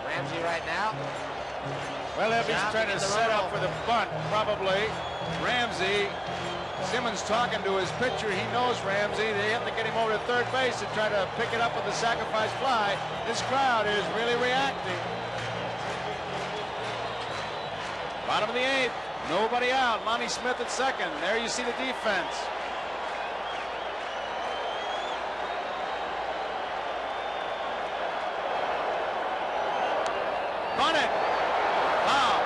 E: Ramsey right now.
D: Well, if he's trying to set up for the bunt, probably. Ramsey, Simmons talking to his pitcher. He knows Ramsey. They have to get him over to third base to try to pick it up with the sacrifice fly. This crowd is really reacting. Bottom of the eighth. Nobody out. Lonnie Smith at second. There you see the defense. Bunt it. Foul.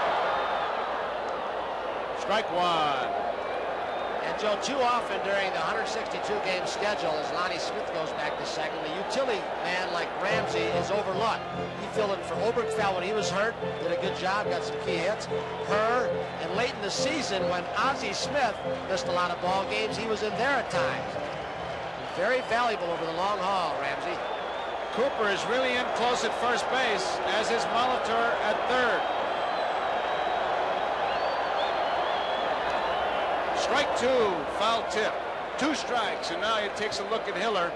D: Strike one.
E: And Joe, too often during the 162-game schedule, as Lonnie Smith goes back to second, the utility man like Ramsey is overlooked. He filled in for Obergefell when he was hurt, did a good job, got some key hits. Her, and late in the season when Ozzie Smith missed a lot of ball games, he was in there at times. Very valuable over the long haul, Ramsey.
D: Cooper is really in close at first base, as is Molitor at third. Strike two, foul tip. 2 strikes, and now he takes a look at Hiller.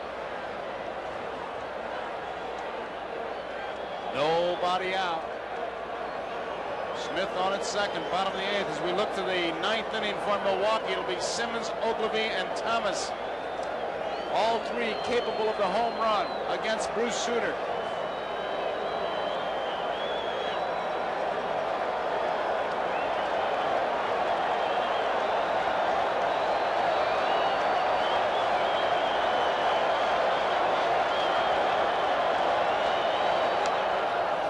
D: Nobody out. Smith on at second, bottom of the eighth. As we look to the ninth inning for Milwaukee, it'll be Simmons, Ogilvie, and Thomas. All three capable of the home run against Bruce Sutter.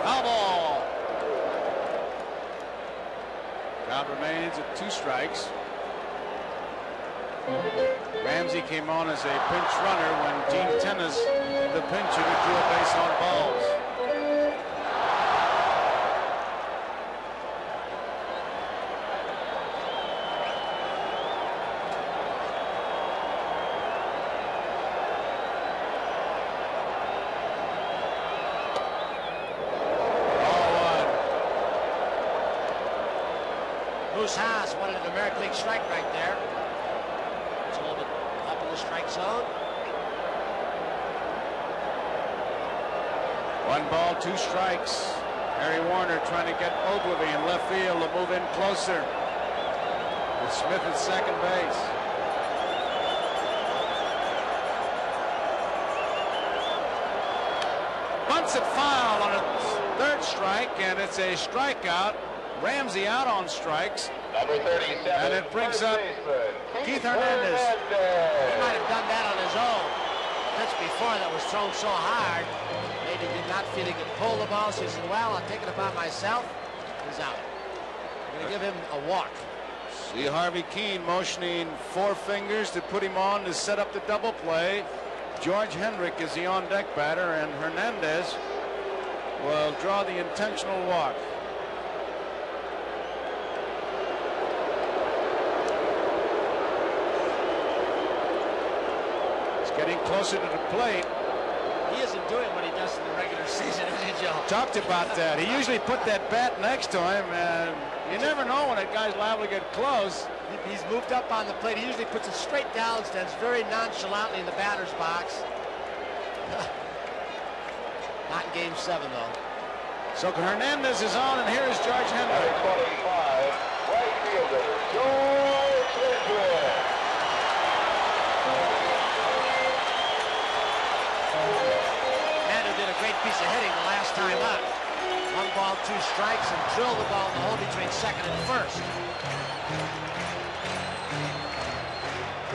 D: Foul ball. Count remains at 2 strikes. Ramsey came on as a pinch runner when Gene Tennis, the pincher, drew a base on balls.
E: Moose Haas wanted an American League strike right there. It's a little bit up in the strike zone.
D: 1 ball, 2 strikes. Harry Warner trying to get Ogilvie in left field to move in closer. With Smith at second base. Bunts it foul on a 3rd strike, and it's a strikeout. Ramsey out on strikes.
H: Number 37.
D: And it brings up Keith Hernandez.
E: He might have done that on his own. Pitch before that was thrown so hard, maybe did not feel he could pull the ball. So he said, well, I'll take it upon myself. He's out. I'm going to give him a walk.
D: See Harvey Keene motioning 4 fingers to put him on to set up the double play. George Hendrick is the on-deck batter, and Hernandez will draw the intentional walk. Getting closer to the plate.
E: He isn't doing what he does in the regular season, is he, Joe?
D: Talked about that. He usually put that bat next to him, and you never know when a guy's liable to get close.
E: He's moved up on the plate. He usually puts it straight down, stands very nonchalantly in the batter's box. Not in Game 7, though.
D: So Hernandez is on, and here is George Hendrick.
H: 25, right fielder, George Hendrick.
E: Man who did a great piece of hitting the last time up. 1 ball, 2 strikes and drilled the ball in the hole between second and first.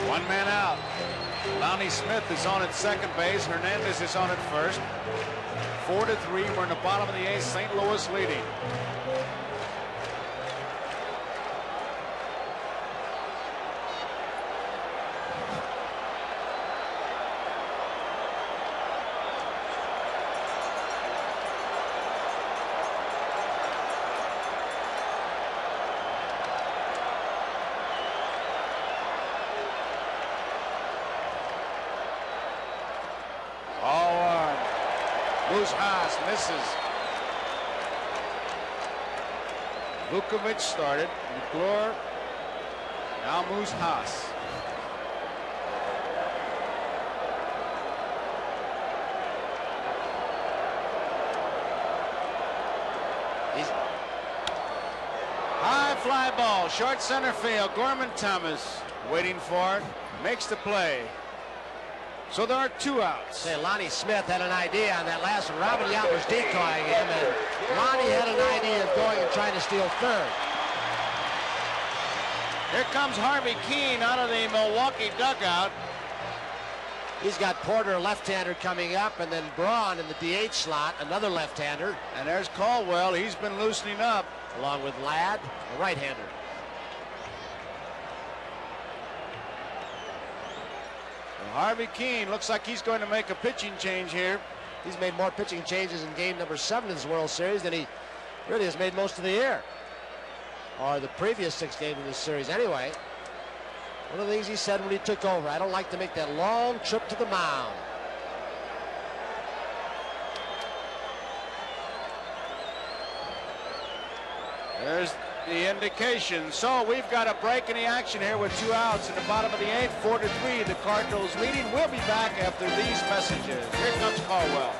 D: One man out. Lonnie Smith is on at second base. Hernandez is on at first. 4-3. We're in the bottom of the eighth. St. Louis leading. Haas misses. Vukovic started. McClure. Now Moose Haas. High fly ball. Short center field. Gorman Thomas waiting for it. Makes the play. So there are 2 outs.
E: Say, Lonnie Smith had an idea on that last one. Robin Yount was decoying him, and Lonnie had an idea of going and trying to steal third.
D: Here comes Harvey Keene out of the Milwaukee dugout.
E: He's got Porter, a left-hander, coming up, and then Braun in the DH slot, another left-hander.
D: And there's Caldwell. He's been loosening up.
E: Along with Ladd, a right-hander.
D: Harvey Keene looks like he's going to make a pitching change here.
E: He's made more pitching changes in game number 7 of this World Series than he really has made most of the year. Or the previous 6 games of this series anyway. One of the things he said when he took over, I don't like to make that long trip to the mound.
D: There's the indication. So we've got a break in the action here with 2 outs in the bottom of the 8th. 4-3. The Cardinals leading. We'll be back after these messages. Here comes Caldwell.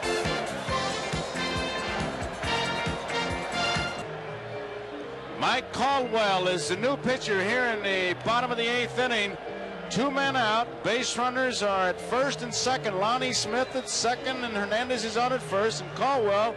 D: Mike Caldwell is the new pitcher here in the bottom of the 8th inning. 2 men out. Base runners are at first and second. Lonnie Smith at second, and Hernandez is on at first. And Caldwell,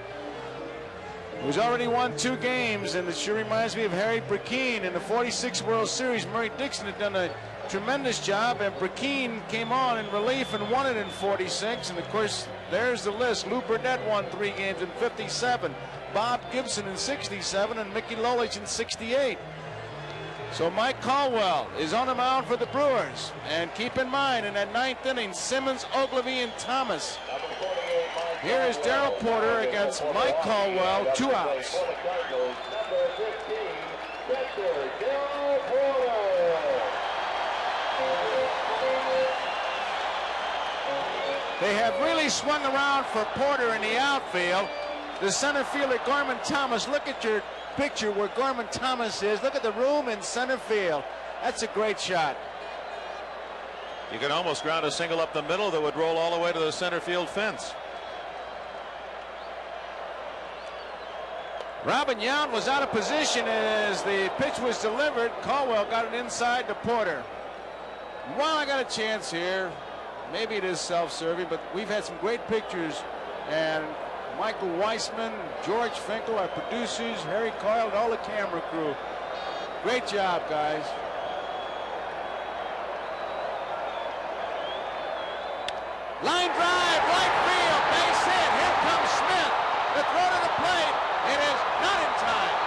D: who's already won 2 games, and it sure reminds me of Harry Brackeen in the 46 World Series. Murray Dixon had done a tremendous job, and Brackeen came on in relief and won it in 46. And of course, there's the list. Lou Burnett won 3 games in 57. Bob Gibson in 67, and Mickey Lolich in 68. So Mike Caldwell is on the mound for the Brewers. And keep in mind, in that 9th inning, Simmons, Ogilvie, and Thomas. Here is Darrell Porter against Mike Caldwell, 2 outs. They have really swung around for Porter in the outfield. The center fielder, Gorman Thomas. Look at your picture where Gorman Thomas is. Look at the room in center field. That's a great shot.
I: You can almost ground a single up the middle that would roll all the way to the center field fence.
D: Robin Yount was out of position as the pitch was delivered. Caldwell got it inside to Porter. While I got a chance here, maybe it is self-serving, but we've had some great pictures, and Michael Weissman, George Finkel, our producers, Harry Coyle, and all the camera crew. Great job, guys. Line drive, right field, base hit. Here comes Smith. The throw to the plate. It is not in time.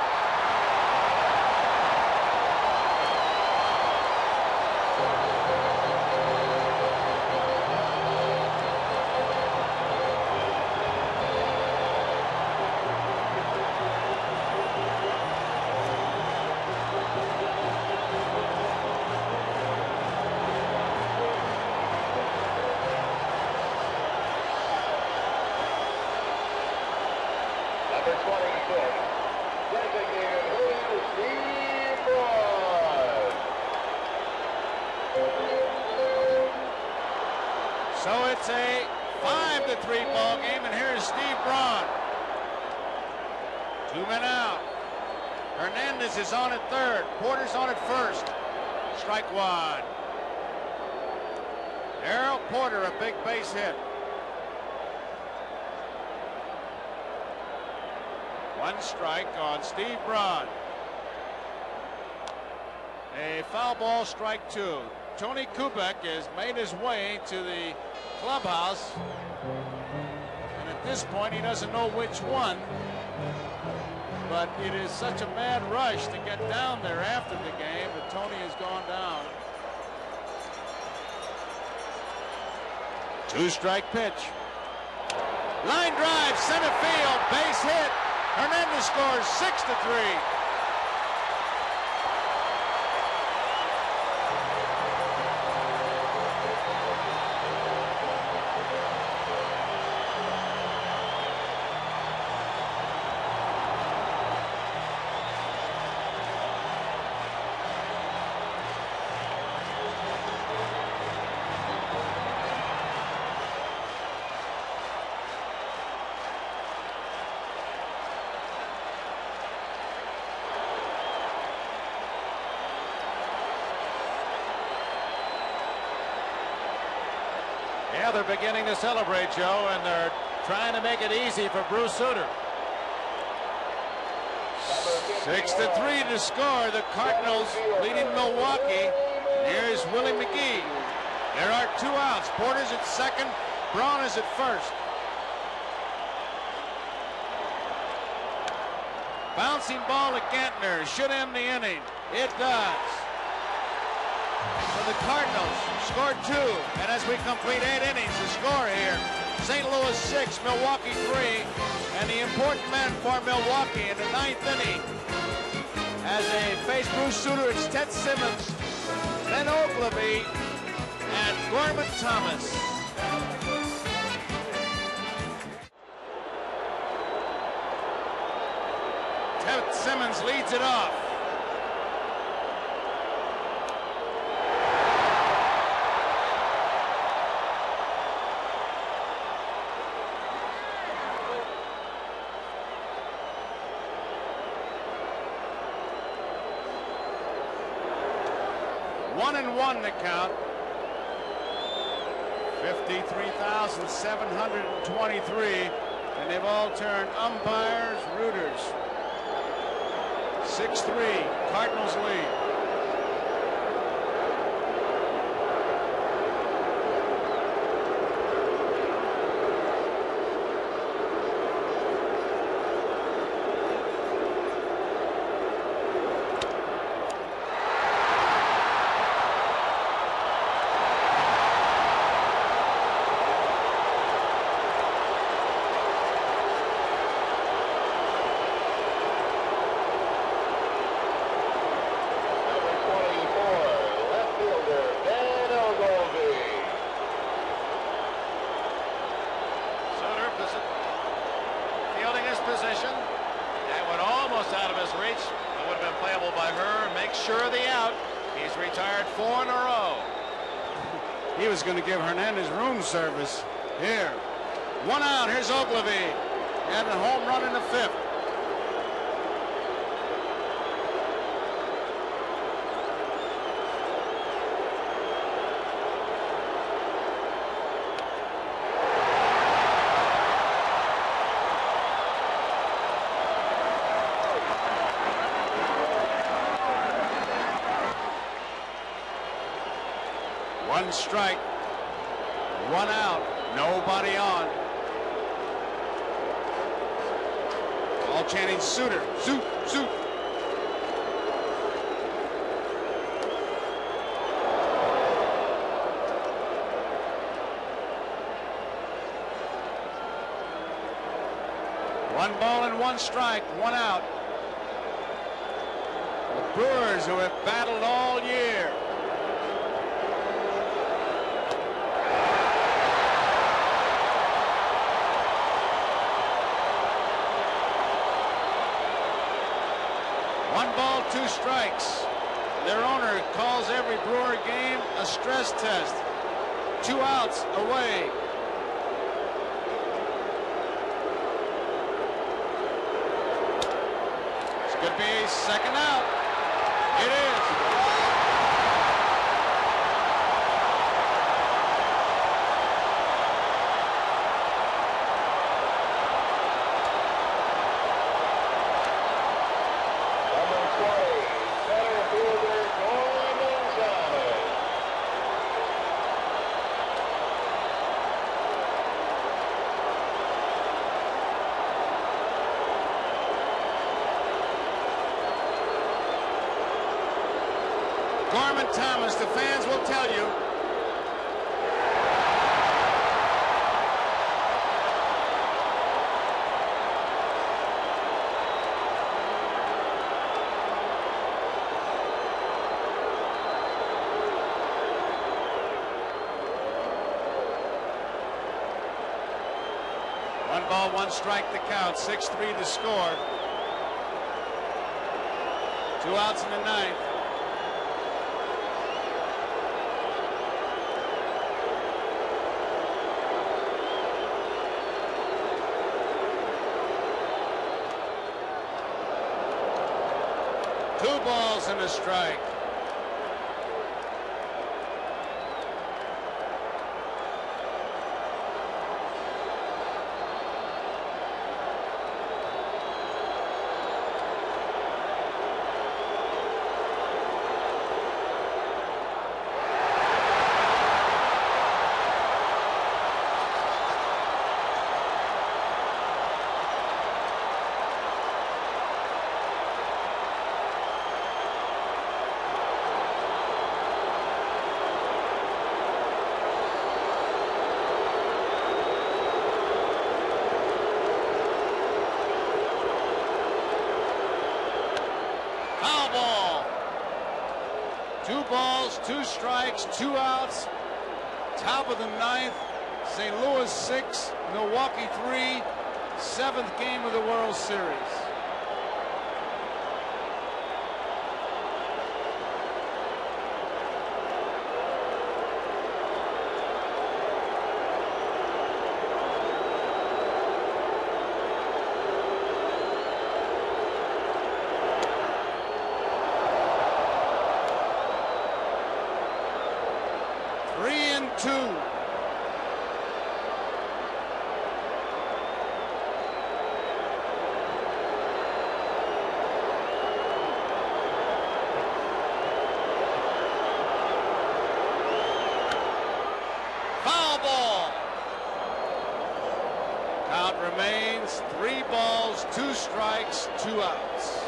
D: So it's a 5-3 ball game, and here is Steve Braun. 2 men out. Hernandez is on at third. Porter's on at first. Strike 1. Darrell Porter, a big base hit. One strike on Steve Braun. A foul ball, strike two. Tony Kubek has made his way to the clubhouse, and at this point he doesn't know which one, but it is such a mad rush to get down there after the game that Tony has gone down. Two-strike pitch. Line drive, center field, base hit. Hernandez scores 6-3.
A: Yeah, they're beginning to celebrate, Joe, and they're trying to make it easy for Bruce Sutter.
D: 6-3 to score. The Cardinals leading Milwaukee. Here's Willie McGee. There are 2 outs. Porter's at second. Braun is at first. Bouncing ball to Gantner. Should end the inning. It does. So the Cardinals scored 2. And as we complete 8 innings, the score here, St. Louis 6, Milwaukee 3. And the important man for Milwaukee in the 9th inning, as they face Bruce Sutter, it's Ted Simmons, Ben Oglivie, and Gorman Thomas. Ted Simmons leads it off. One and one the count. 53,723, and they've all turned umpires, rooters. 6-3, Cardinals lead.
A: Position. That went almost out of his reach. It would have been playable by her. Make sure of the out. He's retired 4 in a row.
D: He was going to give Hernandez room service here. 1 out. Here's Oglivie. And a home run in the 5th. One strike, 1 out, nobody on. All chanting Sutter, Suit. One ball and 1 strike, 1 out. The Brewers, who have battled all year. One ball, 2 strikes. Their owner calls every Brewer game a stress test. 2 outs away. This could be 2nd out. It is. Thomas, the fans will tell you. One ball, one strike to count. 6-3 to score. 2 outs in the ninth. Two balls and a strike. Foul ball. 2 balls, 2 strikes, 2 outs. Top of the ninth. St. Louis 6, Milwaukee 3. 7th game of the World Series. Count remains 3 balls, 2 strikes, 2 outs.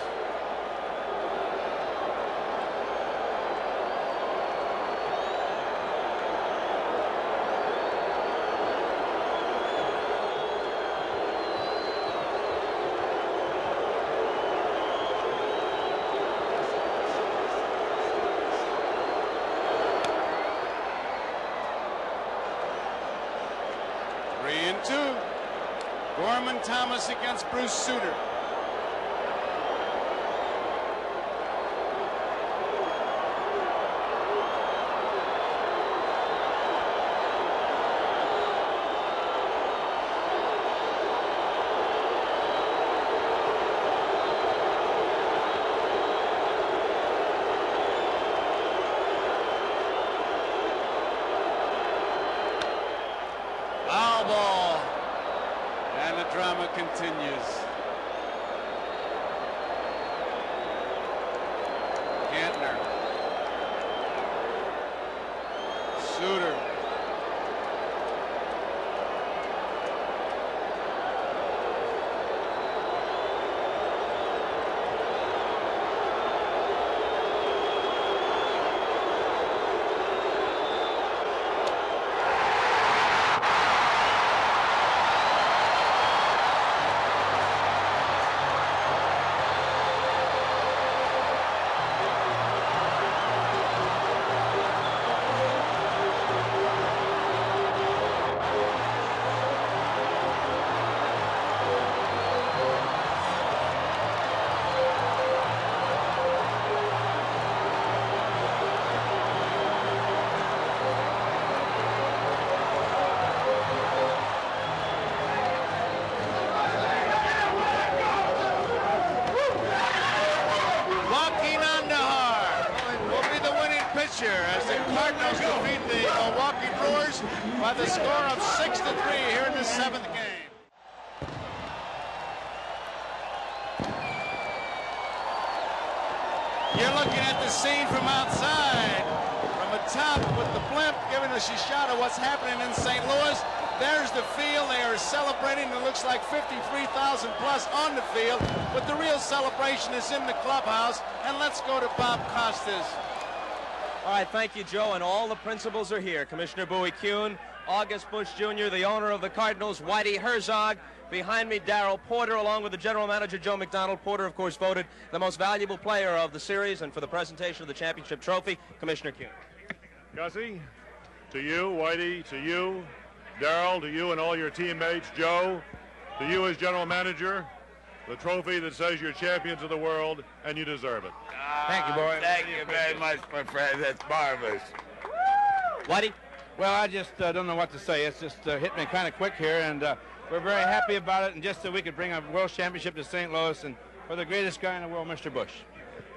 D: Gorman Thomas against Bruce Sutter. Foul ball. And the drama continues. Gantner. Sutter. As the Cardinals defeat the Milwaukee Brewers by the score of 6-3 here in the 7th game. You're looking at the scene from outside, from the top with the blimp giving us a shot of what's happening in St. Louis. There's the field. They are celebrating. It looks like 53,000 plus on the field, but the real celebration is in the clubhouse. And let's go to Bob Costas.
C: All right, thank you, Joe, and all the principals are here. Commissioner Bowie Kuhn, August Busch Jr., the owner of the Cardinals, Whitey Herzog. Behind me, Darrell Porter, along with the general manager, Joe McDonald. Porter, of course, voted the most valuable player of the series, and for the presentation of the championship trophy, Commissioner Kuhn.
J: Gussie, to you, Whitey, to you, Darrell, to you and all your teammates, Joe, to you as general manager, the trophy that says you're champions of the world, and you deserve it.
K: Thank you, boy. Thank you very much, my friend. That's marvelous.
C: Whitey?
K: Well, I just don't know what to say. It's just hit me kind of quick here, and we're very happy about it, and just so we could bring a world championship to St. Louis, and for the greatest guy in the world, Mr. Bush.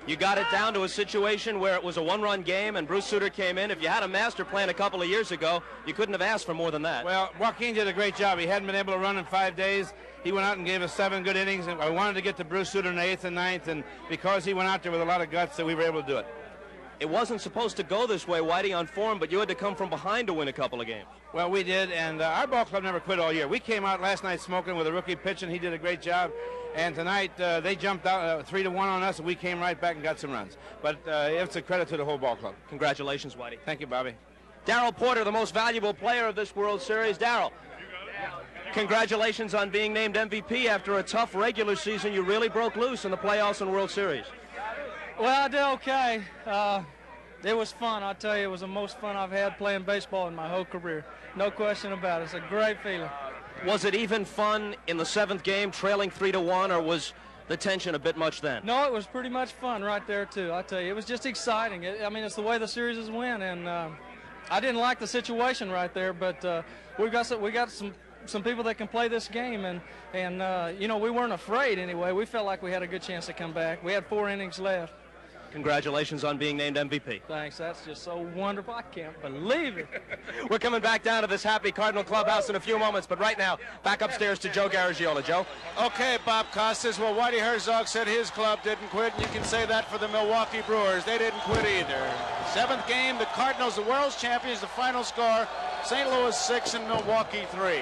C: You got it down to a situation where it was a one-run game, and Bruce Sutter came in. If you had a master plan a couple of years ago, you couldn't have asked for more than that.
K: Well, Joaquin did a great job. He hadn't been able to run in 5 days. He went out and gave us 7 good innings, and I wanted to get to Bruce Sutter in the 8th and 9th, and because he went out there with a lot of guts, that we were able to do it.
C: It wasn't supposed to go this way, Whitey, on form, but you had to come from behind to win a couple of games.
K: Well, we did, and our ball club never quit all year. We came out last night smoking with a rookie pitching. He did a great job. And tonight, they jumped out 3-1 on us, and we came right back and got some runs. But it's a credit to the whole ball club.
C: Congratulations, Whitey.
K: Thank you, Bobby.
C: Darrell Porter, the most valuable player of this World Series. Darrell, congratulations on being named MVP after a tough regular season. You really broke loose in the playoffs and World Series.
L: Well, I did okay. It was fun. I'll tell you, it was the most fun I've had playing baseball in my whole career. No question about it. It's a great feeling.
C: Was it even fun in the 7th game, trailing 3-1, or was the tension a bit much then?
L: No, it was pretty much fun right there, too. I tell you, it was just exciting. I mean, it's the way the series win, and I didn't like the situation right there, but we got some people that can play this game, and you know, we weren't afraid anyway. We felt like we had a good chance to come back. We had 4 innings left.
C: Congratulations on being named MVP.
L: Thanks. That's just so wonderful. I can't believe it.
C: We're coming back down to this happy Cardinal clubhouse in a few moments, but right now, back upstairs to Joe Garagiola. Joe?
D: Okay, Bob Costas. Well, Whitey Herzog said his club didn't quit, and you can say that for the Milwaukee Brewers. They didn't quit either. 7th game, the Cardinals, the world's champions. The final score, St. Louis 6 and Milwaukee 3.